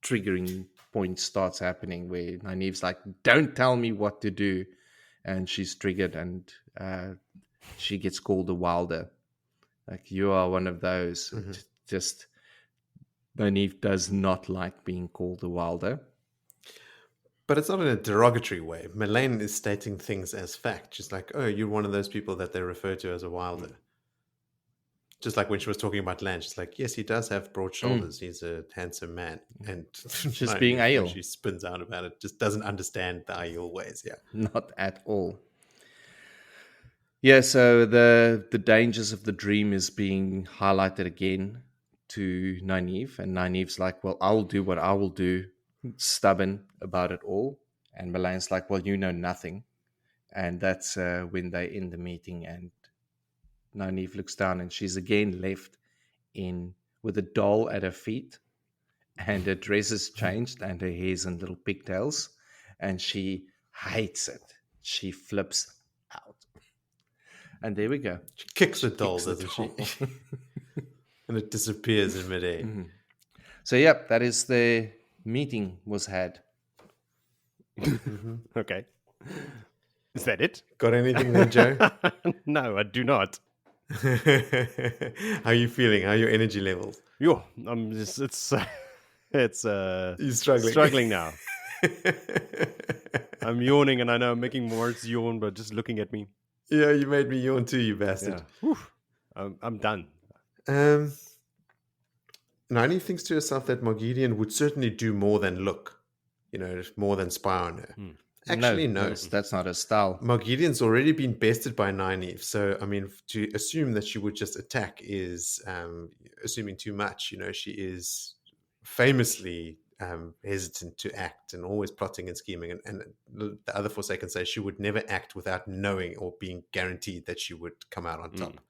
triggering point starts happening, where Nynaeve's like, don't tell me what to do. And she's triggered, and she gets called a wilder. Like, you are one of those. Just, Nynaeve does not like being called a wilder. But it's not in a derogatory way. Elayne is stating things as fact. She's like, oh, you're one of those people that they refer to as a wilder. Just like when she was talking about Lan, she's like, yes, he does have broad shoulders. He's a handsome man. And just being Aiel. She spins out about it, just doesn't understand the Aiel ways. Yeah. Not at all. Yeah, so the dangers of the dream is being highlighted again to Nynaeve. And Nynaeve's like, well, I'll do what I will do. Stubborn about it all. And Elayne's like, well, you know nothing. And that's when they end the meeting, and Nynaeve looks down, and she's again left with a doll at her feet, and her dress is changed, and her hair's in little pigtails, and she hates it. She flips out. And there we go. She kicks the doll, doesn't she? And it disappears in midair. So, yep, that is the meeting was had. Okay. Is that it? Got anything there, Joe? No, I do not. How are you feeling? How are your energy levels? Yo, I'm just, it's You're struggling. Struggling now. I'm yawning, and I know I'm making Moritz yawn, but just looking at me. Yeah, you made me yawn too, you bastard. Yeah. I'm done. Nynaeve thinks to herself that Margidian would certainly do more than look, more than spy on her. Actually, no. That's not her style. Margidian's already been bested by Nynaeve, so, I mean, to assume that she would just attack is assuming too much. She is famously hesitant to act and always plotting and scheming. And the other Forsaken say she would never act without knowing or being guaranteed that she would come out on top.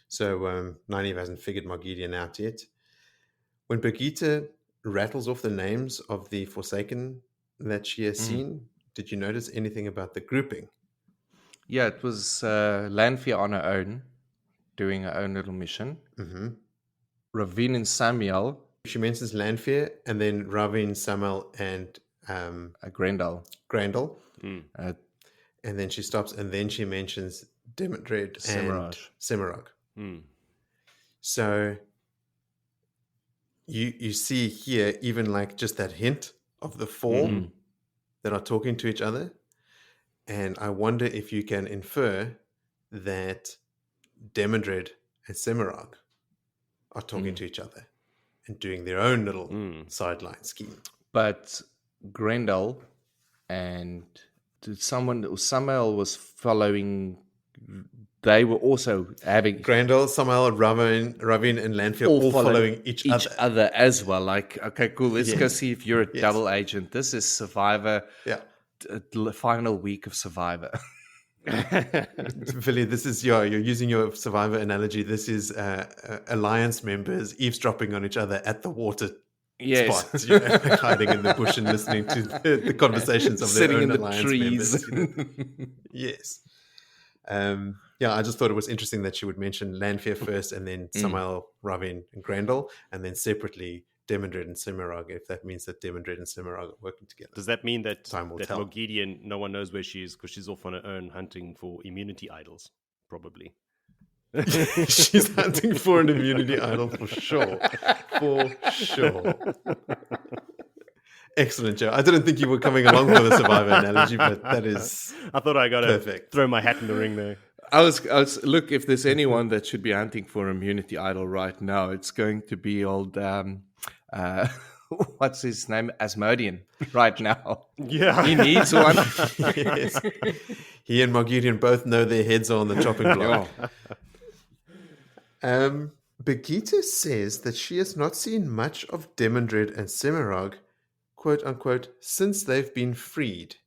So Nynaeve hasn't figured Margidian out yet. When Birgitte rattles off the names of the Forsaken that she has seen, did you notice anything about the grouping? Yeah, it was Lanfear on her own, doing her own little mission. Ravine and Samuel. She mentions Lanfear, and then Ravine, Samuel, and Grendel. And then she stops, and then she mentions Demandred and Semirog. So you see here even like just that hint of the four that are talking to each other, and I wonder if you can infer that Demandred and Semirog are talking to each other and doing their own little sideline scheme. But Grendel and Samuel was following. They were also having Grendel, Samuel, Ravine, and Lanfear all following each other as well. Like, okay, cool. Let's go see if you're a double agent. This is Survivor. Yeah, Final week of Survivor. Billy, this is you're using your survivor analogy. This is alliance members eavesdropping on each other at the water spots, hiding in the bush and listening to the conversations of sitting their own in the alliance trees. members. Yes. I just thought it was interesting that she would mention Lanfear first, and then Samael, Ravin, and Grendel, and then separately Demandred and Semirog, if that means that Demandred and Semirog are working together. Does that mean that Time will tell. Moghedian, no one knows where she is because she's off on her own hunting for immunity idols? Probably. She's hunting for an immunity idol for sure. For sure. Excellent, Joe. I didn't think you were coming along for the survivor analogy, but that is I thought I got to throw my hat in the ring there. I was look, if there's anyone that should be hunting for immunity idol right now, it's going to be old what's his name? Asmodean right now. Yeah. He needs one. Yes. He and Moghedian both know their heads are on the chopping block. Birgitte says that she has not seen much of Demandred and Semirog, quote unquote, since they've been freed.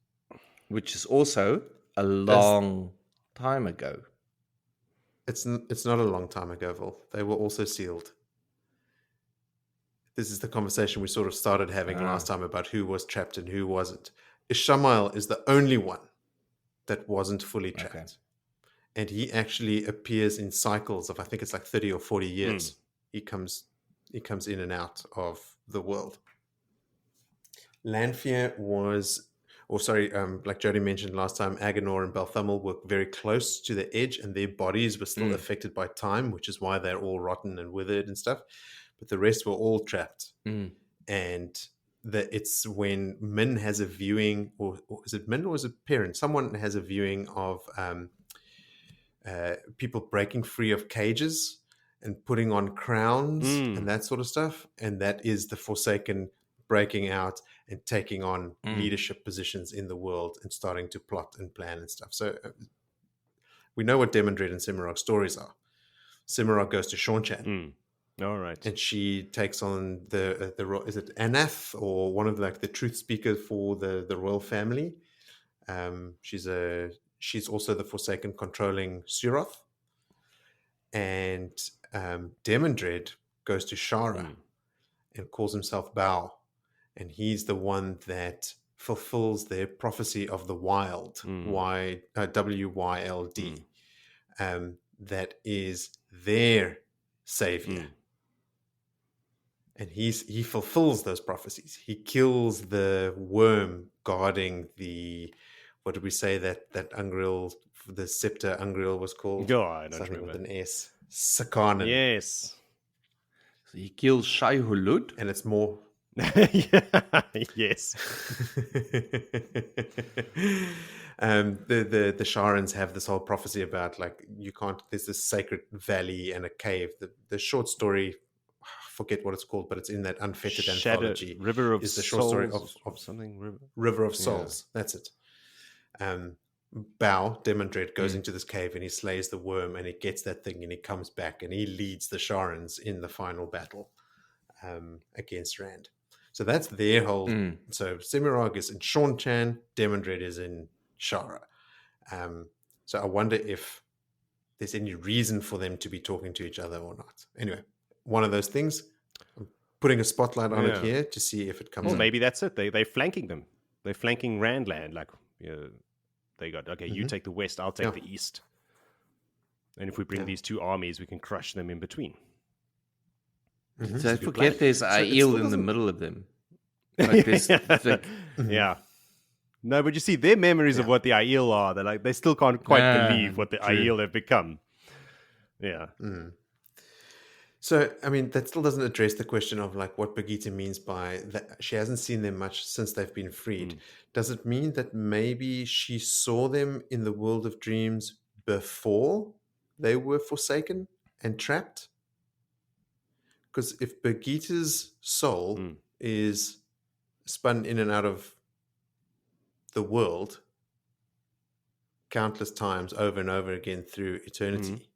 Which is also a long time ago. It's not a long time ago, Vil. They were also sealed. This is the conversation we sort of started having last time about who was trapped and who wasn't. Ishamael is the only one that wasn't fully trapped. Okay. And he actually appears in cycles of, I think it's like 30 or 40 years. He comes in and out of the world. Lanfear was, like Jody mentioned last time, Agenor and Balthamel were very close to the edge, and their bodies were still affected by time, which is why they're all rotten and withered and stuff. But the rest were all trapped. And it's when Min has a viewing, or is it Min or is it Perrin? Someone has a viewing of people breaking free of cages and putting on crowns and that sort of stuff. And that is the Forsaken breaking out and taking on leadership positions in the world and starting to plot and plan and stuff. So we know what Demandred and Semirog's stories are. Semirog goes to Seanchan. All right. And she takes on the is it Anath, or one of the truth speakers for the royal family. She's also the Forsaken controlling Suroth. And Demandred goes to Shara and calls himself Bao. And he's the one that fulfills their prophecy of the Wild, WYLD. That is their savior. And he fulfills those prophecies. He kills the worm guarding the, what did we say that Ungriel, the scepter Ungriel was called? Oh, I don't Something remember. with an S. Sakanen. Yes. So he kills Shai Hulud. And it's more... Yes. The Sharans have this whole prophecy about, like, you can't, there's this sacred valley and a cave. The short story, I forget what it's called, but it's in that unfettered anthology. River of is the short story Souls of something. River of Souls. Yeah. That's it. Bao, Demandred, goes into this cave and he slays the worm and he gets that thing and he comes back and he leads the Sharans in the final battle against Rand. So that's their whole... So Semirog is in Seanchan, Demandred is in Shara. So I wonder if there's any reason for them to be talking to each other or not. Anyway, one of those things. I'm putting a spotlight on it here to see if it comes up. Maybe that's it. They're flanking them. They're flanking Randland. Like, they got, okay, you take the west, I'll take the east. And if we bring these two armies, we can crush them in between. So I forget there's Aiel in the middle of them. Like Yeah. No, but you see, their memories of what the Aiel are, they're like, they still can't quite believe what the Aiel have become. Yeah. So, I mean, that still doesn't address the question of, like, what Birgitte means by that she hasn't seen them much since they've been freed. Does it mean that maybe she saw them in the world of dreams before they were forsaken and trapped? Because if Birgitte's soul is spun in and out of the world countless times over and over again through eternity,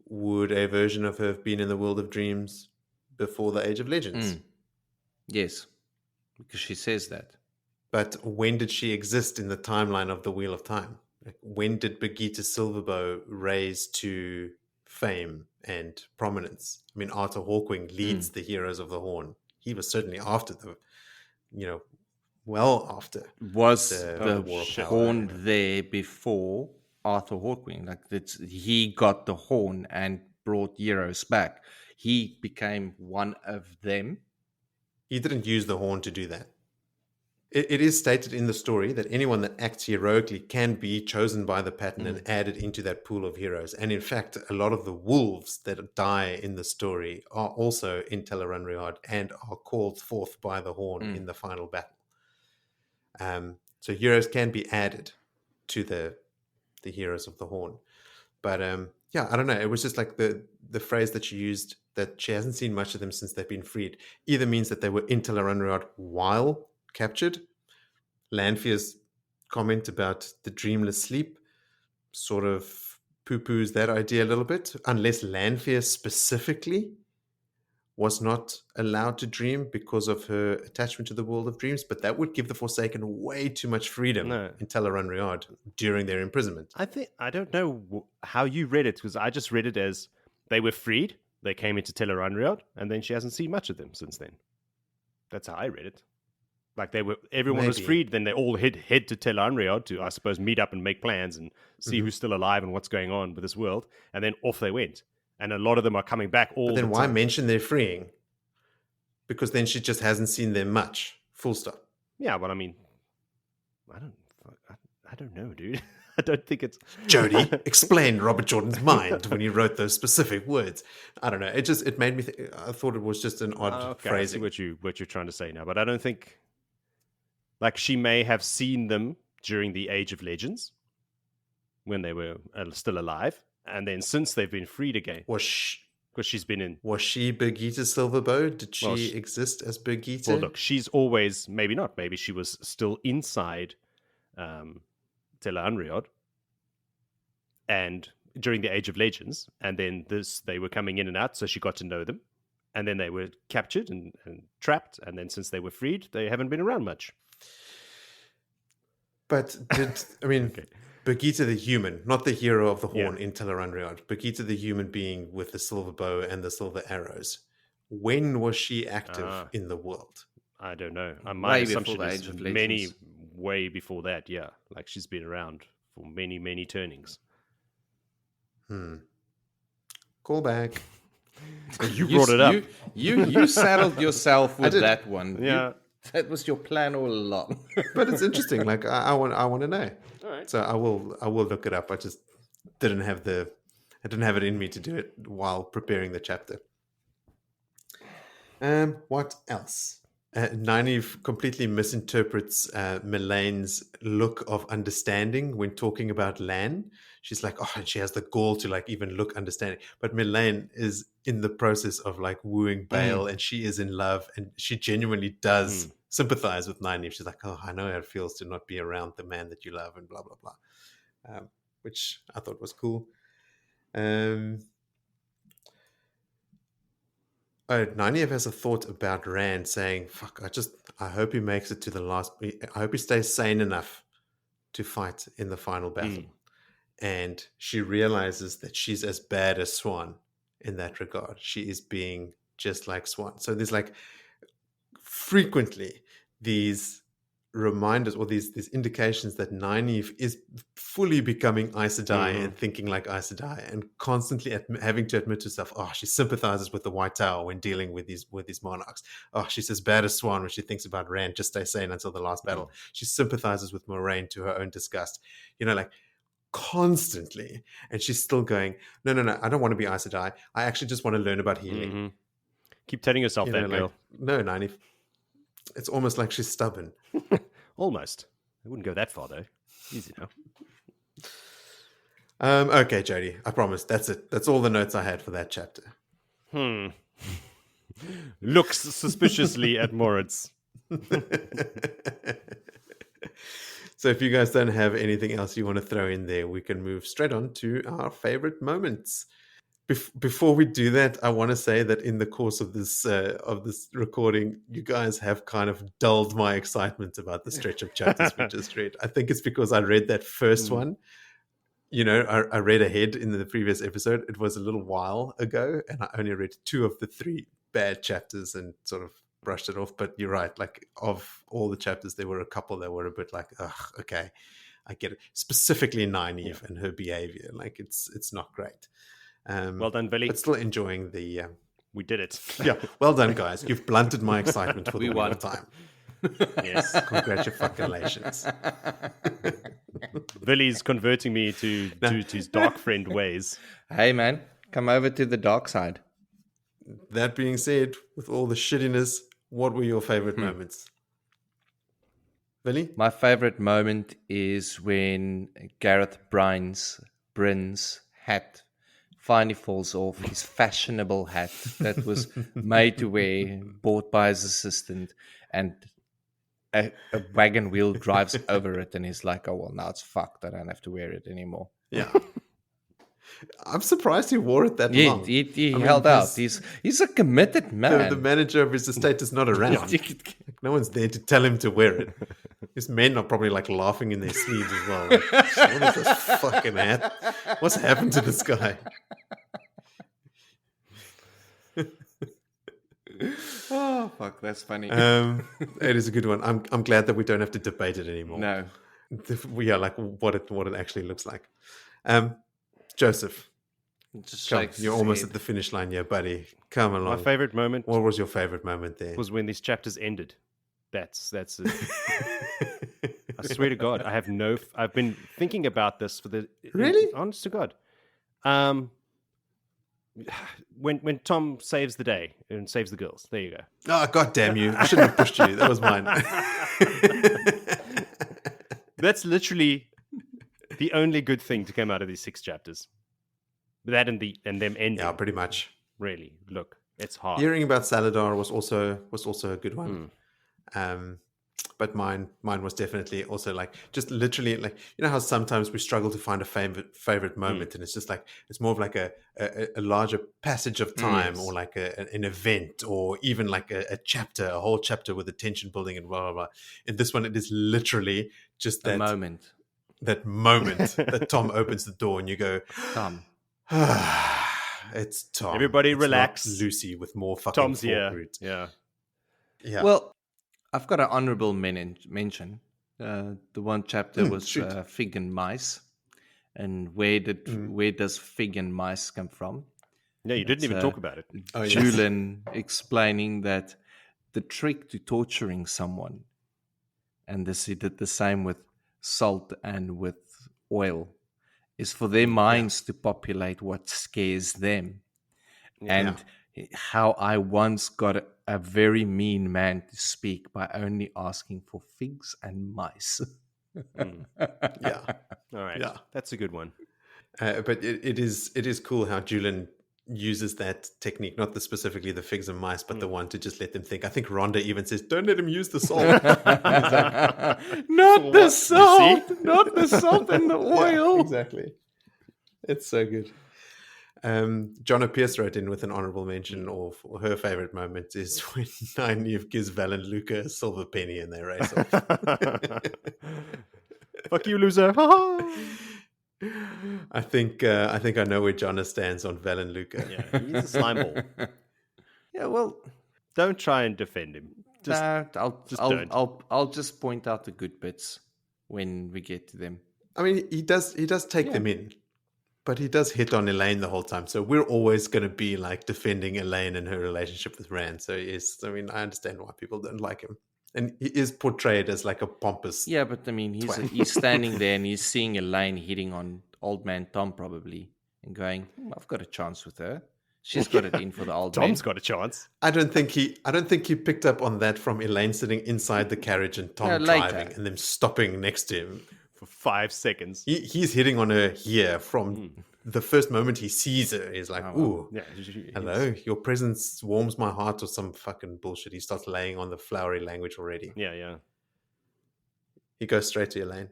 would a version of her have been in the world of dreams before the Age of Legends? Yes, because she says that. But when did she exist in the timeline of the Wheel of Time? when did Birgitte Silverbow rise to fame and prominence? I mean, Arthur Hawkwing leads the Heroes of the Horn. He was certainly after well after. Was the the War of Power. horn there before Arthur Hawkwing? He got the horn and brought heroes back. He became one of them. He didn't use the horn to do that. It is stated in the story that anyone that acts heroically can be chosen by the pattern and added into that pool of heroes. And in fact, a lot of the wolves that die in the story are also in Tel'aran'rhiod and are called forth by the horn in the final battle. So heroes can be added to the Heroes of the Horn. But I don't know. It was just like the phrase that she used, that she hasn't seen much of them since they've been freed, either means that they were in Tel'aran'rhiod while captured. Lanfear's comment about the dreamless sleep sort of poo-poos that idea a little bit, unless Lanfear specifically was not allowed to dream because of her attachment to the world of dreams, but that would give the Forsaken way too much freedom in Tel'aran'rhiod during their imprisonment. I don't know how you read it, because I just read it as they were freed, they came into Tel'aran'rhiod, and then she hasn't seen much of them since then. That's how I read it. Like everyone was freed, then they all head to Tel'aran'rhiod to, I suppose, meet up and make plans and see who's still alive and what's going on with this world, and then off they went. And a lot of them are coming back all the time. But then why mention they're freeing? Because then she just hasn't seen them much. Full stop. Yeah, but I mean, I don't know, dude. I don't think it's... Jody explained Robert Jordan's mind when he wrote those specific words. I don't know. It made me think... I thought it was just an odd phrasing. I see what you're trying to say now, but I don't think... Like, she may have seen them during the Age of Legends, when they were still alive, and then since they've been freed again. Because she's been in... Was she Birgitte Silverbow? Did she exist as Birgitte? Well, look, she's always... Maybe not. Maybe she was still inside Tel'aran'rhiod, and during the Age of Legends, and then they were coming in and out, so she got to know them, and then they were captured and trapped, and then since they were freed, they haven't been around much. But Birgitte the human, not the hero of the horn in Tel'aran'rhiod, Birgitte the human being with the silver bow and the silver arrows. When was she active in the world? I don't know. My assumption is way before that, yeah. Like, she's been around for many, many turnings. Call back. You brought it up. You saddled yourself with that one. Yeah. That was your plan all along. But it's interesting. Like, I want to know. All right. So I will look it up. I just didn't have it in me to do it while preparing the chapter. What else? Nynaeve completely misinterprets Melane's look of understanding when talking about Lan. She's like, oh, and she has the gall to like even look understanding. But Melaine is in the process of like wooing Bale, and she is in love, and she genuinely does sympathize with Nynaeve. She's like, oh, I know how it feels to not be around the man that you love, and blah blah blah, which I thought was cool. Nynaeve has a thought about Rand, saying, fuck, I hope he makes it to the last... I hope he stays sane enough to fight in the final battle. And she realizes that she's as bad as Siuan in that regard. She is being just like Siuan. So there's like frequently these reminders or these indications that Nynaeve is fully becoming Aes Sedai and thinking like Aes Sedai, and constantly having to admit to herself, oh, she sympathizes with the White Tower when dealing with these monarchs. Oh, she's as bad as Siuan when she thinks about Rand, just stay sane until the last battle. She sympathizes with Moraine to her own disgust. Like constantly. And she's still going, no, I don't want to be Aes Sedai. I actually just want to learn about healing. Keep telling yourself that, girl. No, Nynaeve. It's almost like she's stubborn. Almost. I wouldn't go that far, though. Easy now. Okay, Jody. I promise. That's it. That's all the notes I had for that chapter. Looks suspiciously at Moritz. So if you guys don't have anything else you want to throw in there, we can move straight on to our favorite moments. Before we do that, I want to say that in the course of this recording, you guys have kind of dulled my excitement about the stretch of chapters we just read. I think it's because I read that first one. I read ahead in the previous episode. It was a little while ago, and I only read 2 of the 3 bad chapters and sort of brushed it off. But you're right. Like, of all the chapters, there were a couple that were a bit like, ugh, okay, I get it. Specifically Nynaeve and her behaviour. Like, it's not great. Well done, Billy. But still enjoying the... we did it. Yeah, well done, guys. You've blunted my excitement for the won. one time. Yes. Congratulations. Billy's converting me to his dark friend ways. Hey, man, come over to the dark side. That being said, with all the shittiness, what were your favorite moments? Billy? My favorite moment is when Gareth Bryne's hat finally falls off, his fashionable hat that was made to wear, bought by his assistant, and a wagon wheel drives over it, and he's like, oh, well, now it's fucked. I don't have to wear it anymore. Yeah. I'm surprised he wore it that long. He held out. He's a committed man. The manager of his estate is not around. No one's there to tell him to wear it. His men are probably like laughing in their sleeves as well. Like, what is this fucking hat? What's happened to this guy? Oh, fuck, that's funny. It is a good one. I'm glad that we don't have to debate it anymore. No. We are like what it actually looks like. Joseph, you're almost at the finish line here, buddy. Come along. My favorite moment. What was your favorite moment there? Was when these chapters ended. That's it. I swear to God, I have I've been thinking about this for the... Really? Honest to God. When Tom saves the day and saves the girls. There you go. Oh, God damn you. I shouldn't have pushed you. That was mine. That's literally the only good thing to come out of these 6 chapters. That and them ending. Yeah, pretty much. Really, look, it's hard. Hearing about Saladar was also a good one. But mine was definitely also like just literally like, you know how sometimes we struggle to find a favorite moment, and it's just like it's more of like a larger passage of time, or like an event, or even like a whole chapter with the tension building and blah blah blah. In this one, it is literally just that moment. That moment that Tom opens the door and you go, Tom. It's Tom. Everybody it's relax. Not Lucy with more fucking Tom's here. Forkroot. Yeah. Well, I've got an honourable mention. The one chapter was Fig and Mice. And where does Fig and Mice come from? No, you didn't even talk about it. Juilin explaining that the trick to torturing someone, and he did the same with salt and with oil, is for their minds to populate what scares them. And how I once got a very mean man to speak by only asking for figs and mice. Yeah. All right. Yeah. That's a good one. But it is cool how Juilin uses that technique, not specifically the figs and mice, but the one to just let them think. I think Rhonda even says, don't let him use the salt. Not the salt! Not the salt and the oil! Yeah, exactly. It's so good. Jonna Pierce wrote in with an honourable mention of her favourite moment is when Nynaeve gives Valan Luca a silver penny and they race off. Fuck you, loser. I think I know where Jonna stands on Valan Luca. Yeah, he's a slime ball. Yeah, well, don't try and defend him. I'll just point out the good bits when we get to them. I mean, he does take them in, but he does hit on Elayne the whole time. So we're always going to be like defending Elayne and her relationship with Rand. So yes, I mean, I understand why people don't like him. And he is portrayed as like a pompous... Yeah, but I mean, he's standing there and he's seeing Elayne hitting on old man Tom probably and going, I've got a chance with her. She's got it in for the old man. Tom's got a chance. I don't think he picked up on that from Elayne sitting inside the carriage and Tom driving and them stopping next to him. For 5 seconds. He's hitting on her here from the first moment he sees her. He's like, ooh, hello, your presence warms my heart, or some fucking bullshit. He starts laying on the flowery language already. Yeah. He goes straight to Elayne.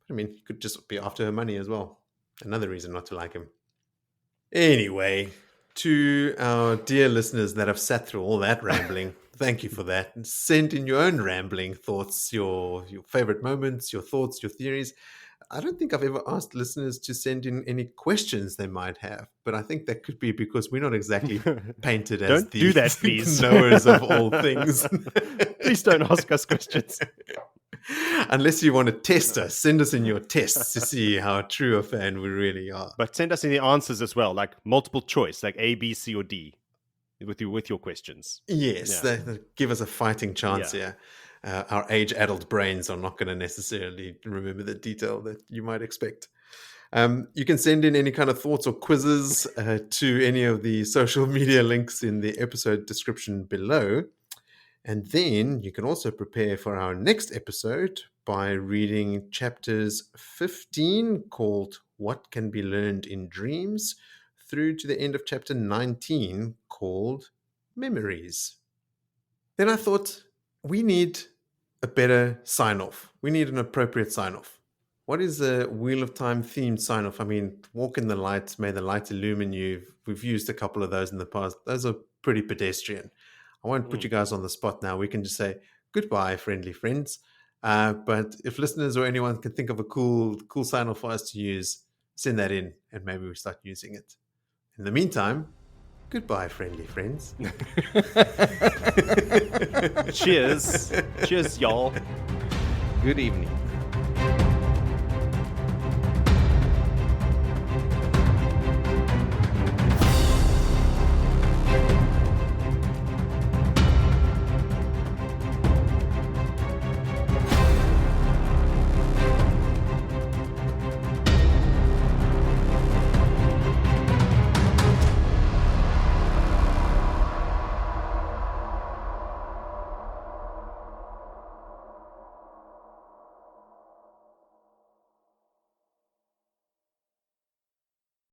But I mean, he could just be after her money as well. Another reason not to like him. Anyway, to our dear listeners that have sat through all that rambling, thank you for that. And send in your own rambling thoughts, your favorite moments, your thoughts, your theories. I don't think I've ever asked listeners to send in any questions they might have, but I think that could be because we're not exactly painted as Don't the do that, please. knowers of all things. Please don't ask us questions. Unless you want to test us, send us in your tests to see how true a fan we really are. But send us in the answers as well, like multiple choice, like A, B, C, or D, with your questions. Yes, they give us a fighting chance here. Our age-addled brains are not going to necessarily remember the detail that you might expect. You can send in any kind of thoughts or quizzes to any of the social media links in the episode description below. And then you can also prepare for our next episode by reading chapters 15, called What Can Be Learned in Dreams, through to the end of chapter 19, called Memories. Then I thought, we need a better sign-off. We need an appropriate sign-off. What is a Wheel of Time themed sign-off? I mean, walk in the light, may the light illumine you. We've used a couple of those in the past. Those are pretty pedestrian. I won't put you guys on the spot now. We can just say goodbye, friendly friends. But if listeners or anyone can think of a cool sign-off for us to use, send that in and maybe we start using it. In the meantime, goodbye, friendly friends. Cheers. Cheers, y'all. Good evening.